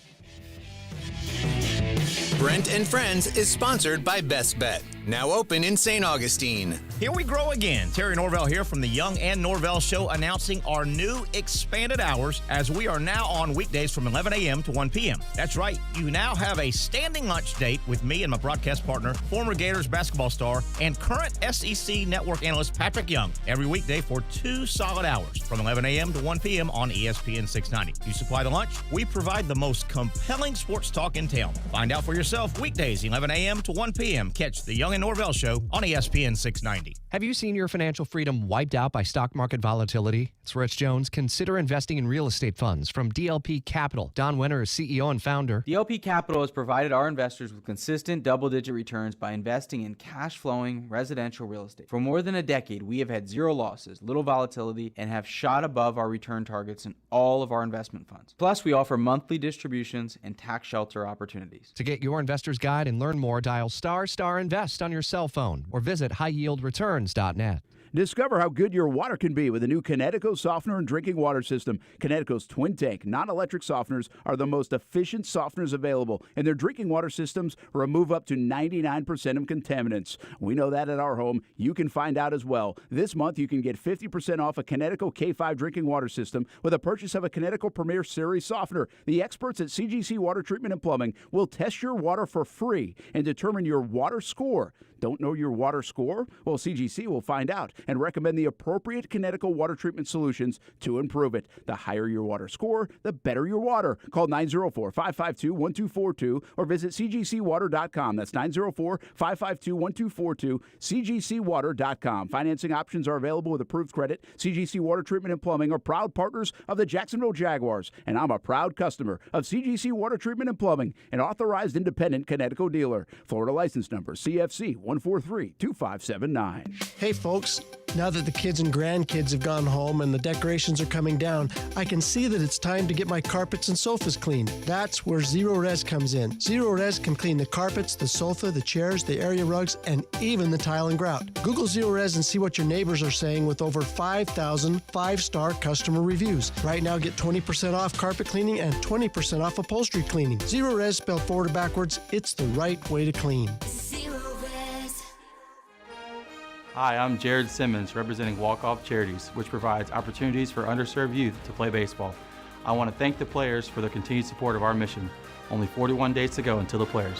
Brent and Friends is sponsored by Best Bet, now open in St. Augustine. Here we grow again. Terry Norvell here from the Young and Norvell Show, announcing our new expanded hours as we are now on weekdays from 11 a.m. to 1 p.m. That's right. You now have a standing lunch date with me and my broadcast partner, former Gators basketball star and current SEC network analyst Patrick Young, every weekday for 2 solid hours from 11 a.m. to 1 p.m. on ESPN 690. You supply the lunch. We provide the most compelling sports talk in town. Find out for yourself weekdays 11 a.m. to 1 p.m. Catch the Young and Norvell Show on ESPN 690. Have you seen your financial freedom wiped out by stock market volatility? It's Rich Jones. Consider investing in real estate funds from DLP Capital. Don Winter is CEO and founder. DLP Capital has provided our investors with consistent double-digit returns by investing in cash-flowing residential real estate. For more than a decade, we have had 0 losses, little volatility, and have shot above our return targets in all of our investment funds. Plus, we offer monthly distributions and tax shelter opportunities. To get your investor's guide and learn more, dial **invest on your cell phone or visit highyieldreturns.net. Discover how good your water can be with a new Connecticut softener and drinking water system. Connecticut's twin tank non-electric softeners are the most efficient softeners available, and their drinking water systems remove up to 99% of contaminants. We know that at our home. You can find out as well. This month, you can get 50% off a Connecticut K5 drinking water system with a purchase of a Connecticut Premier Series softener. The experts at CGC Water Treatment and Plumbing will test your water for free and determine your water score. Don't know your water score? Well, CGC will find out and recommend the appropriate Connecticut water treatment solutions to improve it. The higher your water score, the better your water. Call 904-552-1242 or visit cgcwater.com. That's 904-552-1242, cgcwater.com. Financing options are available with approved credit. CGC Water Treatment and Plumbing are proud partners of the Jacksonville Jaguars, and I'm a proud customer of CGC Water Treatment and Plumbing, an authorized independent Connecticut dealer. Florida license number CFC 143-2579. Hey folks, now that the kids and grandkids have gone home and the decorations are coming down, I can see that it's time to get my carpets and sofas cleaned. That's where Zero Res comes in. Zero Res can clean the carpets, the sofa, the chairs, the area rugs, and even the tile and grout. Google Zero Res and see what your neighbors are saying with over 5,000 5-star customer reviews. Right now, get 20% off carpet cleaning and 20% off upholstery cleaning. Zero Res spelled forward or backwards, it's the right way to clean. Hi, I'm Jared Simmons, representing Walk Off Charities, which provides opportunities for underserved youth to play baseball. I want to thank the players for their continued support of our mission. Only 41 days to go until the players.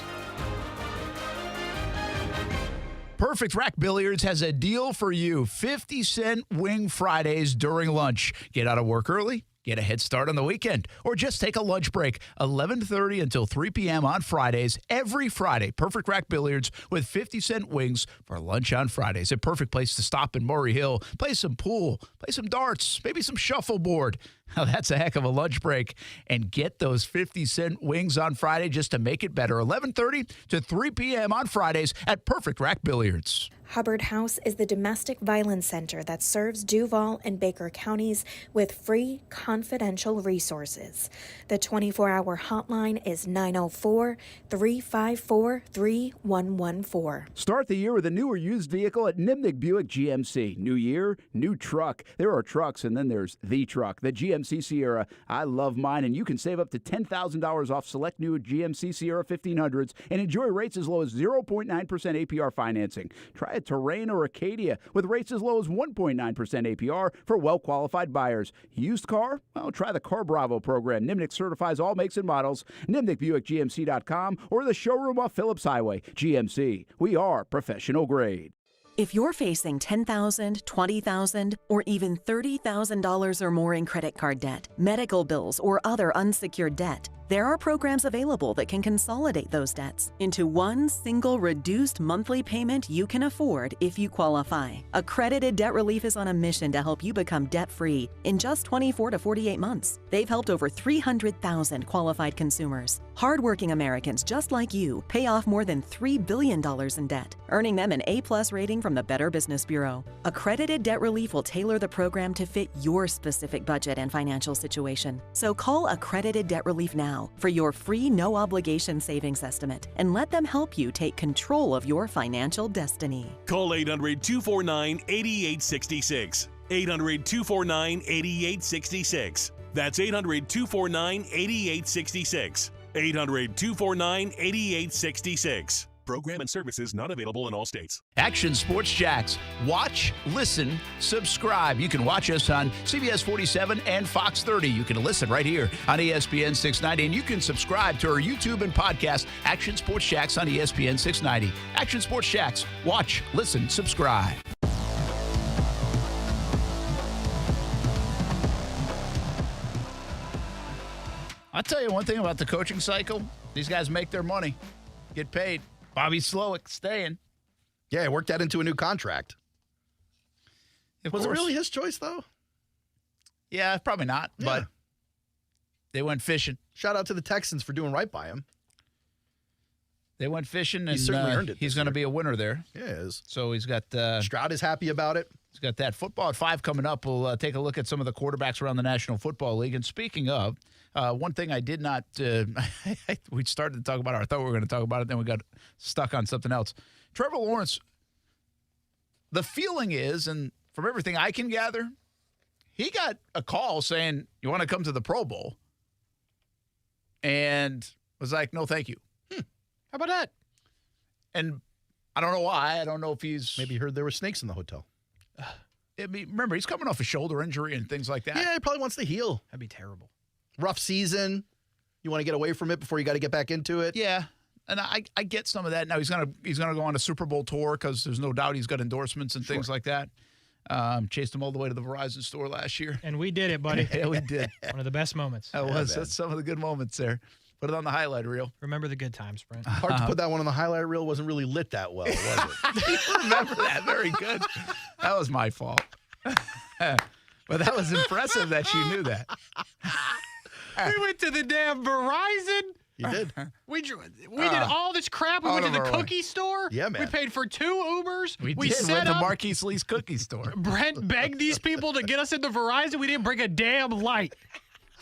Perfect Rack Billiards has a deal for you. 50-cent wing Fridays during lunch. Get out of work early, get a head start on the weekend, or just take a lunch break. 11:30 until 3 p.m. on Fridays. Every Friday, Perfect Rack Billiards with 50-cent wings for lunch on Fridays. A perfect place to stop in Murray Hill, play some pool, play some darts, maybe some shuffleboard. Now, that's a heck of a lunch break. And get those 50-cent wings on Friday just to make it better. 11:30 to 3 p.m. on Fridays at Perfect Rack Billiards. Hubbard House is the domestic violence center that serves Duval and Baker counties with free, confidential resources. The 24-hour hotline is 904-354-3114. Start the year with a new or used vehicle at Nimnick Buick GMC. New year, new truck. There are trucks, and then there's the truck, the GMC Sierra. I love mine, and you can save up to $10,000 off select new GMC Sierra 1500s and enjoy rates as low as 0.9% APR financing. Try a Terrain or Acadia with rates as low as 1.9% APR for well-qualified buyers. Used car? Well, try the Car Bravo program. Nimnick certifies all makes and models. NimnickBuickGMC.com or the showroom off Phillips Highway. GMC. We are professional grade. If you're facing $10,000, $20,000, or even $30,000 or more in credit card debt, medical bills, or other unsecured debt, there are programs available that can consolidate those debts into one single reduced monthly payment you can afford if you qualify. Accredited Debt Relief is on a mission to help you become debt-free in just 24 to 48 months. They've helped over 300,000 qualified consumers. Hardworking Americans just like you pay off more than $3 billion in debt, earning them an A+ rating from the Better Business Bureau. Accredited Debt Relief will tailor the program to fit your specific budget and financial situation. So call Accredited Debt Relief now for your free no-obligation savings estimate and let them help you take control of your financial destiny. Call 800-249-8866. 800-249-8866. That's 800-249-8866. 800-249-8866. Program and services not available in all states. Action Sports Jacks. Watch, listen, subscribe. You can watch us on CBS 47 and Fox 30. You can listen right here on ESPN 690. And you can subscribe to our YouTube and podcast, Action Sports Jacks on ESPN 690. Action Sports Jacks. Watch, listen, subscribe. I'll tell you one thing about the coaching cycle. These guys make their money, get paid. Bobby Slowick staying. Yeah, he worked that into a new contract. Was it really his choice, though? Yeah, probably not, but they went fishing. Shout out to the Texans for doing right by him. They went fishing, and he certainly earned it. He's going to be a winner there. Yeah, he is. So he's got... Stroud is happy about it. He's got that. Football at 5 coming up. We'll take a look at some of the quarterbacks around the National Football League. And speaking of, one thing I did not we started to talk about it. I thought we were going to talk about it, then we got stuck on something else. Trevor Lawrence, the feeling is, and from everything I can gather, he got a call saying, you want to come to the Pro Bowl? And was like, no, thank you. How about that? And I don't know why. I don't know if he's... Maybe he heard there were snakes in the hotel. Remember, he's coming off a shoulder injury and things like that. Yeah, he probably wants to heal. That'd be terrible. Rough season. You want to get away from it before you got to get back into it. Yeah, and I get some of that. Now he's gonna go on a Super Bowl tour because there's no doubt he's got endorsements and things like that. Chased him all the way to the Verizon store last year. And we did it, buddy. Yeah, we did. One of the best moments. That was. That's some of the good moments there. Put it on the highlight reel. Remember the good times, Brent. Hard to put that one on the highlight reel. Wasn't really lit that well, was it? You remember that. Very good. That was my fault. But that was impressive that you knew that. We went to the damn Verizon. You did. We did all this crap. We went to the cookie store. Yeah, man. We paid for 2 Ubers. We went to Marquise Lee's cookie store. Brent begged these people to get us into Verizon. We didn't bring a damn light.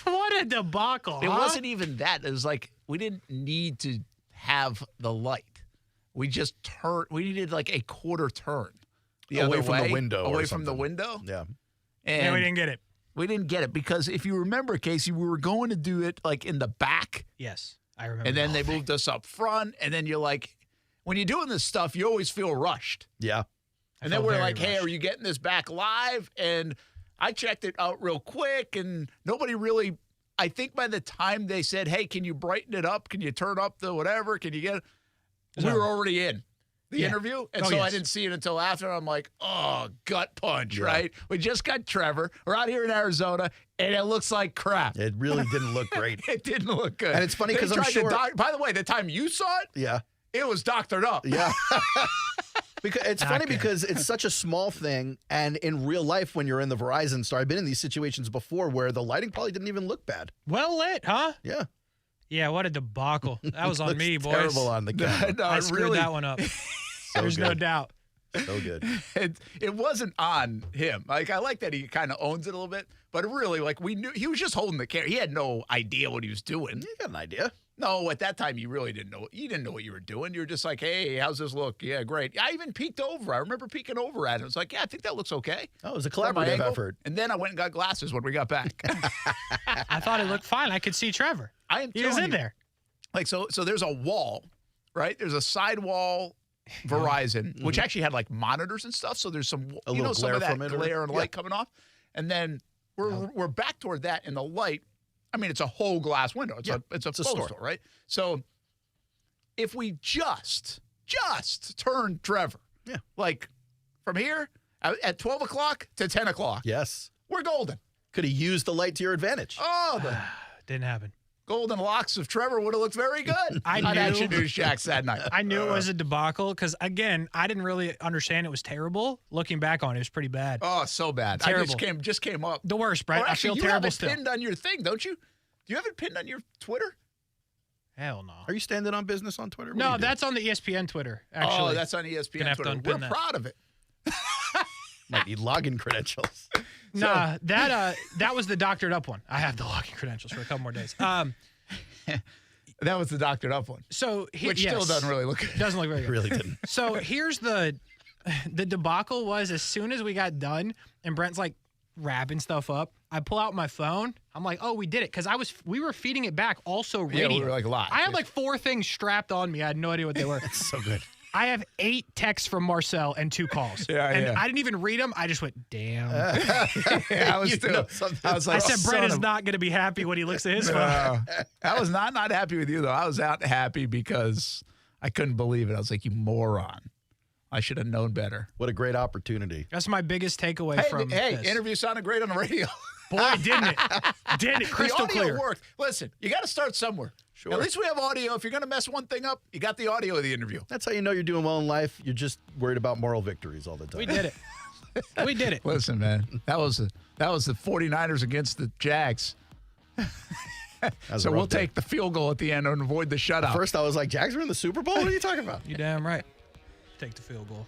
What a debacle, It wasn't even that. It was like we didn't need to have the light. We just we needed like a quarter turn. Away from the window. Away from the window? Yeah. And we didn't get it. We didn't get it because if you remember, Casey, we were going to do it like in the back. Yes, I remember. And then they moved us up front. And then you're like, when you're doing this stuff, you always feel rushed. Yeah. And then we're like, hey, are you getting this back live? And I checked it out real quick, and nobody really, I think by the time they said, hey, can you brighten it up? Can you turn up the whatever? Can you get it? We were already in the interview. And I didn't see it until after. I'm like, oh, gut punch, right? We just got Trevor. We're out here in Arizona, and it looks like crap. It really didn't look great. It didn't look good. And it's funny because I'm sure. By the way, the time you saw it, yeah, it was doctored up. Yeah. Because it's funny because it's such a small thing, and in real life, when you're in the Verizon store, I've been in these situations before where the lighting probably didn't even look bad. Well lit, huh? Yeah. Yeah, what a debacle. That was on me, boys. Terrible on the camera. No, I screwed really, that one up. There's no doubt. So good. It wasn't on him. Like, I like that he kind of owns it a little bit, but really, like, we knew he was just holding the camera. He had no idea what he was doing. You got an idea. No, at that time, you really didn't know. You didn't know what you were doing. You were just like, hey, how's this look? Yeah, great. I even peeked over. I remember peeking over at him. I was like, yeah, I think that looks okay. Oh, it was a collaborative effort. And then I went and got glasses when we got back. I thought it looked fine. I could see Trevor. He was in there. Like, so there's a wall, right? There's a sidewall Verizon, which actually had like monitors and stuff. So there's some, some of that glare and light coming off. And then we're back toward that, and the light, I mean, it's a whole glass window. It's a store, right? So if we just turn Trevor, like from here at 12 o'clock to 10 o'clock, yes, we're golden. Could have used the light to your advantage. Oh, the didn't happen. Golden locks of Trevor would have looked very good on Action News Jacks that night. I knew it was a debacle because, again, I didn't really understand it was terrible. Looking back on it, it was pretty bad. Oh, so bad. Terrible. I just came up. The worst, Brent. Actually, I feel terrible still. You have it pinned on your thing, don't you? Do you have it pinned on your Twitter? Hell no. Are you standing on business on Twitter? No, that's on the ESPN Twitter, actually. Oh, that's on ESPN Twitter. We're proud of it. Might need login credentials. Nah, that was the doctored up one. I have the login credentials for a couple more days. That was the doctored up one. So which still doesn't really look good. Doesn't look very good. Really didn't. So here's the debacle was as soon as we got done and Brent's like wrapping stuff up, I pull out my phone. I'm like, oh, we did it. Because we were feeding it back also radio. Yeah, we were like live. I had like 4 things strapped on me. I had no idea what they were. That's so good. I have 8 texts from Marcel and 2 calls. And I didn't even read them. I just went, damn. I said, Brent is not going to be happy when he looks at his phone. I was not happy with you, though. I was not happy because I couldn't believe it. I was like, you moron. I should have known better. What a great opportunity. That's my biggest takeaway from this. Interview sounded great on the radio. Boy, didn't it? Didn't it? Crystal the audio clear. worked. Listen, you got to start somewhere. Sure. At least we have audio. If you're going to mess one thing up, you got the audio of the interview. That's how you know you're doing well in life. You're just worried about moral victories all the time. We did it. We did it. Listen, man, that was the 49ers against the Jags. So we'll take the field goal at the end and avoid the shutout. At first, I was like, Jags are in the Super Bowl? What are you talking about? You damn right. Take the field goal.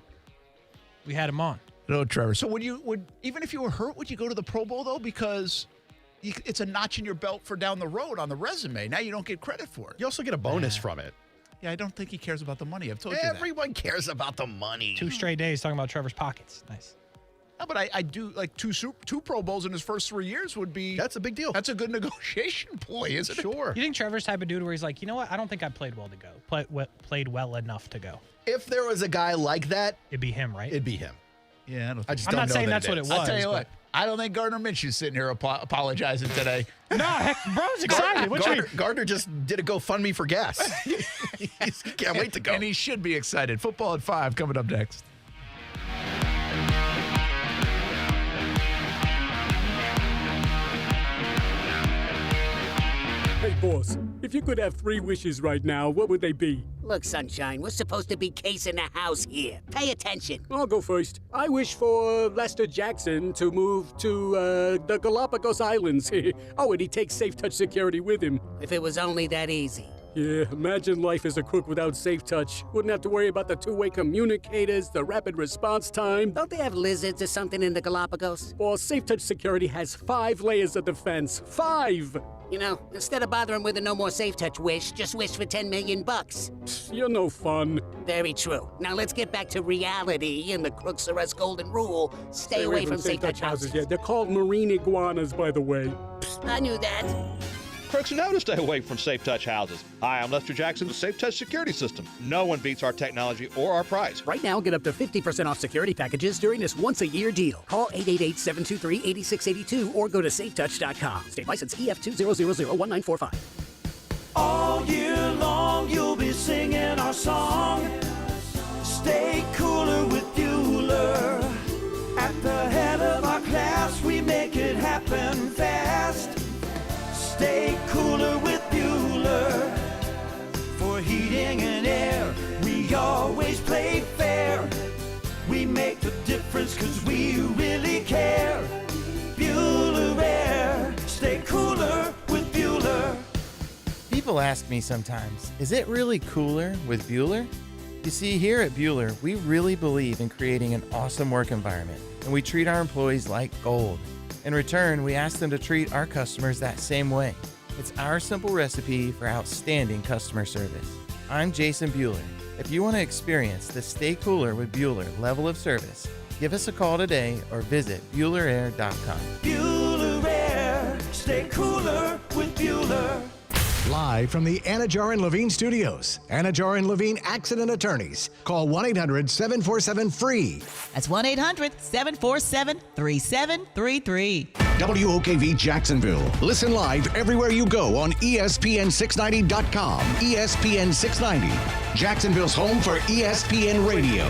We had him on. No, Trevor. So even if you were hurt, would you go to the Pro Bowl, though? Because it's a notch in your belt for down the road on the resume. Now you don't get credit for it. You also get a bonus from it. Yeah, I don't think he cares about the money. I've told you that. Everyone cares about the money. 2 straight days talking about Trevor's pockets. Nice. No, but I do like two Pro Bowls in his first 3 years would be. That's a big deal. That's a good negotiation ploy, isn't it? Sure. You think Trevor's type of dude where he's like, you know what? I don't think I played well to go. Played well enough to go. If there was a guy like that, it'd be him, right? It'd be him. Yeah, I just I'm don't not know saying that that's what it was. I'll tell you what. I don't think Gardner Minshew's sitting here apologizing today. No, heck, bro's excited. Gardner just did a GoFundMe for gas. He can't wait to go. And he should be excited. Football at 5 coming up next. Hey, boss, if you could have 3 wishes right now, what would they be? Look, Sunshine, we're supposed to be casing the house here. Pay attention. I'll go first. I wish for Lester Jackson to move to the Galapagos Islands. Oh, and he takes Safe Touch security with him. If it was only that easy. Yeah, imagine life as a crook without Safe Touch. Wouldn't have to worry about the 2-way communicators, the rapid response time. Don't they have lizards or something in the Galapagos? Well, Safe Touch security has 5 layers of defense. 5! You know, instead of bothering with a no more Safe Touch wish, just wish for $10 million. You're no fun. Very true. Now let's get back to reality and the Crooks Are Us golden rule. Stay away from Safe Touch houses. Yeah, they're called marine iguanas, by the way. I knew that. Crooks know to stay away from Safe Touch houses. Hi, I'm Lester Jackson, the Safe Touch security system. No one beats our technology or our price. Right now, get up to 50% off security packages during this once-a-year deal. Call 888-723-8682 or go to safetouch.com. State license EF200001945. All year long, you'll be singing our song. Stay cooler with Bueller. At the head of our class, we make it happen fast. Stay cooler with Bueller. For heating and air, we always play fair. we really care. Bueller Air, stay cooler with Bueller. People ask me sometimes, is it really cooler with Bueller? You see, here at Bueller, we really believe in creating an awesome work environment, and we treat our employees like gold. In return, we ask them to treat our customers that same way. It's our simple recipe for outstanding customer service. I'm Jason Bueller. If you want to experience the Stay Cooler with Bueller level of service, give us a call today or visit BuellerAir.com. Bueller Air, stay cooler with Bueller. Live from the Anajar and Levine Studios, Anajar and Levine Accident Attorneys. Call 1-800-747-FREE. That's 1-800-747-3733. WOKV Jacksonville. Listen live everywhere you go on ESPN690.com. ESPN 690, Jacksonville's home for ESPN Radio.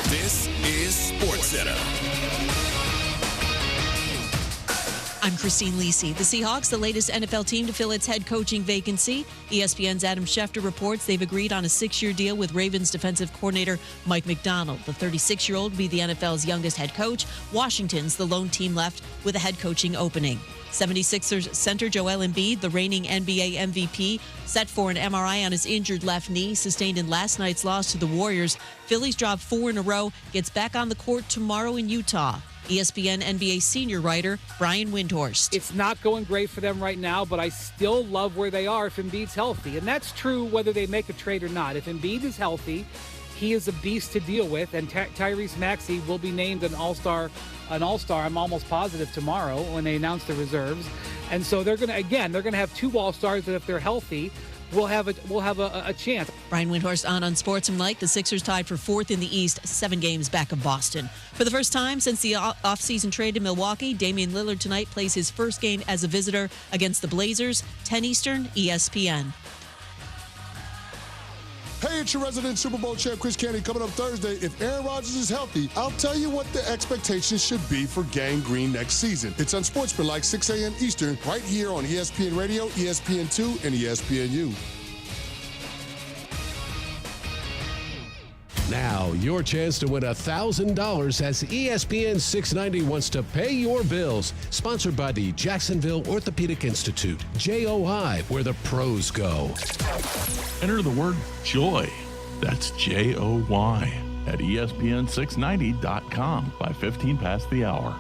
This is SportsCenter. I'm Christine Lisi. The Seahawks, the latest NFL team to fill its head coaching vacancy. ESPN's Adam Schefter reports they've agreed on a 6-year deal with Ravens defensive coordinator Mike McDonald. The 36-year-old will be the NFL's youngest head coach. Washington's the lone team left with a head coaching opening. 76ers center Joel Embiid, the reigning NBA MVP, set for an MRI on his injured left knee, sustained in last night's loss to the Warriors. Phillies dropped 4 in a row, gets back on the court tomorrow in Utah. ESPN NBA senior writer Brian Windhorst. It's not going great for them right now, but I still love where they are if Embiid's healthy. And that's true whether they make a trade or not. If Embiid is healthy, he is a beast to deal with, and Tyrese Maxey will be named an all-star, I'm almost positive, tomorrow when they announce the reserves. And so they're going to have 2 all-stars that if they're healthy, we'll have a chance. Brian Windhorst on Unsportsmanlike. The Sixers tied for 4th in the East, 7 games back of Boston. For the first time since the offseason trade to Milwaukee, Damian Lillard tonight plays his first game as a visitor against the Blazers, 10 Eastern, ESPN. Hey, it's your resident Super Bowl champ, Chris Candy, coming up Thursday. If Aaron Rodgers is healthy, I'll tell you what the expectations should be for Gang Green next season. It's Unsportsmanlike, 6 a.m. Eastern, right here on ESPN Radio, ESPN2, and ESPNU. Now, your chance to win $1,000 as ESPN 690 wants to pay your bills. Sponsored by the Jacksonville Orthopedic Institute, JOI, where the pros go. Enter the word joy. That's JOY at ESPN690.com by 15 past the hour.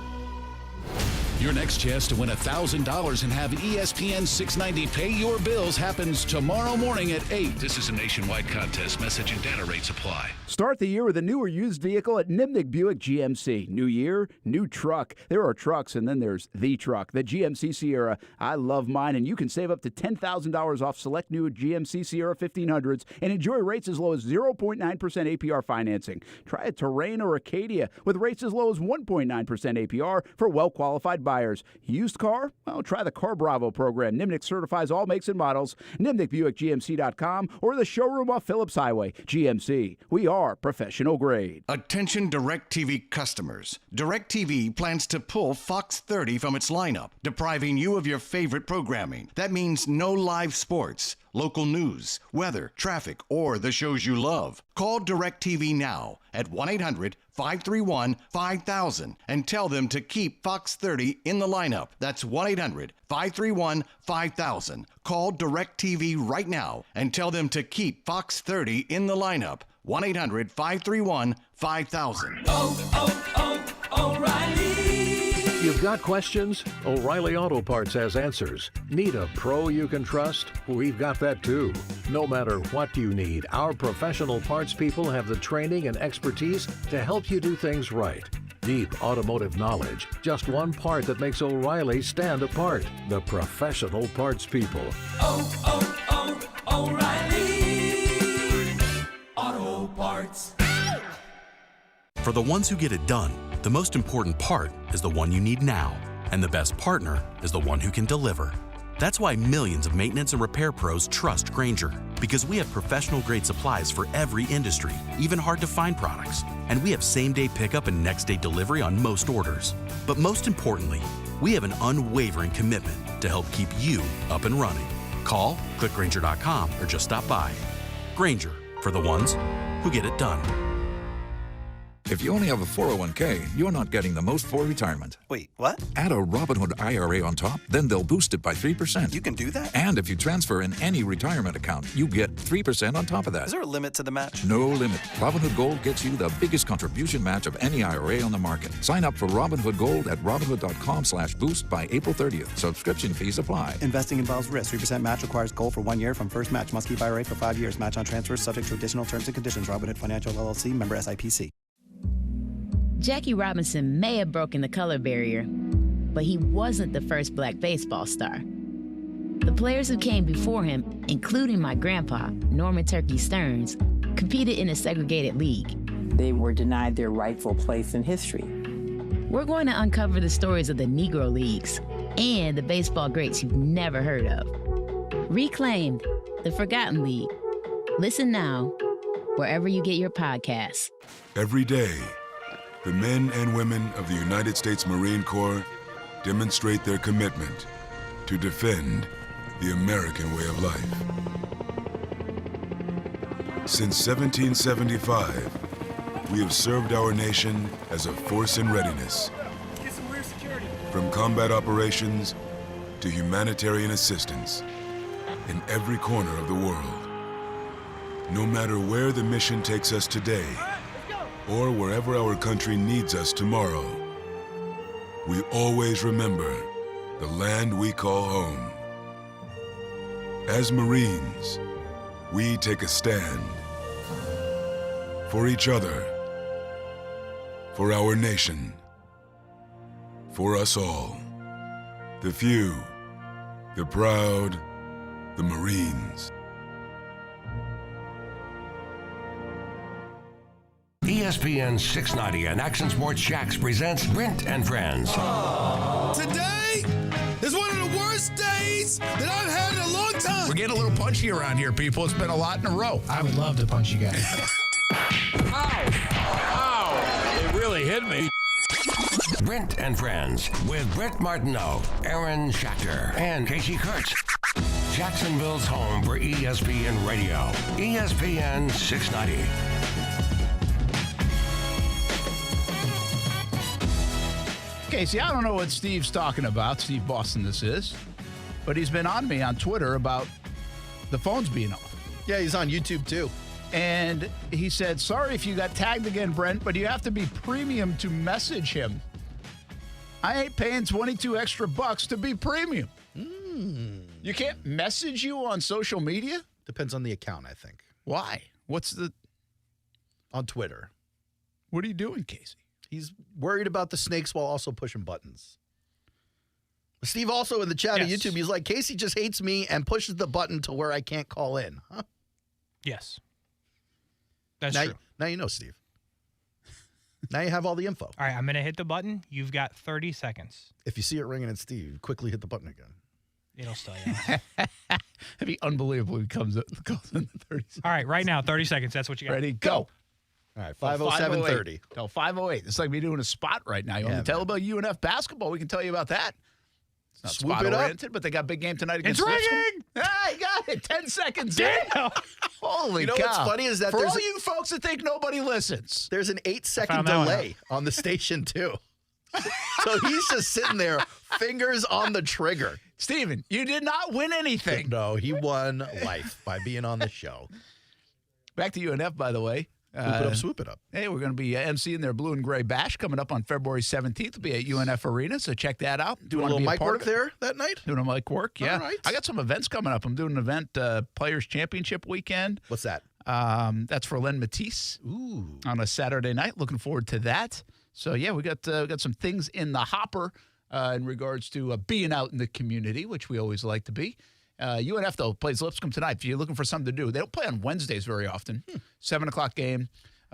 Your next chance to win $1,000 and have ESPN 690 pay your bills happens tomorrow morning at 8. This is a nationwide contest. Message and data rates apply. Start the year with a new or used vehicle at Nimnick Buick GMC. New year, new truck. There are trucks, and then there's the truck, the GMC Sierra. I love mine, and you can save up to $10,000 off select new GMC Sierra 1500s and enjoy rates as low as 0.9% APR financing. Try a Terrain or Acadia with rates as low as 1.9% APR for well-qualified buyers. Used car? Well, try the Car Bravo program. Nimnick certifies all makes and models. NimnickBuickGMC.com or the showroom off Phillips Highway. GMC. We are professional grade. Attention DirecTV customers. DirecTV plans to pull Fox 30 from its lineup, depriving you of your favorite programming. That means no live sports, local news, weather, traffic, or the shows you love. Call DirecTV now at 1-800-531-5000 and tell them to keep Fox 30 in the lineup. That's 1-800-531-5000. Call DirecTV right now and tell them to keep Fox 30 in the lineup. 1-800-531-5000. O'Reilly. You've got questions? O'Reilly Auto Parts has answers. Need a pro you can trust? We've got that too. No matter what you need, our professional parts people have the training and expertise to help you do things right. Deep automotive knowledge. Just one part that makes O'Reilly stand apart. The professional parts people. O'Reilly Auto Parts. For the ones who get it done, the most important part is the one you need now. And the best partner is the one who can deliver. That's why millions of maintenance and repair pros trust Grainger. Because we have professional-grade supplies for every industry, even hard-to-find products. And we have same-day pickup and next-day delivery on most orders. But most importantly, we have an unwavering commitment to help keep you up and running. Call, click Grainger.com, or just stop by. Grainger, for the ones who get it done. If you only have a 401k, you're not getting the most for retirement. Wait, what? Add a Robinhood IRA on top, then they'll boost it by 3%. You can do that? And if you transfer in any retirement account, you get 3% on top of that. Is there a limit to the match? No limit. Robinhood Gold gets you the biggest contribution match of any IRA on the market. Sign up for Robinhood Gold at Robinhood.com/boost by April 30th. Subscription fees apply. Investing involves risk. 3% match requires gold for 1 year from first match. Must keep IRA for 5 years. Match on transfers subject to additional terms and conditions. Robinhood Financial LLC, member SIPC. Jackie Robinson may have broken the color barrier, but he wasn't the first black baseball star. The players who came before him, including my grandpa, Norman Turkey Stearns, competed in a segregated league. They were denied their rightful place in history. We're going to uncover the stories of the Negro Leagues and the baseball greats you've never heard of. Reclaimed, the Forgotten League. Listen now, wherever you get your podcasts. Every day, the men and women of the United States Marine Corps demonstrate their commitment to defend the American way of life. Since 1775, we have served our nation as a force in readiness. From combat operations to humanitarian assistance in every corner of the world. No matter where the mission takes us today, or wherever our country needs us tomorrow, we always remember the land we call home. As Marines, we take a stand for each other, for our nation, for us all. The few, the proud, the Marines. ESPN 690 and Action Sports Jacks presents Brent and Friends. Today is one of the worst days that I've had in a long time. We're getting a little punchy around here, people. It's been a lot in a row. I would love to punch you guys. Ow! Ow! It really hit me. Brent and Friends with Brent Martineau, Aaron Schachter, and Kasey Kuhrts. Jacksonville's home for ESPN Radio. ESPN 690. Kasey, I don't know what Steve's talking about. Steve Boston, this is. But he's been on me on Twitter about the phones being off. Yeah, he's on YouTube too. And he said, sorry if you got tagged again, Brent, but you have to be premium to message him. I ain't paying 22 extra bucks to be premium. You can't message you on social media? Depends on the account, I think. Why? What's the... On Twitter. What are you doing, Kasey? He's worried about the snakes while also pushing buttons. Steve also in the chat on YouTube, he's like, Kasey just hates me and pushes the button to where I can't call in. Huh? Yes. That's now, true. Now you know, Steve. Now you have all the info. All right, I'm going to hit the button. You've got 30 seconds. If you see it ringing at Steve, quickly hit the button again. It'll still, yeah. It'd be unbelievable if he calls in the 30 seconds. All right, right now, 30 seconds. That's what you got. Ready, go. All right, 5:07:30. No, 5:08. It's like me doing a spot right now. You want to tell about UNF basketball? We can tell you about that. It's not Swoop spot it up. oriented, but they got a big game tonight against It's Lipscomb. ringing! Ah, you got it. 10 seconds. Damn! Holy You know cow. what's funny is that for there's all you folks that think nobody listens, there's an 8-second found that one delay on the station too. So he's just sitting there, fingers on the trigger. Steven, you did not win anything. No, he won life by being on the show. Back to UNF, by the way. Swoop it up. Hey, we're going to be emceeing their Blue and Gray Bash coming up on February 17th. We'll be at UNF Arena, so check that out. Doing a little mic work there that night? Doing a mic work, yeah. All right. I got some events coming up. I'm doing an event, Players Championship weekend. What's that? That's for Len Matisse. Ooh. On a Saturday night. Looking forward to that. So, yeah, we got some things in the hopper in regards to being out in the community, which we always like to be. UNF, though, plays Lipscomb tonight. If you're looking for something to do, they don't play on Wednesdays very often. 7 o'clock game.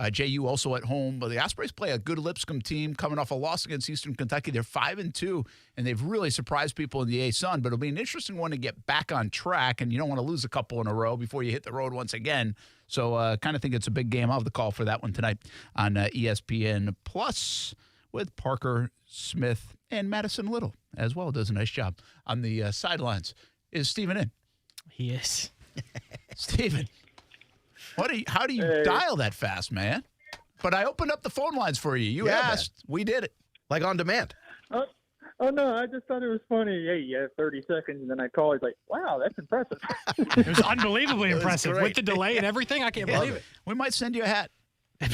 JU also at home. But the Ospreys play a good Lipscomb team coming off a loss against Eastern Kentucky. They're 5-2, and they've really surprised people in the A-Sun. But it'll be an interesting one to get back on track, and you don't want to lose a couple in a row before you hit the road once again. So kind of think it's a big game. I'll have the call for that one tonight on ESPN Plus with Parker Smith and Madison Little as well. Does a nice job on the sidelines. Is Steven in? He is. Steven. How do you dial that fast, man? But I opened up the phone lines for you. You asked. Man. We did it. Like on demand. Oh, no, I just thought it was funny. Hey, you have 30 seconds, and then I call. He's like, wow, that's impressive. It was unbelievably impressive. With the delay and everything, I can't believe it. We might send you a hat.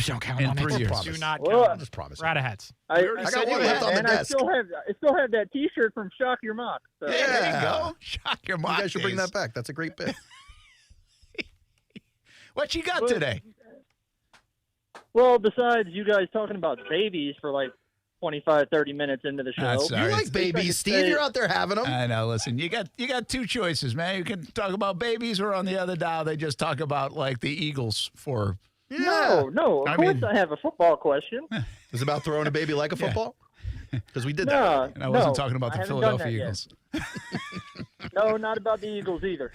Don't count on 3 years. Do not count on it. Just promise. We're out of hats. I got one hat on the desk. I still have that T-shirt from Shock Your Mock. So. Yeah, there you go. Shock Your Mock. You guys should bring that back. That's a great bit. What you got today? Well, besides you guys talking about babies for like 25, 30 minutes into the show. You like babies, Steve. You're out there having them. I know. Listen, you got two choices, man. You can talk about babies, or on the other dial, they just talk about like the Eagles for. Yeah. No. Of course, I have a football question. Is it about throwing a baby like a football? Because we did that. Right. And I wasn't talking about the Philadelphia Eagles. No, not about the Eagles either.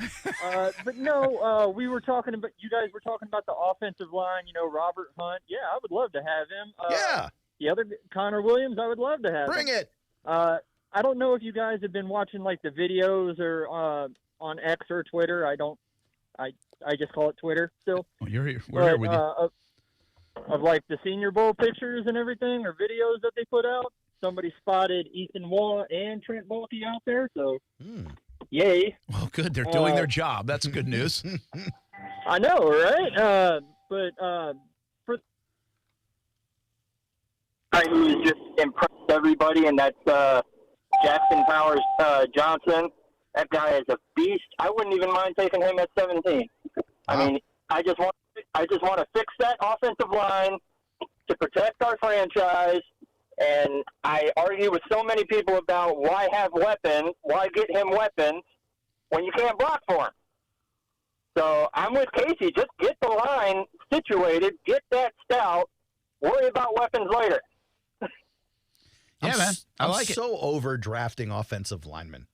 But no, we were talking about. You guys were talking about the offensive line. You know, Robert Hunt. Yeah, I would love to have him. The other Connor Williams, I would love to have. Bring it. I don't know if you guys have been watching like the videos or on X or Twitter. I just call it Twitter still. Well, we're here with you. Of like the Senior Bowl pictures and everything or videos that they put out. Somebody spotted Ethan Waugh and Trent Baalke out there, so yay. Well, good. They're doing their job. That's good news. I know, right? But for who's just impressed everybody, and that's Jackson Powers Johnson. That guy is a beast. I wouldn't even mind taking him at 17. I mean, I just want to fix that offensive line to protect our franchise. And I argue with so many people about why have weapons, why get him weapons when you can't block for him. So I'm with Casey. Just get the line situated, get that stout, worry about weapons later. Yeah, man. I'm so over drafting offensive linemen.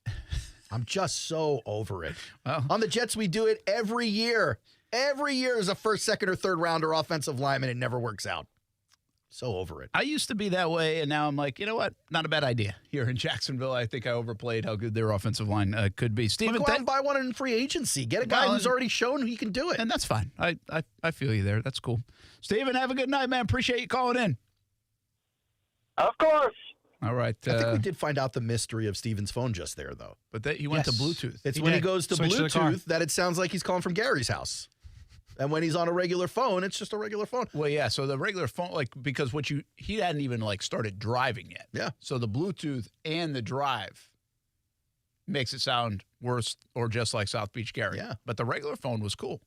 I'm just so over it. Well, on the Jets, we do it every year. Every year is a first, second, or third rounder offensive lineman. It never works out. So over it. I used to be that way, and now I'm like, you know what? Not a bad idea. Here in Jacksonville, I think I overplayed how good their offensive line could be. Steven, go out and buy one in free agency. Get a guy who's already shown he can do it. And that's fine. I feel you there. That's cool. Steven, have a good night, man. Appreciate you calling in. Of course. All right. I think we did find out the mystery of Steven's phone just there, though. But he went to Bluetooth. It's when he goes to Bluetooth that it sounds like he's calling from Gary's house. And when he's on a regular phone, it's just a regular phone. Well, yeah. So the regular phone, because he hadn't even started driving yet. Yeah. So the Bluetooth and the drive makes it sound worse or just like South Beach Gary. Yeah. But the regular phone was cool.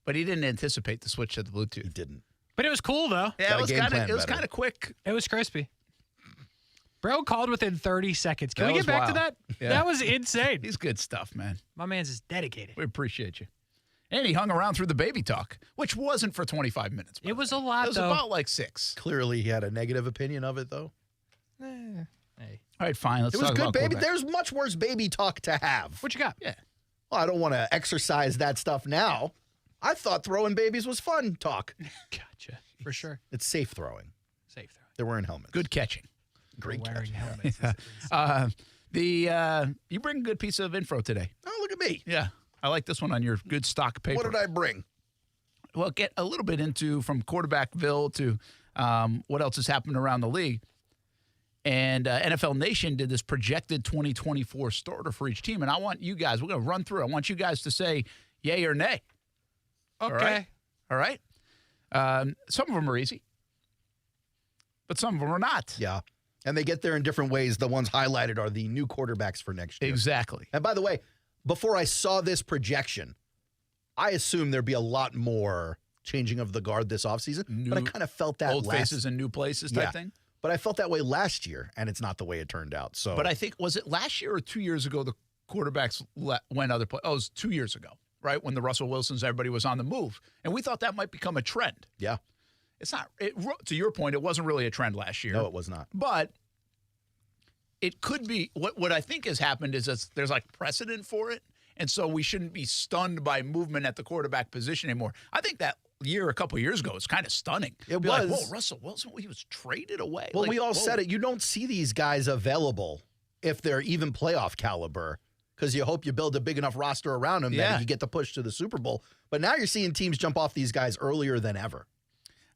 But he didn't anticipate the switch to the Bluetooth. He didn't. But it was cool though. Yeah, it was kind of quick. It was crispy. Bro called within 30 seconds. Can we get back to that? Yeah. That was insane. He's good stuff, man. My man's is dedicated. We appreciate you. And he hung around through the baby talk, which wasn't for 25 minutes. It was a lot, It was though. about 6. Clearly, he had a negative opinion of it, though. Hey. All right, fine. Let's it was talk good, about baby. quarterback. There's much worse baby talk to have. What you got? Yeah. Well, I don't want to exercise that stuff now. I thought throwing babies was fun talk. Gotcha. For sure. It's safe throwing. Safe throwing. They're wearing helmets. Good catching. Great wearing catching. helmets. You bring a good piece of info today. Oh, look at me. Yeah. I like this one on your good stock paper. What did I bring? Well, get a little bit into from quarterbackville to what else has happened around the league. And NFL Nation did this projected 2024 starter for each team. And I want you guys, we're going to run through. I want you guys to say yay or nay. Okay. All right. Some of them are easy, but some of them are not. Yeah. And they get there in different ways. The ones highlighted are the new quarterbacks for next year. Exactly. And by the way, before I saw this projection, I assumed there'd be a lot more changing of the guard this offseason. But I kind of felt that old faces in new places type thing. But I felt that way last year, and it's not the way it turned out. So, but I think, was it last year or 2 years ago the quarterbacks went other places? Oh, it was 2 years ago, right? When the Russell Wilsons, everybody was on the move. And we thought that might become a trend. Yeah. it's not. To your point, it wasn't really a trend last year. No, it was not. But it could be. What I think has happened is that there's like precedent for it, and so we shouldn't be stunned by movement at the quarterback position anymore. I think that year a couple of years ago was kind of stunning. It was. Like, whoa, Russell Wilson, he was traded away. Well, like, we all said it. You don't see these guys available if they're even playoff caliber, because you hope you build a big enough roster around them that you get the push to the Super Bowl. But now you're seeing teams jump off these guys earlier than ever.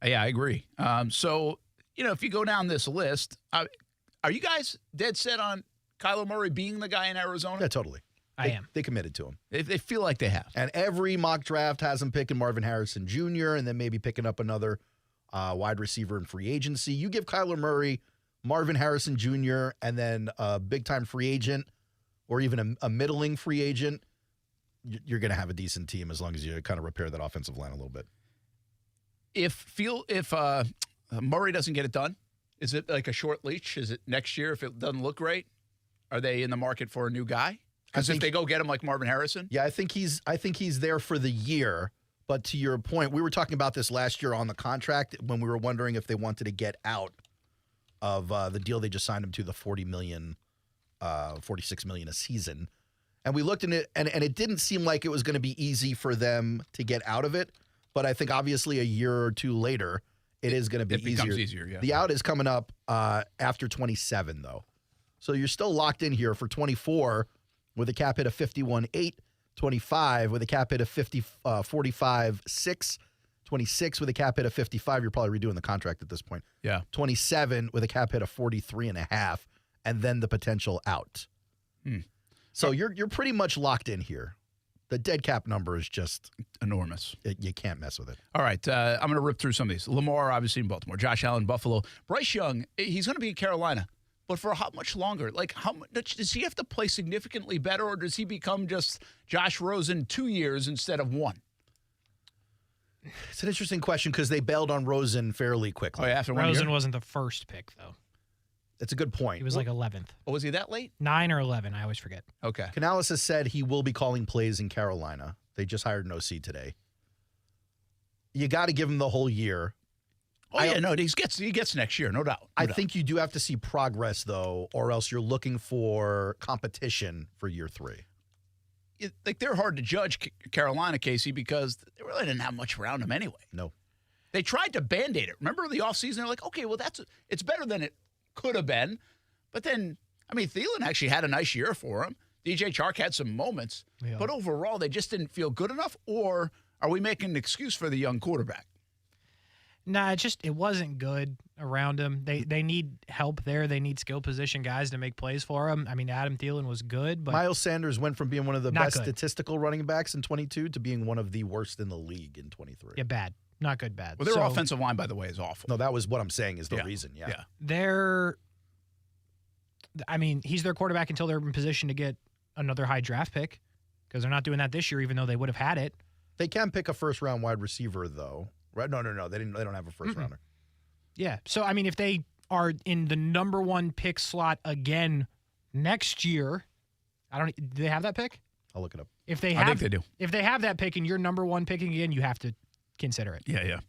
Yeah, I agree. So, if you go down this list, are you guys dead set on Kyler Murray being the guy in Arizona? Yeah, totally. I am. They committed to him. They feel like they have. And every mock draft has him picking Marvin Harrison Jr. and then maybe picking up another wide receiver in free agency. You give Kyler Murray, Marvin Harrison Jr., and then a big-time free agent or even a middling free agent, you're going to have a decent team as long as you kind of repair that offensive line a little bit. If Murray doesn't get it done, is it like a short leash? Is it next year if it doesn't look great? Are they in the market for a new guy? Because if they go get him like Marvin Harrison? Yeah, I think he's there for the year. But to your point, we were talking about this last year on the contract when we were wondering if they wanted to get out of the deal they just signed him to, the $46 million a season. And we looked at it, and it didn't seem like it was going to be easy for them to get out of it. But I think obviously a year or two later, it is going to be easier. It becomes easier, yeah. The out is coming up after 27, though. So you're still locked in here for 24 with a cap hit of 51.8, 25 with a cap hit of 45.6, 26 with a cap hit of 55. You're probably redoing the contract at this point. Yeah. 27 with a cap hit of 43.5, and then the potential out. So you're pretty much locked in here. The dead cap number is just enormous. You can't mess with it. All right, I'm going to rip through some of these. Lamar, obviously in Baltimore. Josh Allen, Buffalo. Bryce Young, he's going to be in Carolina. But for how much longer? Like, how much does he have to play significantly better, or does he become just Josh Rosen 2 years instead of 1? It's an interesting question because they bailed on Rosen fairly quickly. Oh, yeah, after 1 year? Rosen wasn't the first pick, though. That's a good point. He was like 11th. Oh, was he that late? 9 or 11. I always forget. Okay. Canales has said he will be calling plays in Carolina. They just hired an OC today. You got to give him the whole year. Oh, he gets next year, no doubt. I think you do have to see progress, though, or else you're looking for competition for year 3. They're hard to judge, Carolina, Casey, because they really didn't have much around them anyway. No. They tried to Band-Aid it. Remember the offseason? They're like, okay, well, it's better than it could have been. But then, Thielen actually had a nice year for him. DJ Chark had some moments. Yeah. But overall, they just didn't feel good enough? Or are we making an excuse for the young quarterback? Nah, it wasn't good around him. They need help there. They need skill position guys to make plays for him. Adam Thielen was good, but Miles Sanders went from being one of the best statistical running backs in 22 to being one of the worst in the league in 23. Yeah, bad. Not good, bad. Well, their offensive line, by the way, is awful. No, that was what I'm saying is the reason, yeah. He's their quarterback until they're in position to get another high draft pick because they're not doing that this year, even though they would have had it. They can pick a first-round wide receiver, though. Right? No. They don't have a first rounder. Yeah. So if they are in the number 1 pick slot again next year, do they have that pick? I'll look it up. I think they do. If they have that pick and you're number 1 picking again, you have to consider it. Yeah.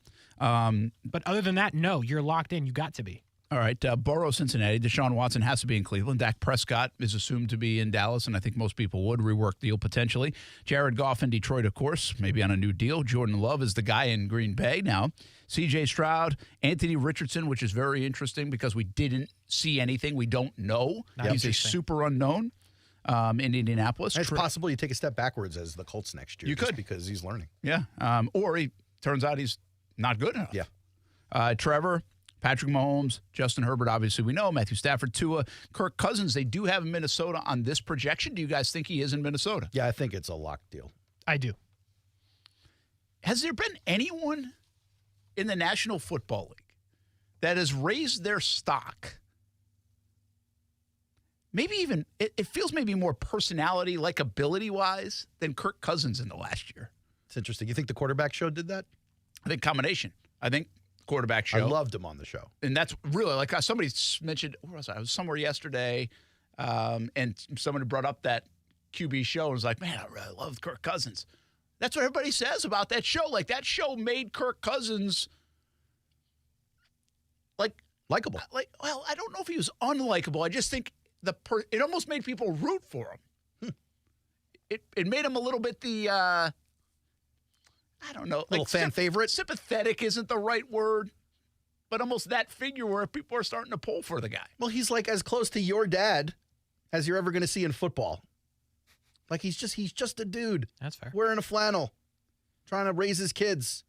But other than that, no, you're locked in. You got to be. All right, Burrow, Cincinnati. Deshaun Watson has to be in Cleveland. Dak Prescott is assumed to be in Dallas, and I think most people would rework deal potentially. Jared Goff in Detroit, of course, maybe on a new deal. Jordan Love is the guy in Green Bay now. C.J. Stroud, Anthony Richardson, which is very interesting because we didn't see anything. We don't know. He's a super unknown in Indianapolis. It's possible you take a step backwards as the Colts next year. You could. Because he's learning. Yeah. Or he turns out he's not good enough. Yeah. Trevor, Patrick Mahomes, Justin Herbert, obviously we know, Matthew Stafford, Tua, Kirk Cousins. They do have Minnesota on this projection. Do you guys think he is in Minnesota? Yeah, I think it's a locked deal. I do. Has there been anyone in the National Football League that has raised their stock? Maybe even, it feels maybe more personality, likability-wise than Kirk Cousins in the last year. It's interesting. You think the quarterback show did that? I think combination. I think quarterback show. I loved him on the show. And that's really, like somebody mentioned, where was I? I was somewhere yesterday, and somebody brought up that QB show and was like, man, I really love Kirk Cousins. That's what everybody says about that show. Like, that show made Kirk Cousins likable. Well, I don't know if he was unlikable. I just think it almost made people root for him. It made him a little bit I don't know. Little fan favorite? Sympathetic isn't the right word, but almost that figure where people are starting to pull for the guy. Well, he's like as close to your dad as you're ever going to see in football. Like he's just a dude. That's fair. Wearing a flannel, trying to raise his kids.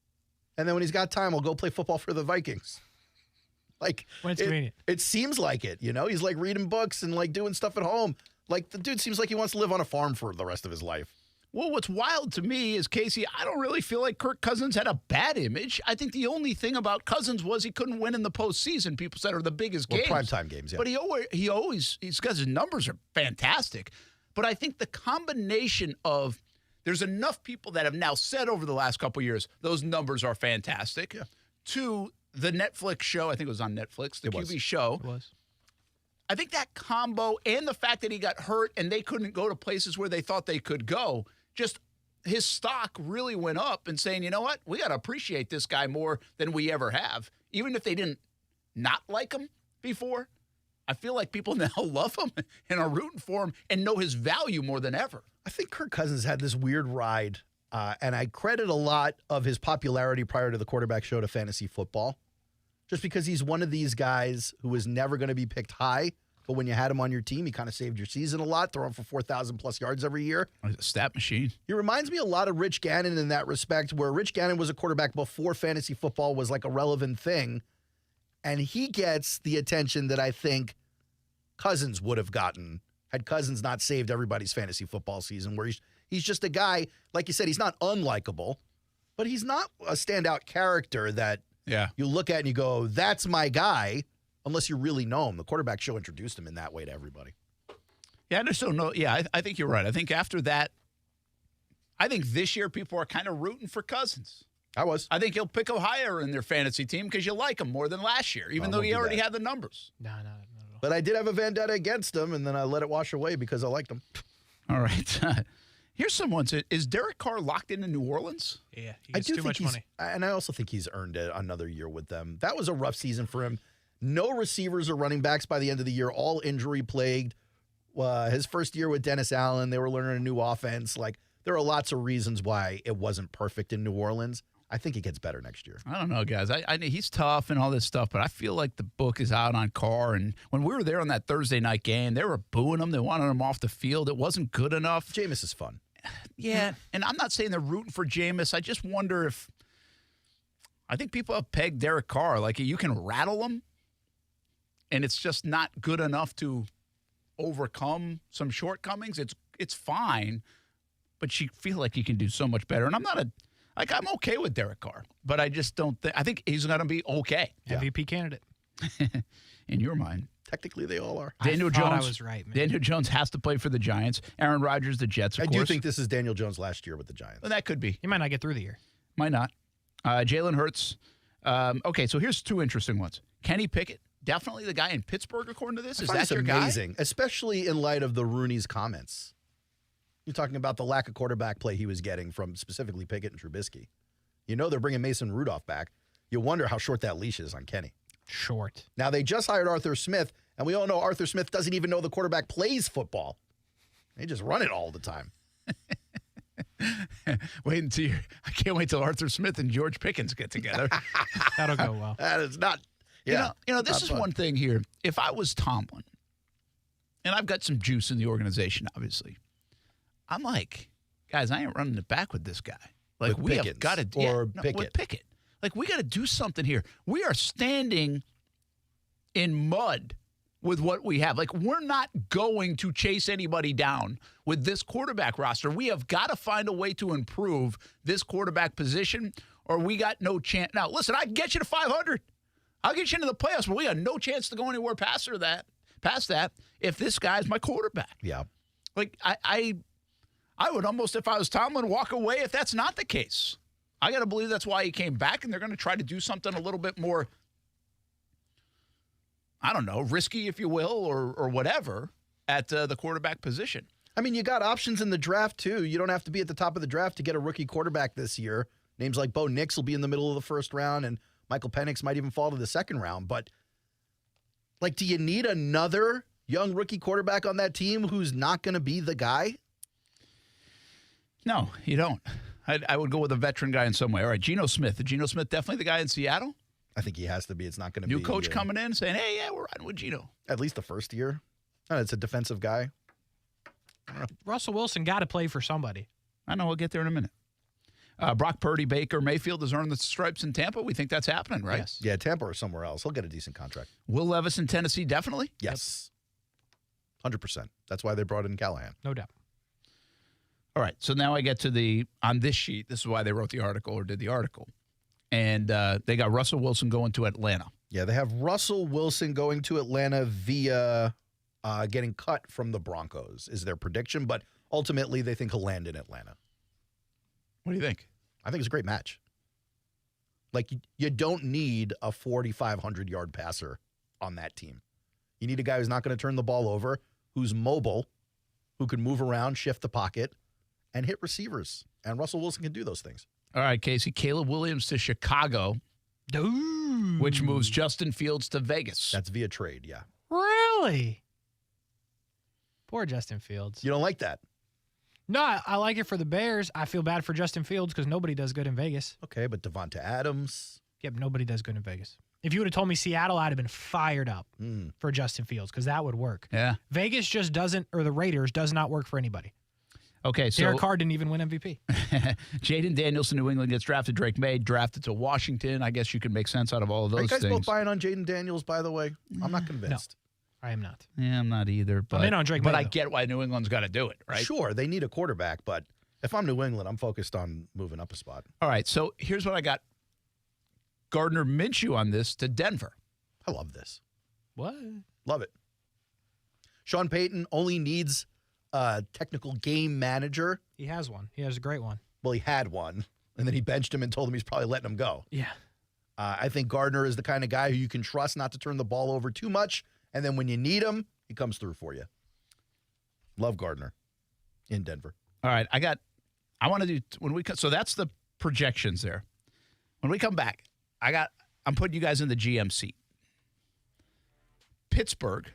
And then when he's got time, he'll go play football for the Vikings. Like, when it's convenient. It seems like it, you know? He's like reading books and like doing stuff at home. Like the dude seems like he wants to live on a farm for the rest of his life. Well, what's wild to me is, Casey, I don't really feel like Kirk Cousins had a bad image. I think the only thing about Cousins was he couldn't win in the postseason. People said are the biggest games. Primetime games, yeah. But he's got his numbers are fantastic. But I think the combination of there's enough people that have now said over the last couple of years those numbers are fantastic. Yeah. To the Netflix show, I think it was on Netflix, the QB show. It was. I think that combo and the fact that he got hurt and they couldn't go to places where they thought they could go, just his stock really went up and saying, you know what, we got to appreciate this guy more than we ever have. Even if they didn't not like him before, I feel like people now love him and are rooting for him and know his value more than ever. I think Kirk Cousins had this weird ride, and I credit a lot of his popularity prior to the quarterback show to fantasy football, just because he's one of these guys who was never going to be picked high, but when you had him on your team, he kind of saved your season a lot, throwing for 4,000-plus yards every year. He's a stat machine. He reminds me a lot of Rich Gannon in that respect, where Rich Gannon was a quarterback before fantasy football was like a relevant thing, and he gets the attention that I think Cousins would have gotten had Cousins not saved everybody's fantasy football season, where he's just a guy, like you said, he's not unlikable, but he's not a standout character that you look at and you go, that's my guy, unless you really know him. The quarterback show introduced him in that way to everybody. Yeah, I just don't know. Yeah, I think you're right. I think after that, I think this year people are kind of rooting for Cousins. I think he'll pick him higher in their fantasy team because you like him more than last year, even though he already had the numbers. No. But I did have a vendetta against him, and then I let it wash away because I liked him. All right. Here's someone. Is Derek Carr locked into New Orleans? Yeah, he gets too much money. And I also think he's earned another year with them. That was a rough season for him. No receivers or running backs by the end of the year, all injury-plagued. His first year with Dennis Allen, they were learning a new offense. Like, there are lots of reasons why it wasn't perfect in New Orleans. I think it gets better next year. I don't know, guys. I he's tough and all this stuff, but I feel like the book is out on Carr. And when we were there on that Thursday night game, they were booing him. They wanted him off the field. It wasn't good enough. Jameis is fun. Yeah, and I'm not saying they're rooting for Jameis. I just wonder if – I think people have pegged Derek Carr. Like, you can rattle him, and it's just not good enough to overcome some shortcomings. It's fine, but you feel like you can do so much better. And I'm I'm okay with Derek Carr, but I just don't think – I think he's going to be okay. MVP candidate. In your mind. Technically, they all are. Daniel I Jones. I was right, man. Daniel Jones has to play for the Giants. Aaron Rodgers, the Jets, of course. I do think this is Daniel Jones last year with the Giants. Well, that could be. He might not get through the year. Might not. Jalen Hurts. Okay, so here's two interesting ones. Kenny Pickett, definitely the guy in Pittsburgh, according to this. Is that your amazing, guy? Especially in light of the Rooney's comments. You're talking about the lack of quarterback play he was getting from specifically Pickett and Trubisky. You know they're bringing Mason Rudolph back. You wonder how short that leash is on Kenny. Short. Now, they just hired Arthur Smith, and we all know Arthur Smith doesn't even know the quarterback plays football. They just run it all the time. Wait until I can't wait till Arthur Smith and George Pickens get together. That'll go well. That is not. Yeah, you know this is one thing here. If I was Tomlin, and I've got some juice in the organization, obviously, I'm like, guys, I ain't running it back with this guy. Like, with we Pickens, have got to Pickett. Pickett. Like, we got to do something here. We are standing in mud with what we have. Like, we're not going to chase anybody down with this quarterback roster. We have got to find a way to improve this quarterback position, or we got no chance. Now, listen, I can get you to 500. I'll get you into the playoffs, but we got no chance to go anywhere past that if this guy's my quarterback. Yeah. Like, I would almost, if I was Tomlin, walk away if that's not the case. I got to believe that's why he came back, and they're going to try to do something a little bit more, I don't know, risky, if you will, or whatever, at the quarterback position. I mean, you got options in the draft, too. You don't have to be at the top of the draft to get a rookie quarterback this year. Names like Bo Nix will be in the middle of the first round, and Michael Penix might even fall to the second round. But Like, do you need another young rookie quarterback on that team who's not going to be the guy? No, you don't. I would go with a veteran guy in some way. All right, Geno Smith. Is Geno Smith definitely the guy in Seattle? I think he has to be. It's not going to be. New coach coming in saying, hey, yeah, we're riding with Geno. At least the first year. It's a defensive guy. Russell Wilson got to play for somebody. I know. We'll get there in a minute. Brock Purdy, Baker Mayfield has earned the stripes in Tampa. We think that's happening, right? Yes. Yeah, Tampa or somewhere else. He'll get a decent contract. Will Levis in Tennessee, definitely? Yes. 100%. That's why they brought in Callahan. No doubt. All right, so now I get to on this sheet, this is why they wrote the article or did the article. And they got Russell Wilson going to Atlanta. Yeah, they have Russell Wilson going to Atlanta via getting cut from the Broncos is their prediction. But ultimately, they think he'll land in Atlanta. What do you think? I think it's a great match. Like, you don't need a 4,500-yard passer on that team. You need a guy who's not going to turn the ball over, who's mobile, who can move around, shift the pocket, and hit receivers. And Russell Wilson can do those things. All right, Casey. Caleb Williams to Chicago, which moves Justin Fields to Vegas. That's via trade, yeah. Really? Poor Justin Fields. You don't like that? No, I like it for the Bears. I feel bad for Justin Fields because nobody does good in Vegas. Okay, but Devonta Adams. Yep, nobody does good in Vegas. If you would have told me Seattle, I'd have been fired up for Justin Fields because that would work. Yeah. Vegas just doesn't, or the Raiders does not work for anybody. Okay, so Derek Carr didn't even win MVP. Jaden Daniels in New England gets drafted. Drake May drafted to Washington. I guess you can make sense out of all of those Are you guys things. both buying on Jaden Daniels, by the way? I'm not convinced. No, I am not. Yeah, I'm not either. But, I'm in on Drake May, but I though. get why New England's got to do it, right? Sure, they need a quarterback, but if I'm New England, I'm focused on moving up a spot. All right, so here's what I got. Gardner Minshew on this to Denver. I love this. What? Love it. Sean Payton only needs a technical game manager. He has one. He has a great one. Well, he had one, and then he benched him and told him he's probably letting him go. Yeah. I think Gardner is the kind of guy who you can trust not to turn the ball over too much, and then when you need him, he comes through for you. Love Gardner in Denver. All right, I want to do so that's the projections there. When we come back, I'm putting you guys in the GM seat. Pittsburgh.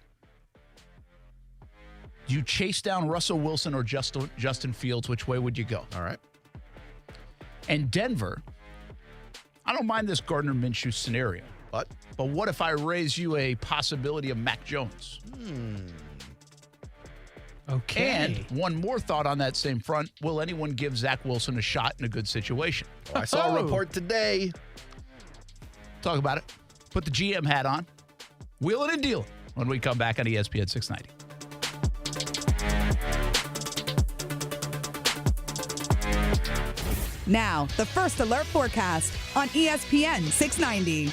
Do you chase down Russell Wilson or Justin Fields? Which way would you go? All right. And Denver, I don't mind this Gardner Minshew scenario. But what if I raise you a possibility of Mac Jones? Okay. And one more thought on that same front. Will anyone give Zach Wilson a shot in a good situation? Oh, I saw a report today. Talk about it. Put the GM hat on. Wheel it and deal it when we come back on ESPN 690. Now, the First Alert forecast on ESPN 690.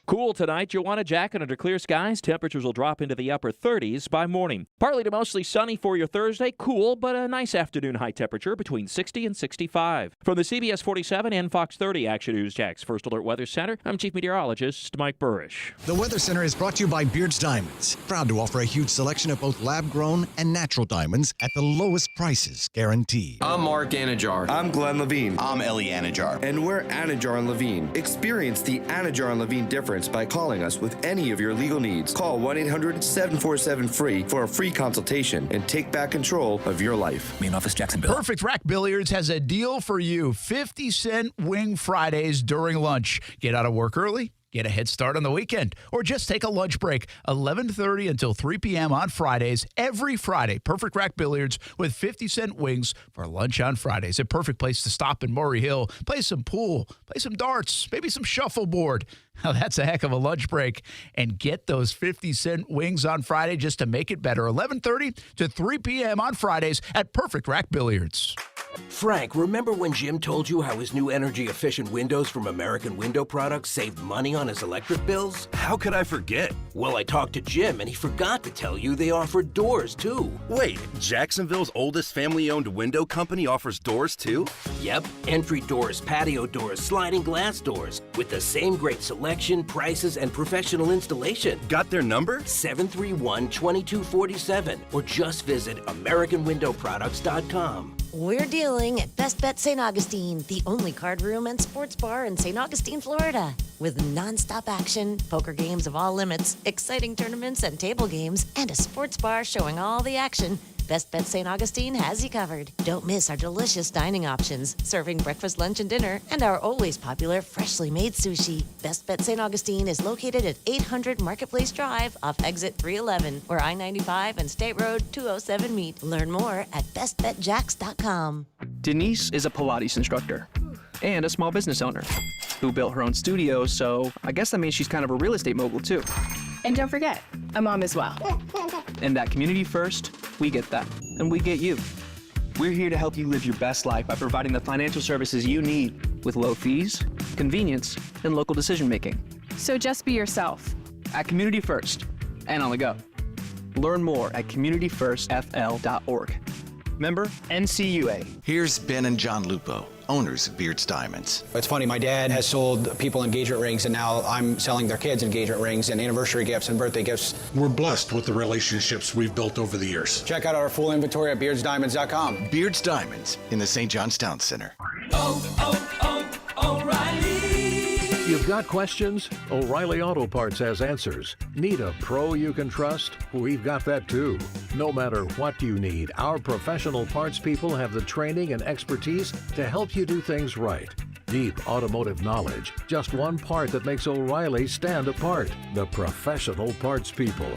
Cool tonight. Joanna Jack, and under clear skies, temperatures will drop into the upper 30s by morning. Partly to mostly sunny for your Thursday. Cool, but a nice afternoon high temperature between 60 and 65. From the CBS 47 and Fox 30 Action News Jack's First Alert Weather Center, I'm Chief Meteorologist Mike Burrish. The Weather Center is brought to you by Beard's Diamonds. Proud to offer a huge selection of both lab-grown and natural diamonds at the lowest prices guaranteed. I'm Mark Anajar. I'm Glenn Levine. I'm Ellie Anajar. And we're Anajar and Levine. Experience the Anajar and Levine difference by calling us with any of your legal needs. Call 1-800-747-FREE for a free consultation and take back control of your life. Main office, Jacksonville. Perfect Rack Billiards has a deal for you. 50-cent Wing Fridays during lunch. Get out of work early. Get a head start on the weekend, or just take a lunch break, 11:30 until 3 p.m. on Fridays. Every Friday, Perfect Rack Billiards with 50-cent wings for lunch on Fridays. A perfect place to stop in Murray Hill, play some pool, play some darts, maybe some shuffleboard. Now, that's a heck of a lunch break. And get those 50-cent wings on Friday just to make it better. 11:30 to 3 p.m. on Fridays at Perfect Rack Billiards. Frank, remember when Jim told you how his new energy-efficient windows from American Window Products saved money on his electric bills? How could I forget? Well, I talked to Jim, and he forgot to tell you they offered doors, too. Wait, Jacksonville's oldest family-owned window company offers doors, too? Yep, entry doors, patio doors, sliding glass doors, with the same great selection, prices, and professional installation. Got their number? 731-2247, or just visit AmericanWindowProducts.com. We're dealing at Best Bet St. Augustine, the only card room and sports bar in St. Augustine, Florida. With non-stop action, poker games of all limits, exciting tournaments and table games, and a sports bar showing all the action, Best Bet St. Augustine has you covered. Don't miss our delicious dining options, serving breakfast, lunch, and dinner, and our always popular freshly made sushi. Best Bet St. Augustine is located at 800 Marketplace Drive off exit 311, where I-95 and State Road 207 meet. Learn more at bestbetjacks.com. Denise is a Pilates instructor and a small business owner who built her own studio, so I guess that means she's kind of a real estate mogul too. And don't forget, a mom as well. And that community first, we get that. And we get you. We're here to help you live your best life by providing the financial services you need with low fees, convenience, and local decision making. So just be yourself. At Community First and on the go. Learn more at communityfirstfl.org. Member NCUA. Here's Ben and John Lupo, owners of Beards Diamonds. It's funny, my dad has sold people engagement rings, and now I'm selling their kids engagement rings and anniversary gifts and birthday gifts. We're blessed with the relationships we've built over the years. Check out our full inventory at beardsdiamonds.com. Beards Diamonds in the St. John's Town Center. O'Reilly. You've got questions? O'Reilly Auto Parts has answers. Need a pro you can trust? We've got that too. No matter what you need, our professional parts people have the training and expertise to help you do things right. Deep automotive knowledge. Just one part that makes O'Reilly stand apart. The professional parts people.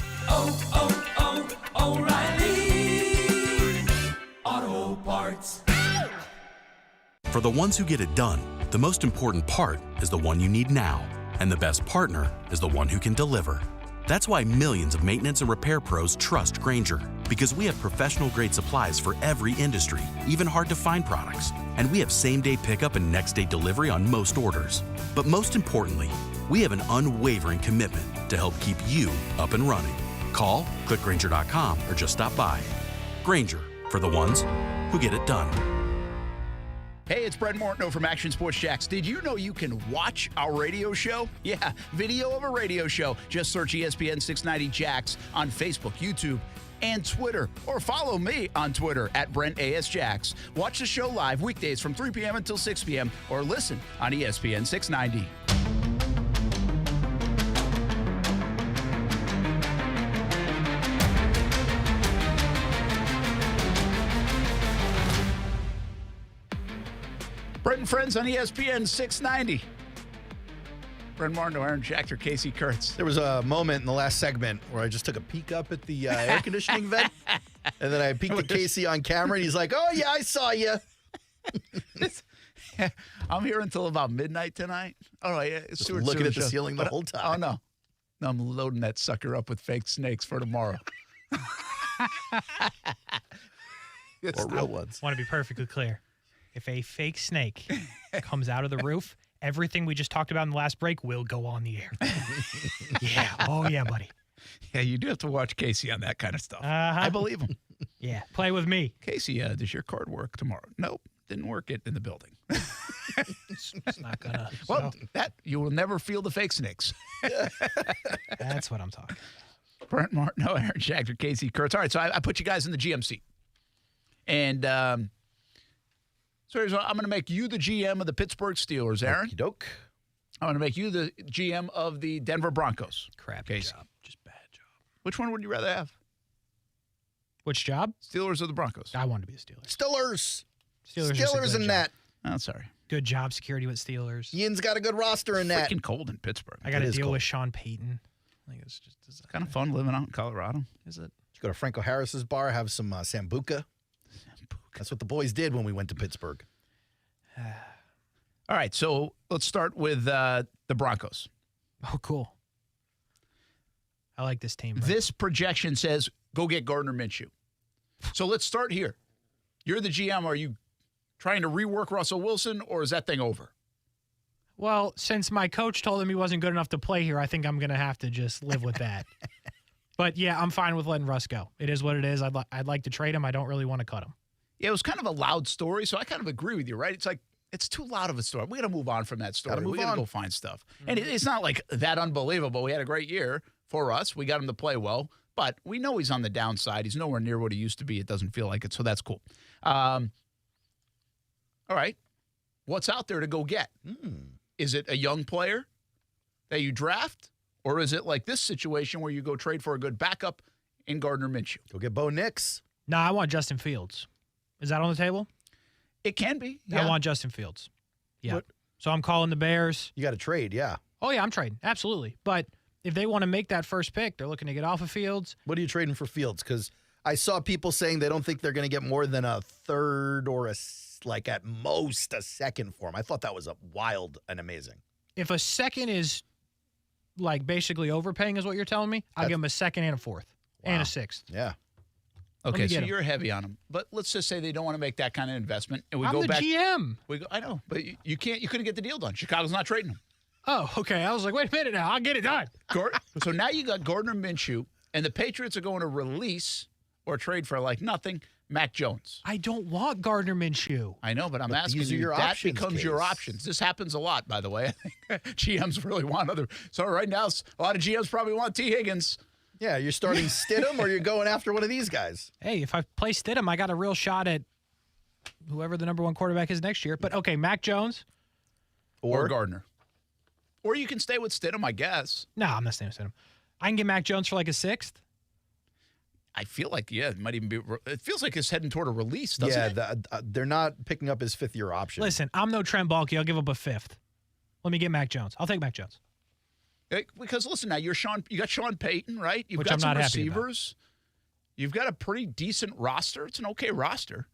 O'Reilly Auto Parts. For the ones who get it done, the most important part is the one you need now. And the best partner is the one who can deliver. That's why millions of maintenance and repair pros trust Grainger. Because we have professional-grade supplies for every industry, even hard-to-find products. And we have same-day pickup and next-day delivery on most orders. But most importantly, we have an unwavering commitment to help keep you up and running. Call, click Grainger.com, or just stop by. Grainger, for the ones who get it done. Hey, it's Brent Martineau from Action Sports Jacks. Did you know you can watch our radio show? Yeah, video of a radio show. Just search ESPN 690 Jacks on Facebook, YouTube, and Twitter. Or follow me on Twitter at Brent A.S. Jacks. Watch the show live weekdays from 3 p.m. until 6 p.m. or listen on ESPN 690. Brent and Friends on ESPN 690. Brent Martineau, Aaron Schachter, Kasey Kuhrts. There was a moment in the last segment where I just took a peek up at the air conditioning vent, and then I peeked at Kasey on camera, and he's like, "Oh yeah, I saw you." I'm here until about midnight tonight. Oh yeah, just looking at the ceiling the whole time. Oh no, I'm loading that sucker up with fake snakes for tomorrow. Or real ones. I want to be perfectly clear. If a fake snake comes out of the roof, everything we just talked about in the last break will go on the air. Yeah. Oh, yeah, buddy. Yeah, you do have to watch Kasey on that kind of stuff. I believe him. Yeah. Play with me. Kasey, does your card work tomorrow? Nope. Didn't work it in the building. It's not gonna. Well, that you will never feel the fake snakes. That's what I'm talking about. Brent Martineau, Aaron Schachter, Kasey Kuhrts. All right, so I put you guys in the GM seat. And so I'm going to make you the GM of the Pittsburgh Steelers, Aaron. Okey-doke. I'm going to make you the GM of the Denver Broncos. Crappy job. Just bad job. Which one would you rather have? Which job? Steelers or the Broncos? I want to be the Steelers. Steelers in that. Oh, sorry. Good job security with Steelers. Ian's got a good roster in that. Freaking cold in Pittsburgh. I got to deal with Sean Payton. Like it's kind of fun living out in Colorado. Is it? You go to Franco Harris's bar, have some Sambuca. That's what the boys did when we went to Pittsburgh. All right, so let's start with the Broncos. Oh, cool. I like this team. Right? This projection says go get Gardner Minshew. So let's start here. You're the GM. Are you trying to rework Russell Wilson, or is that thing over? Well, since my coach told him he wasn't good enough to play here, I think I'm going to have to just live with that. But, yeah, I'm fine with letting Russ go. It is what it is. I'd like to trade him. I don't really want to cut him. Yeah, it was kind of a loud story, so I kind of agree with you, right? It's like, it's too loud of a story. We got to move on from that story. We got to go find stuff. Mm-hmm. And it's not like that unbelievable. We had a great year for us. We got him to play well, but we know he's on the downside. He's nowhere near what he used to be. It doesn't feel like it, so that's cool. All right. What's out there to go get? Is it a young player? that you draft, or is it like this situation where you go trade for a good backup in Gardner Minshew? Go get Bo Nix. No, I want Justin Fields. Is that on the table? It can be. Yeah. I want Justin Fields. Yeah. What? So I'm calling the Bears. You got to trade, yeah. Oh, yeah, I'm trading. Absolutely. But if they want to make that first pick, they're looking to get off of Fields. What are you trading for Fields? Because I saw people saying they don't think they're going to get more than a third or like at most a second for him. I thought that was wild and amazing. If a second is like basically overpaying is what you're telling me, I'll give him a second and a fourth and a sixth. Yeah. Okay, so you're heavy on them. But let's just say they don't want to make that kind of investment. And we go back. I'm the GM. I know, but you couldn't get the deal done. Chicago's not trading him. Oh, okay. I was like, wait a minute now. I'll get it done. So now you got Gardner Minshew, and the Patriots are going to release or trade for like nothing Mac Jones. I don't want Gardner Minshew. I know, but I'm asking these are you, your that options, becomes Case. your options. This happens a lot, by the way. I think GMs really want other. So right now, a lot of GMs probably want T. Higgins. Yeah, you're starting Stidham or you're going after one of these guys. Hey, if I play Stidham, I got a real shot at whoever the number one quarterback is next year. But, okay, Mac Jones. Or Gardner. Or you can stay with Stidham, I guess. No, I'm not staying with Stidham. I can get Mac Jones for like a sixth. I feel like, it might even be. It feels like it's heading toward a release, doesn't it? They're not picking up his fifth-year option. Listen, I'm no Trent Baalke. I'll give up a fifth. Let me get Mac Jones. I'll take Mac Jones. Because listen, now you got Sean Payton, right? You've Which got I'm some not receivers. You've got a pretty decent roster. It's an okay roster.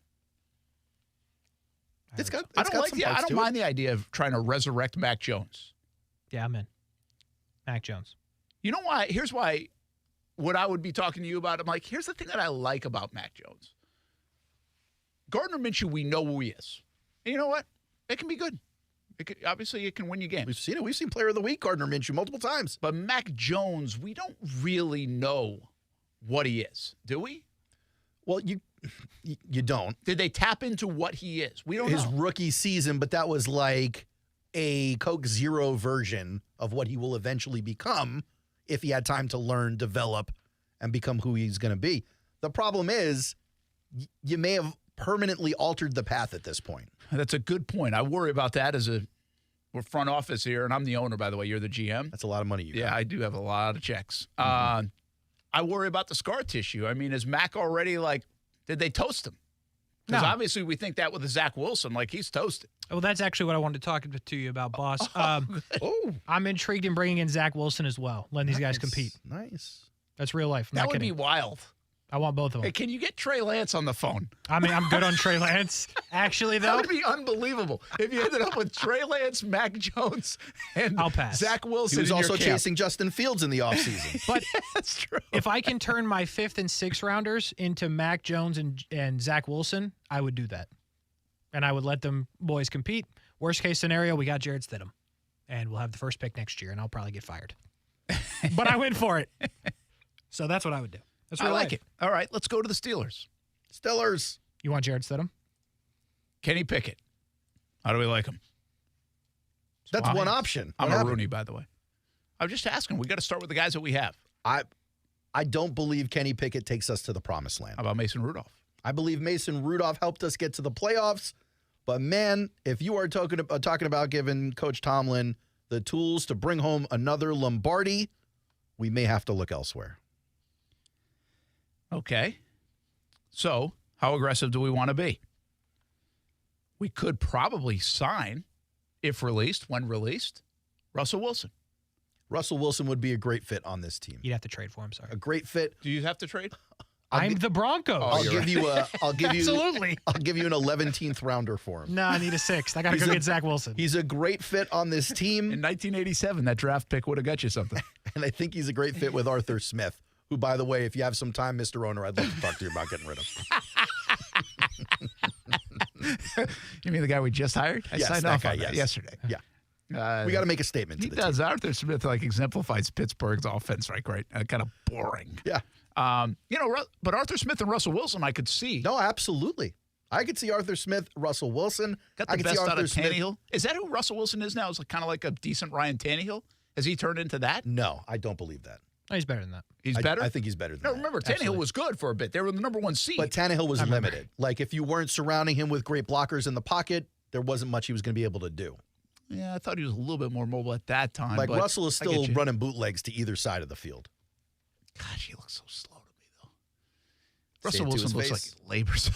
I don't mind the idea of trying to resurrect Mac Jones. Yeah, I'm in. Mac Jones. You know why? Here's why. What I would be talking to you about, I'm like, here's the thing that I like about Mac Jones. Gardner Minshew, we know who he is. And you know what? It can be good. Obviously, it can win you games. We've seen it. We've seen Player of the Week, Gardner Minshew, multiple times. But Mac Jones, we don't really know what he is, do we? Well, you don't. Did they tap into what he is? We don't know. His rookie season, but that was like a Coke Zero version of what he will eventually become if he had time to learn, develop, and become who he's going to be. The problem is you may have permanently altered the path at this point. That's a good point. I worry about that we're front office here, and I'm the owner, by the way. You're the GM. That's a lot of money you got. I do have a lot of checks. I worry about the scar tissue. I mean, is Mac already did they toast him? Because obviously we think that with the Zach Wilson, he's toasted. Well, that's actually what I wanted to talk to you about, boss. I'm intrigued in bringing in Zach Wilson as well, letting these guys compete. Nice. That's real life. That would be wild. I want both of them. Hey, can you get Trey Lance on the phone? I mean, I'm good on Trey Lance. Actually, though. That would be unbelievable if you ended up with Trey Lance, Mac Jones, and I'll pass. Zach Wilson. He was also chasing Justin Fields in the offseason. But that's true. If I can turn my 5th and 6th rounders into Mac Jones and Zach Wilson, I would do that. And I would let them boys compete. Worst case scenario, we got Jared Stidham. And we'll have the first pick next year, and I'll probably get fired. But I went for it. So that's what I would do. That's I like it. All right, let's go to the Steelers. Steelers. You want Jared Stidham? Kenny Pickett. How do we like him? That's one option. I'm a Rooney, by the way. I'm just asking. We got to start with the guys that we have. I don't believe Kenny Pickett takes us to the promised land. How about Mason Rudolph? I believe Mason Rudolph helped us get to the playoffs. But, man, if you are talking about giving Coach Tomlin the tools to bring home another Lombardi, we may have to look elsewhere. Okay. So, how aggressive do we want to be? We could probably sign, when released, Russell Wilson. Russell Wilson would be a great fit on this team. You'd have to trade for him, sorry. A great fit. Do you have to trade? I'm the Broncos. I'll give you Absolutely. I'll give you an 11th rounder for him. No, I need a 6th. I got to go get Zach Wilson. He's a great fit on this team. In 1987, that draft pick would have got you something. And I think he's a great fit with Arthur Smith, who, by the way, if you have some time, Mr. Owner, I'd love to talk to you about getting rid of. You mean the guy we just hired? I signed off on that yesterday. Yeah. We got to make a statement. He does. Arthur Smith exemplifies Pittsburgh's offense, right? Great. Kind of boring. Yeah. But Arthur Smith and Russell Wilson, I could see. No, absolutely. I could see Arthur Smith, Russell Wilson. Got the best out of Tannehill. Is that who Russell Wilson is now? Is kind of like a decent Ryan Tannehill? Has he turned into that? No, I don't believe that. No, he's better than that. He's better? I think he's better than that. that. Remember, Tannehill was good for a bit. They were the number 1 seed. But Tannehill was limited. If you weren't surrounding him with great blockers in the pocket, there wasn't much he was going to be able to do. Yeah, I thought he was a little bit more mobile at that time. Like but Russell is still running bootlegs to either side of the field. Gosh, he looks so slow to me, though. Russell Wilson looks like he labors.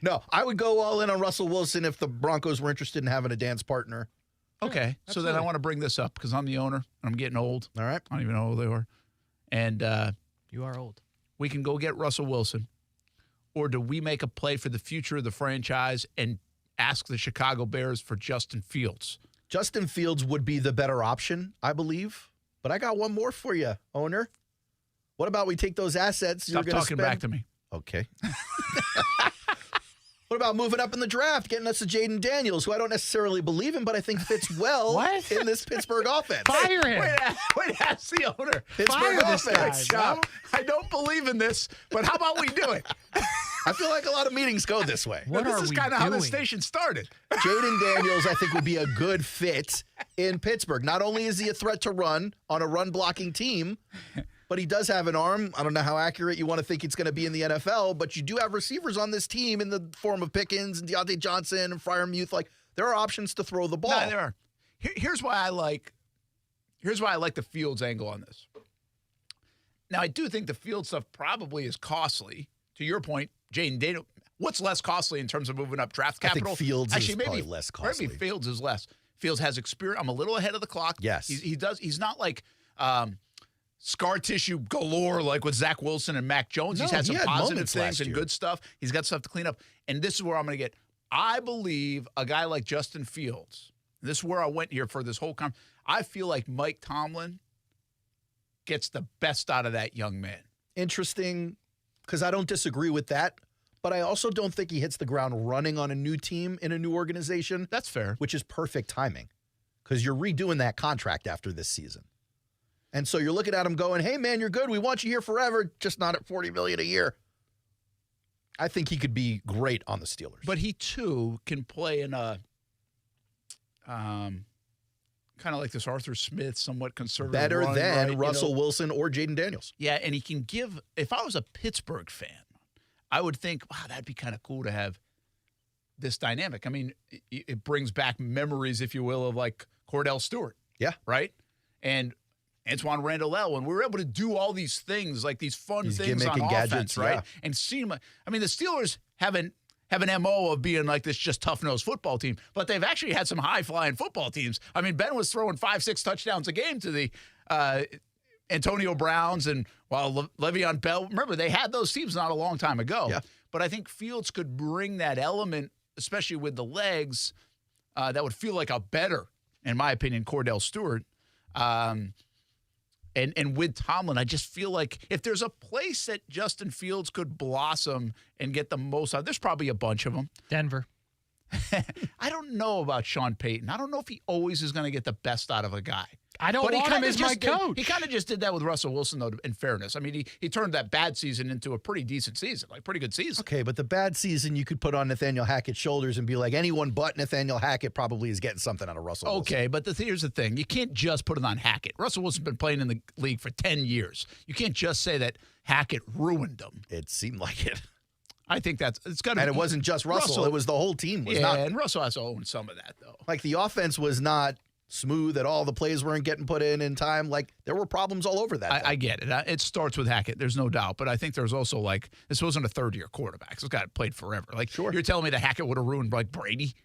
No, I would go all in on Russell Wilson if the Broncos were interested in having a dance partner. Okay, so then I want to bring this up because I'm the owner and I'm getting old. All right. I don't even know who they were. And you are old. We can go get Russell Wilson, or do we make a play for the future of the franchise and ask the Chicago Bears for Justin Fields? Justin Fields would be the better option, I believe. But I got one more for you, owner. What about we take those assets? Stop talking back to me. Okay. What about moving up in the draft, getting us a Jaden Daniels, who I don't necessarily believe in, but I think fits well in this Pittsburgh offense? Fire him. Wait, ask the owner. Pittsburgh offense. I don't believe in this, but how about we do it? I feel like a lot of meetings go this way. This is kind of how the station started. Jaden Daniels, I think, would be a good fit in Pittsburgh. Not only is he a threat to run on a run-blocking team, but he does have an arm. I don't know how accurate you want to think it's going to be in the NFL, but you do have receivers on this team in the form of Pickens and Deontay Johnson and Freiermuth. Like, there are options to throw the ball. No, there are. Here's why I like the Fields angle on this. Now, I do think the Fields stuff probably is costly. To your point, Jaden Daniels, what's less costly in terms of moving up draft capital? I think Fields is probably less costly. Maybe Fields is less. Fields has experience. I'm a little ahead of the clock. Yes. He does. He's not like scar tissue galore like with Zach Wilson and Mac Jones. He's had some positive things and good stuff. He's got stuff to clean up. And this is where I'm going to get. I believe a guy like Justin Fields, this is where I went here for this whole conversation. I feel like Mike Tomlin gets the best out of that young man. Interesting, because I don't disagree with that, but I also don't think he hits the ground running on a new team in a new organization. That's fair. Which is perfect timing, because you're redoing that contract after this season. And so you're looking at him going, hey, man, you're good. We want you here forever, just not at $40 million a year. I think he could be great on the Steelers. But he, too, can play in a kind of like this Arthur Smith, somewhat conservative better run, than right? Russell Wilson or Jaden Daniels. Yeah, and he can give – if I was a Pittsburgh fan, I would think, wow, that'd be kind of cool to have this dynamic. I mean, it brings back memories, if you will, of like Cordell Stewart. Yeah. Right? And – Antoine Randall, when we were able to do all these things, like these fun things on offense, gadgets, right? Yeah. And see them. I mean, the Steelers have an MO of being like this just tough-nosed football team, but they've actually had some high-flying football teams. I mean, Ben was throwing 5-6 touchdowns a game to the Antonio Browns and while Le'Veon Bell. Remember, they had those teams not a long time ago. Yeah. But I think Fields could bring that element, especially with the legs, that would feel like a better, in my opinion, Cordell Stewart. And with Tomlin, I just feel like if there's a place that Justin Fields could blossom and get the most out, there's probably a bunch of them. Denver. I don't know about Sean Payton. I don't know if he always is going to get the best out of a guy. I don't want him as my coach. He kind of just did that with Russell Wilson, though, in fairness. I mean, he turned that bad season into a pretty decent season, like pretty good season. Okay, but the bad season you could put on Nathaniel Hackett's shoulders and be like, anyone but Nathaniel Hackett probably is getting something out of Russell Wilson. Okay, but here's the thing. You can't just put it on Hackett. Russell Wilson's been playing in the league for 10 years. You can't just say that Hackett ruined him. It seemed like it. I think it's got to be. And it wasn't just Russell. It was the whole team. And Russell has to own some of that, though. Like, the offense was not smooth at all. The plays weren't getting put in time. Like, there were problems all over that. I get it. It starts with Hackett. There's no doubt. But I think there's also, like, this wasn't a third-year quarterback. This guy played forever. Like, sure. You're telling me that Hackett would have ruined, like, Brady?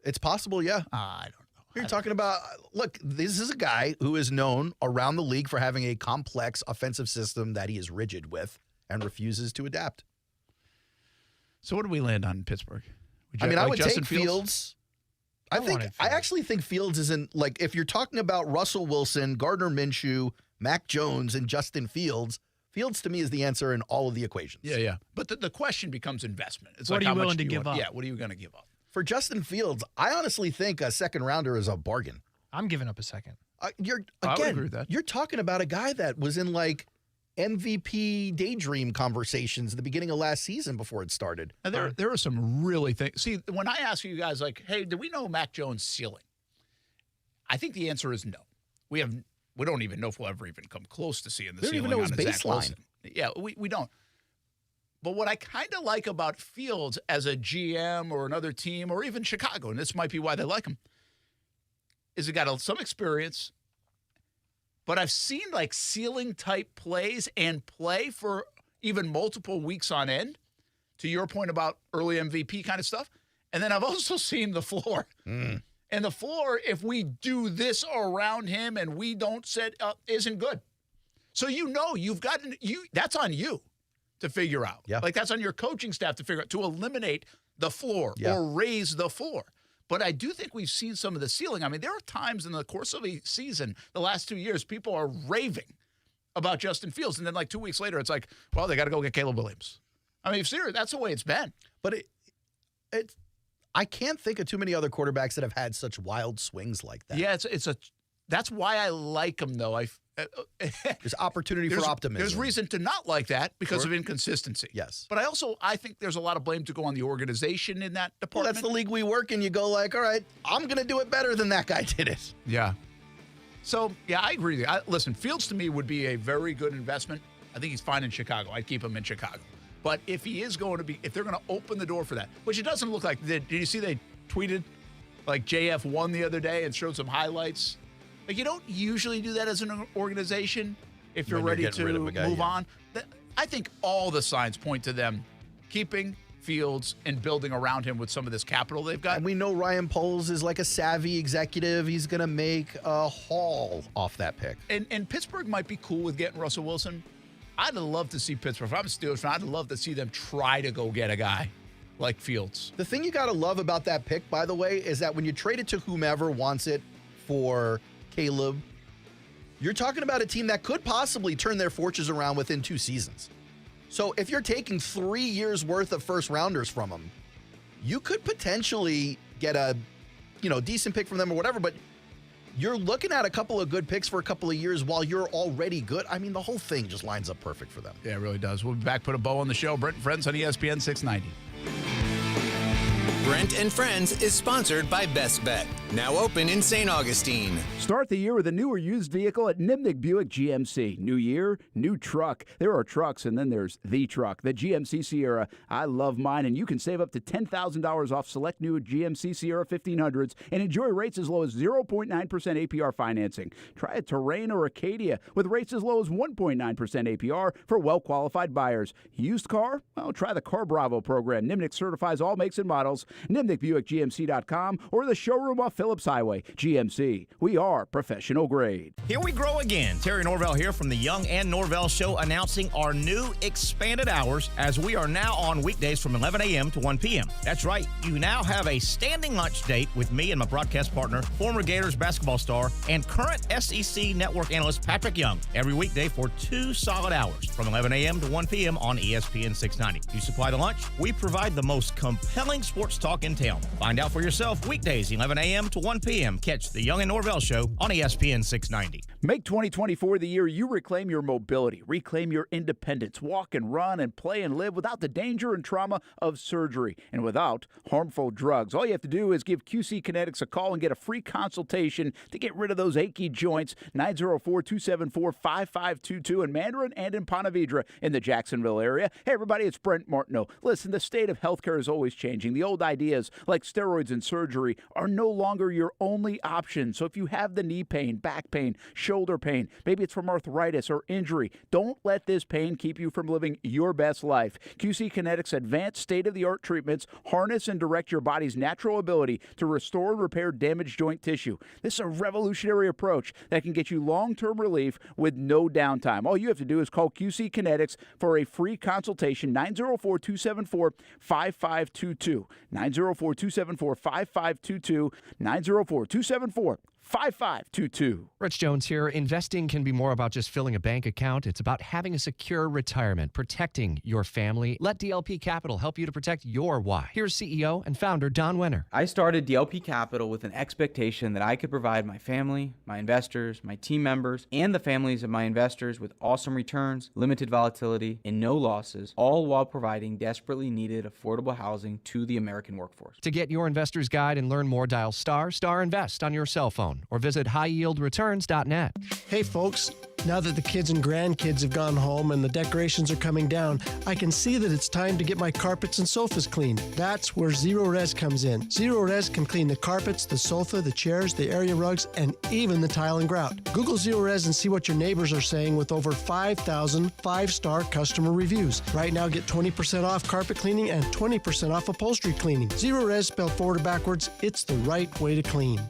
It's possible, yeah. I don't know. You're talking about, look, this is a guy who is known around the league for having a complex offensive system that he is rigid with and refuses to adapt. So what do we land on in Pittsburgh? I would take Fields. I actually think Fields isn't, like, if you're talking about Russell Wilson, Gardner Minshew, Mac Jones, and Justin Fields, Fields to me is the answer in all of the equations. Yeah. But the question becomes investment. It's what like, are you how willing much to give up? Yeah, what are you going to give up? For Justin Fields, I honestly think a second rounder is a bargain. I'm giving up a second. I would agree with that. You're talking about a guy that was in, like, MVP daydream conversations at the beginning of last season before it started. And there are some really things. See, when I ask you guys, like, hey, do we know Mac Jones' ceiling? I think the answer is no. We don't even know if we'll ever even come close to seeing the ceiling. We don't even know his Zach baseline. Wilson. Yeah, we don't. But what I kind of like about Fields as a GM or another team or even Chicago, and this might be why they like him, is he got some experience, but I've seen like ceiling-type plays and play for even multiple weeks on end, to your point about early MVP kind of stuff. And then I've also seen the floor. And the floor, if we do this around him and we don't set up, isn't good. So you've got that's on you to figure out. Yeah. Like that's on your coaching staff to figure out, to eliminate the floor or raise the floor. But I do think we've seen some of the ceiling. I mean, there are times in the course of a season, the last 2 years, people are raving about Justin Fields. And then like 2 weeks later, it's like, well, they got to go get Caleb Williams. I mean, seriously, that's the way it's been. But I can't think of too many other quarterbacks that have had such wild swings like that. Yeah, that's why I like him, though. There's opportunity for optimism. There's reason to not like that because of inconsistency. Yes. But I think there's a lot of blame to go on the organization in that department. Well, that's the league we work in. You go like, all right, I'm going to do it better than that guy did it. Yeah. So, yeah, I agree with you. Listen, Fields to me would be a very good investment. I think he's fine in Chicago. I'd keep him in Chicago. But if he is going to be, if they're going to open the door for that, which it doesn't look like, did you see they tweeted like JF won the other day and showed some highlights? Like, you don't usually do that as an organization if you're ready to move on. I think all the signs point to them keeping Fields and building around him with some of this capital they've got. And we know Ryan Poles is like a savvy executive. He's going to make a haul off that pick. And Pittsburgh might be cool with getting Russell Wilson. I'd love to see Pittsburgh. If I'm a Steelers fan, I'd love to see them try to go get a guy like Fields. The thing you got to love about that pick, by the way, is that when you trade it to whomever wants it for Caleb, you're talking about a team that could possibly turn their fortunes around within 2 seasons. So if you're taking 3 years worth of first rounders from them, you could potentially get a, decent pick from them or whatever, but you're looking at a couple of good picks for a couple of years while you're already good. I mean, the whole thing just lines up perfect for them. Yeah, it really does. We'll be back, put a bow on the show. Brent and Friends on ESPN 690. Brent and Friends is sponsored by Best Bet, now open in St. Augustine. Start the year with a new or used vehicle at Nimnick Buick GMC. New year, new truck. There are trucks, and then there's the truck, the GMC Sierra. I love mine, and you can save up to $10,000 off select new GMC Sierra 1500s and enjoy rates as low as 0.9% APR financing. Try a Terrain or Acadia with rates as low as 1.9% APR for well-qualified buyers. Used car? Well, try the Car Bravo program. Nimnick certifies all makes and models. NimnickBuickGMC.com or the showroom off Phillips Highway. GMC, we are professional grade. Here we grow again. Terry Norvell here from the Young and Norvell Show, announcing our new expanded hours as we are now on weekdays from 11 a.m. to 1 p.m. That's right. You now have a standing lunch date with me and my broadcast partner, former Gators basketball star and current SEC network analyst Patrick Young, every weekday for 2 solid hours from 11 a.m. to 1 p.m. on ESPN 690. You supply the lunch. We provide the most compelling sports talk in town. Find out for yourself weekdays 11 a.m. to 1 p.m. Catch the Young and Norvell Show on ESPN 690. Make 2024 the year you reclaim your mobility, reclaim your independence, walk and run and play and live without the danger and trauma of surgery and without harmful drugs. All you have to do is give QC Kinetics a call and get a free consultation to get rid of those achy joints. 904-274-5522 in Mandarin and in Ponte Vedra in the Jacksonville area. Hey, everybody, it's Brent Martineau. Listen, the state of healthcare is always changing. The old ideas like steroids and surgery are no longer your only option. So if you have the knee pain, back pain, shoulder pain, maybe it's from arthritis or injury, don't let this pain keep you from living your best life. QC Kinetics advanced state-of-the-art treatments harness and direct your body's natural ability to restore and repair damaged joint tissue. This is a revolutionary approach that can get you long-term relief with no downtime. All you have to do is call QC Kinetics for a free consultation, 904-274-5522. 904-274-5522. 904-274-5522. Rich Jones here. Investing can be more about just filling a bank account. It's about having a secure retirement, protecting your family. Let DLP Capital help you to protect your why. Here's CEO and founder Don Wenner. I started DLP Capital with an expectation that I could provide my family, my investors, my team members, and the families of my investors with awesome returns, limited volatility, and no losses, all while providing desperately needed affordable housing to the American workforce. To get your investor's guide and learn more, dial **invest on your cell phone or visit highyieldreturns.net. Hey folks, Now that the kids and grandkids have gone home and the decorations are coming down, I can see that it's time to get my carpets and sofas cleaned. That's where Zero Res comes in. Zero Res can clean the carpets, the sofa, the chairs, the area rugs, and even the tile and grout. Google Zero Res and see what your neighbors are saying with over 5,000 5-star customer reviews. Right now, get 20% off carpet cleaning and 20% off upholstery cleaning. Zero Res spelled forward or backwards, it's the right way to clean.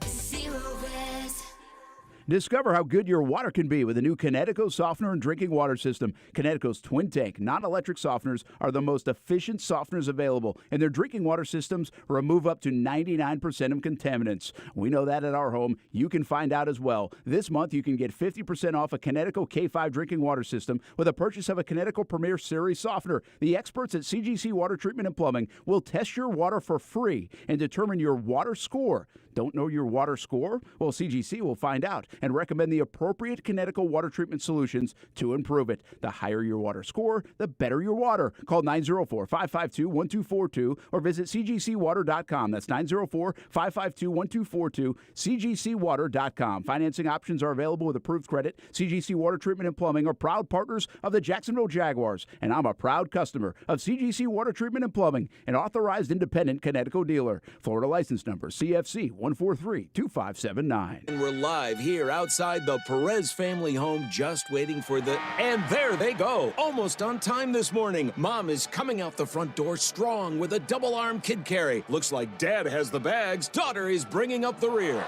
Discover how good your water can be with a new Connecticut softener and drinking water system. Connecticut's twin tank, non-electric softeners are the most efficient softeners available, and their drinking water systems remove up to 99% of contaminants. We know that at our home. You can find out as well. This month, you can get 50% off a Connecticut K5 drinking water system with a purchase of a Connecticut Premier Series softener. The experts at CGC Water Treatment and Plumbing will test your water for free and determine your water score. Don't know your water score? Well, CGC will find out and recommend the appropriate Connecticut water treatment solutions to improve it. The higher your water score, the better your water. Call 904-552-1242 or visit cgcwater.com. That's 904-552-1242, cgcwater.com. Financing options are available with approved credit. CGC Water Treatment and Plumbing are proud partners of the Jacksonville Jaguars, and I'm a proud customer of CGC Water Treatment and Plumbing, an authorized independent Connecticut dealer. Florida license number CFC 143-2579. And we're live here outside the Perez family home, just waiting for the... And there they go, almost on time this morning. Mom is coming out the front door strong with a double-arm kid carry. Looks like Dad has the bags. Daughter is bringing up the rear.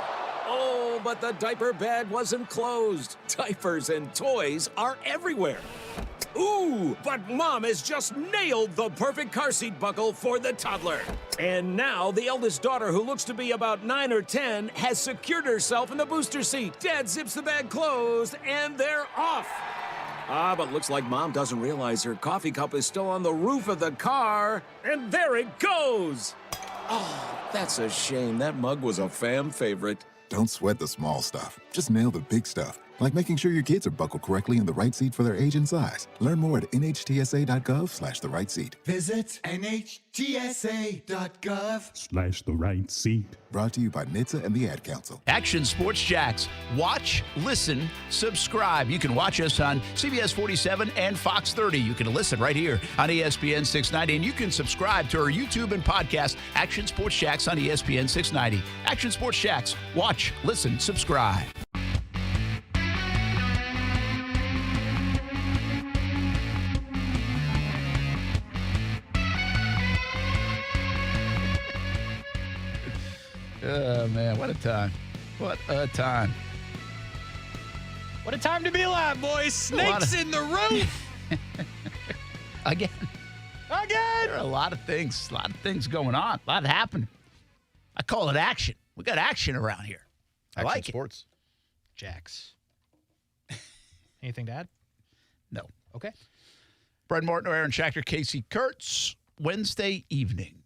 Oh, but the diaper bag wasn't closed. Diapers and toys are everywhere. Ooh, but Mom has just nailed the perfect car seat buckle for the toddler. And now the eldest daughter, who looks to be about 9 or 10, has secured herself in the booster seat. Dad zips the bag closed, and they're off. But looks like Mom doesn't realize her coffee cup is still on the roof of the car. And there it goes. Oh, that's a shame. That mug was a fam favorite. Don't sweat the small stuff. Just nail the big stuff, like making sure your kids are buckled correctly in the right seat for their age and size. Learn more at nhtsa.gov/the right seat. Visit nhtsa.gov/the right seat. Brought to you by NHTSA and the Ad Council. Action Sports Jacks. Watch, listen, subscribe. You can watch us on CBS 47 and Fox 30. You can listen right here on ESPN 690. And you can subscribe to our YouTube and podcast, Action Sports Jacks on ESPN 690. Action Sports Jacks. Watch, listen, subscribe. Oh, man, what a time. What a time. What a time to be alive, boys. Snakes in the roof. Again. There are a lot of things going on. A lot happening. I call it action. We got action around here. I Action like sports. Jacks. Anything to add? No. Okay. Brent Martineau, Aaron Schachter, Kasey Kuhrts, Wednesday evening.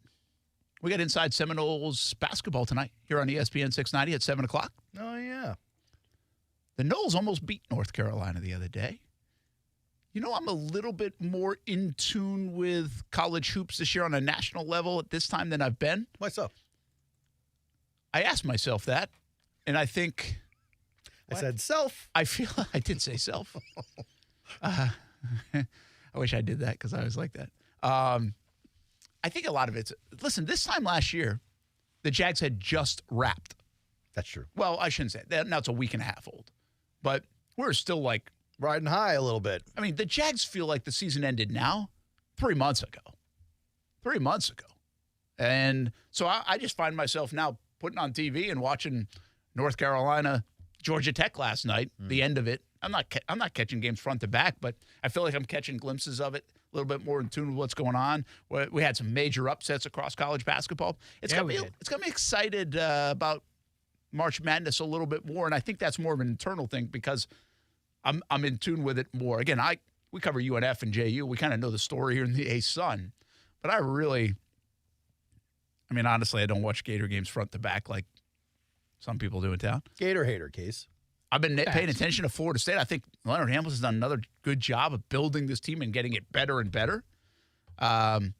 We got Inside Seminoles basketball tonight here on ESPN 690 at 7 o'clock. Oh, yeah. The Noles almost beat North Carolina the other day. You know, I'm a little bit more in tune with college hoops this year on a national level at this time than I've been. Why so? I asked myself that, and I think... I said self. I did say self. I wish I did that because I was like that. I think a lot of it's, listen, this time last year, the Jags had just wrapped. That's true. Well, I shouldn't say that. Now it's a week and a half old. But we're still like. Riding high a little bit. I mean, the Jags feel like the season ended now 3 months ago. 3 months ago. And so I just find myself now putting on TV and watching North Carolina, Georgia Tech last night, the end of it. I'm not catching games front to back, but I feel like I'm catching glimpses of it. A little bit more in tune with what's going on. We had some major upsets across college basketball. It's got me excited about March Madness a little bit more, and I think that's more of an internal thing because I'm in tune with it more. Again, we cover UNF and JU. We kind of know the story here in the A-Sun, but honestly, I don't watch Gator games front to back like some people do in town. Gator hater case. I've been paying attention to Florida State. I think Leonard Hamilton's done another good job of building this team and getting it better and better. But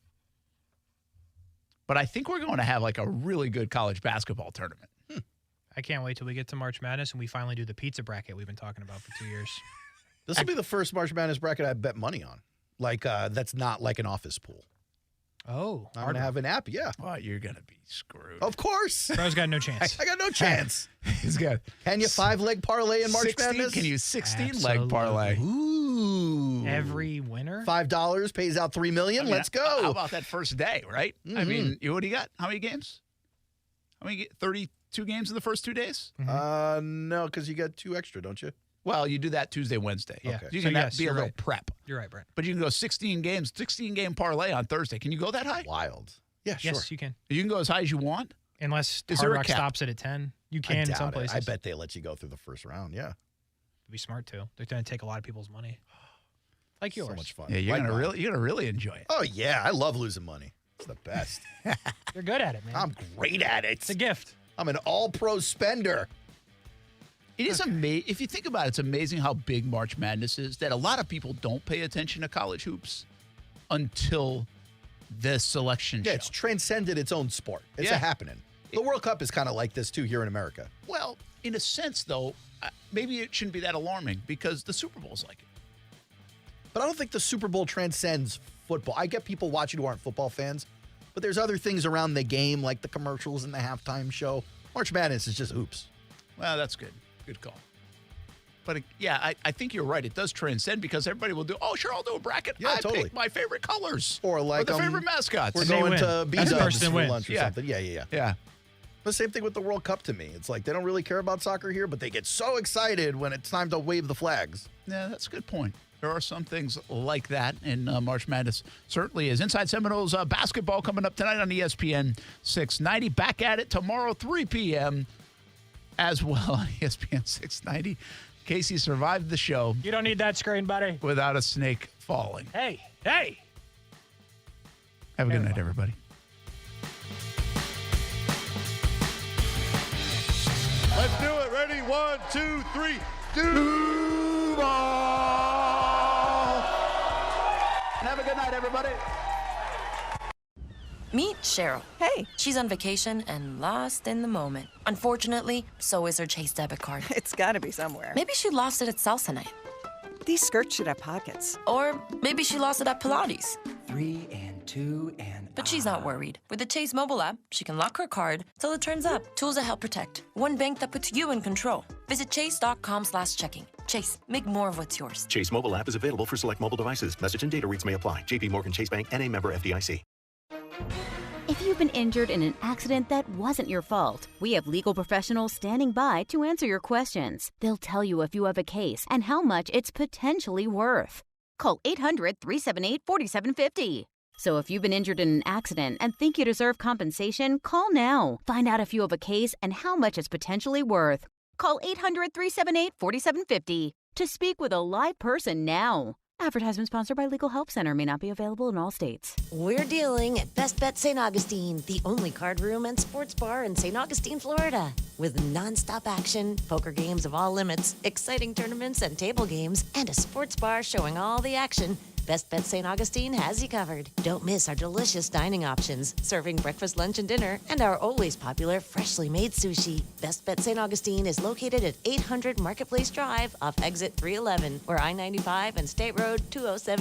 I think we're going to have like a really good college basketball tournament. I can't wait till we get to March Madness and we finally do the pizza bracket we've been talking about for 2 years. This will be the first March Madness bracket I bet money on. Like, that's not like an office pool. Oh. I'm going to have an app, yeah. Oh, you're going to be screwed. Of course. Bro's got no chance. I got no chance. He's got. Can you 5-leg parlay in March 16, Madness? Can you 16-leg parlay? Ooh. Every winner? $5 pays out $3 million. Let's go. How about that first day, right? I mean, what do you got? How many games? How many? 32 games in the first 2 days? No, because you got 2 extra, don't you? Well, you do that Tuesday, Wednesday. Yeah. Okay. You So can yes, be a you're little right. prep. You're right, Brent. But you can go 16 games, 16-game parlay on Thursday. Can you go that high? Wild. Yeah, sure. Yes, you can. You can go as high as you want? Unless Is Hard there a Rock cap? stops it at 10. You can I in doubt some it. places. I bet they let you go through the first round, yeah. It'd be smart, too. They're going to take a lot of people's money. Like yours. So much fun. Yeah, you're Like gonna mine. really enjoy it. Oh, yeah. I love losing money. It's the best. You're good at it, man. I'm great at it. It's a gift. I'm an all-pro spender. It is amazing. If you think about it, it's amazing how big March Madness is, that a lot of people don't pay attention to college hoops until the selection Yeah, show. it's transcended its own sport. It's Yeah. a happening. The World Cup is kind of like this, too, here in America. Well, in a sense, though, maybe it shouldn't be that alarming because the Super Bowl's like it. But I don't think the Super Bowl transcends football. I get people watching who aren't football fans, but there's other things around the game, like the commercials and the halftime show. March Madness is just hoops. Well, that's good. Good call. But, yeah, I think you're right. It does transcend because everybody will do, oh, sure, I'll do a bracket. Yeah, I totally. pick my favorite colors. Or like the favorite mascots. We're And they going win. to That's the B-Dubs person for wins. lunch or Yeah. something. Yeah. Yeah. The same thing with the World Cup to me. It's like they don't really care about soccer here, but they get so excited when it's time to wave the flags. Yeah, that's a good point. There are some things like that, and March Madness certainly is. Inside Seminoles basketball coming up tonight on ESPN 690. Back at it tomorrow, 3 p.m. as well on ESPN 690. Casey survived the show You don't need that screen, buddy. without a snake falling. Hey. Have a good night, everybody. Let's do it. Ready? 1, 2, 3. Duval! Have a good night, everybody. Meet Cheryl. Hey. She's on vacation and lost in the moment. Unfortunately, so is her Chase debit card. It's gotta be somewhere. Maybe she lost it at salsa night. These skirts should have pockets. Or maybe she lost it at Pilates. 3 and 2 and... But she's not worried. With the Chase mobile app, she can lock her card till it turns up. Tools that help protect. One bank that puts you in control. Visit chase.com/checking. Chase, make more of what's yours. Chase mobile app is available for select mobile devices. Message and data rates may apply. JP Morgan Chase Bank, N.A. member FDIC. If you've been injured in an accident that wasn't your fault, we have legal professionals standing by to answer your questions. They'll tell you if you have a case and how much it's potentially worth. Call 800-378-4750. So if you've been injured in an accident and think you deserve compensation, call now. Find out if you have a case and how much it's potentially worth. Call 800-378-4750 to speak with a live person now. Advertisement sponsored by Legal Help Center. May not be available in all states. We're dealing at Best Bet St. Augustine, the only card room and sports bar in St. Augustine, Florida. With nonstop action, poker games of all limits, exciting tournaments and table games, and a sports bar showing all the action, Best Bet St. Augustine has you covered. Don't miss our delicious dining options, serving breakfast, lunch, and dinner, and our always popular freshly made sushi. Best Bet St. Augustine is located at 800 Marketplace Drive off exit 311, or I-95 and State Road 207.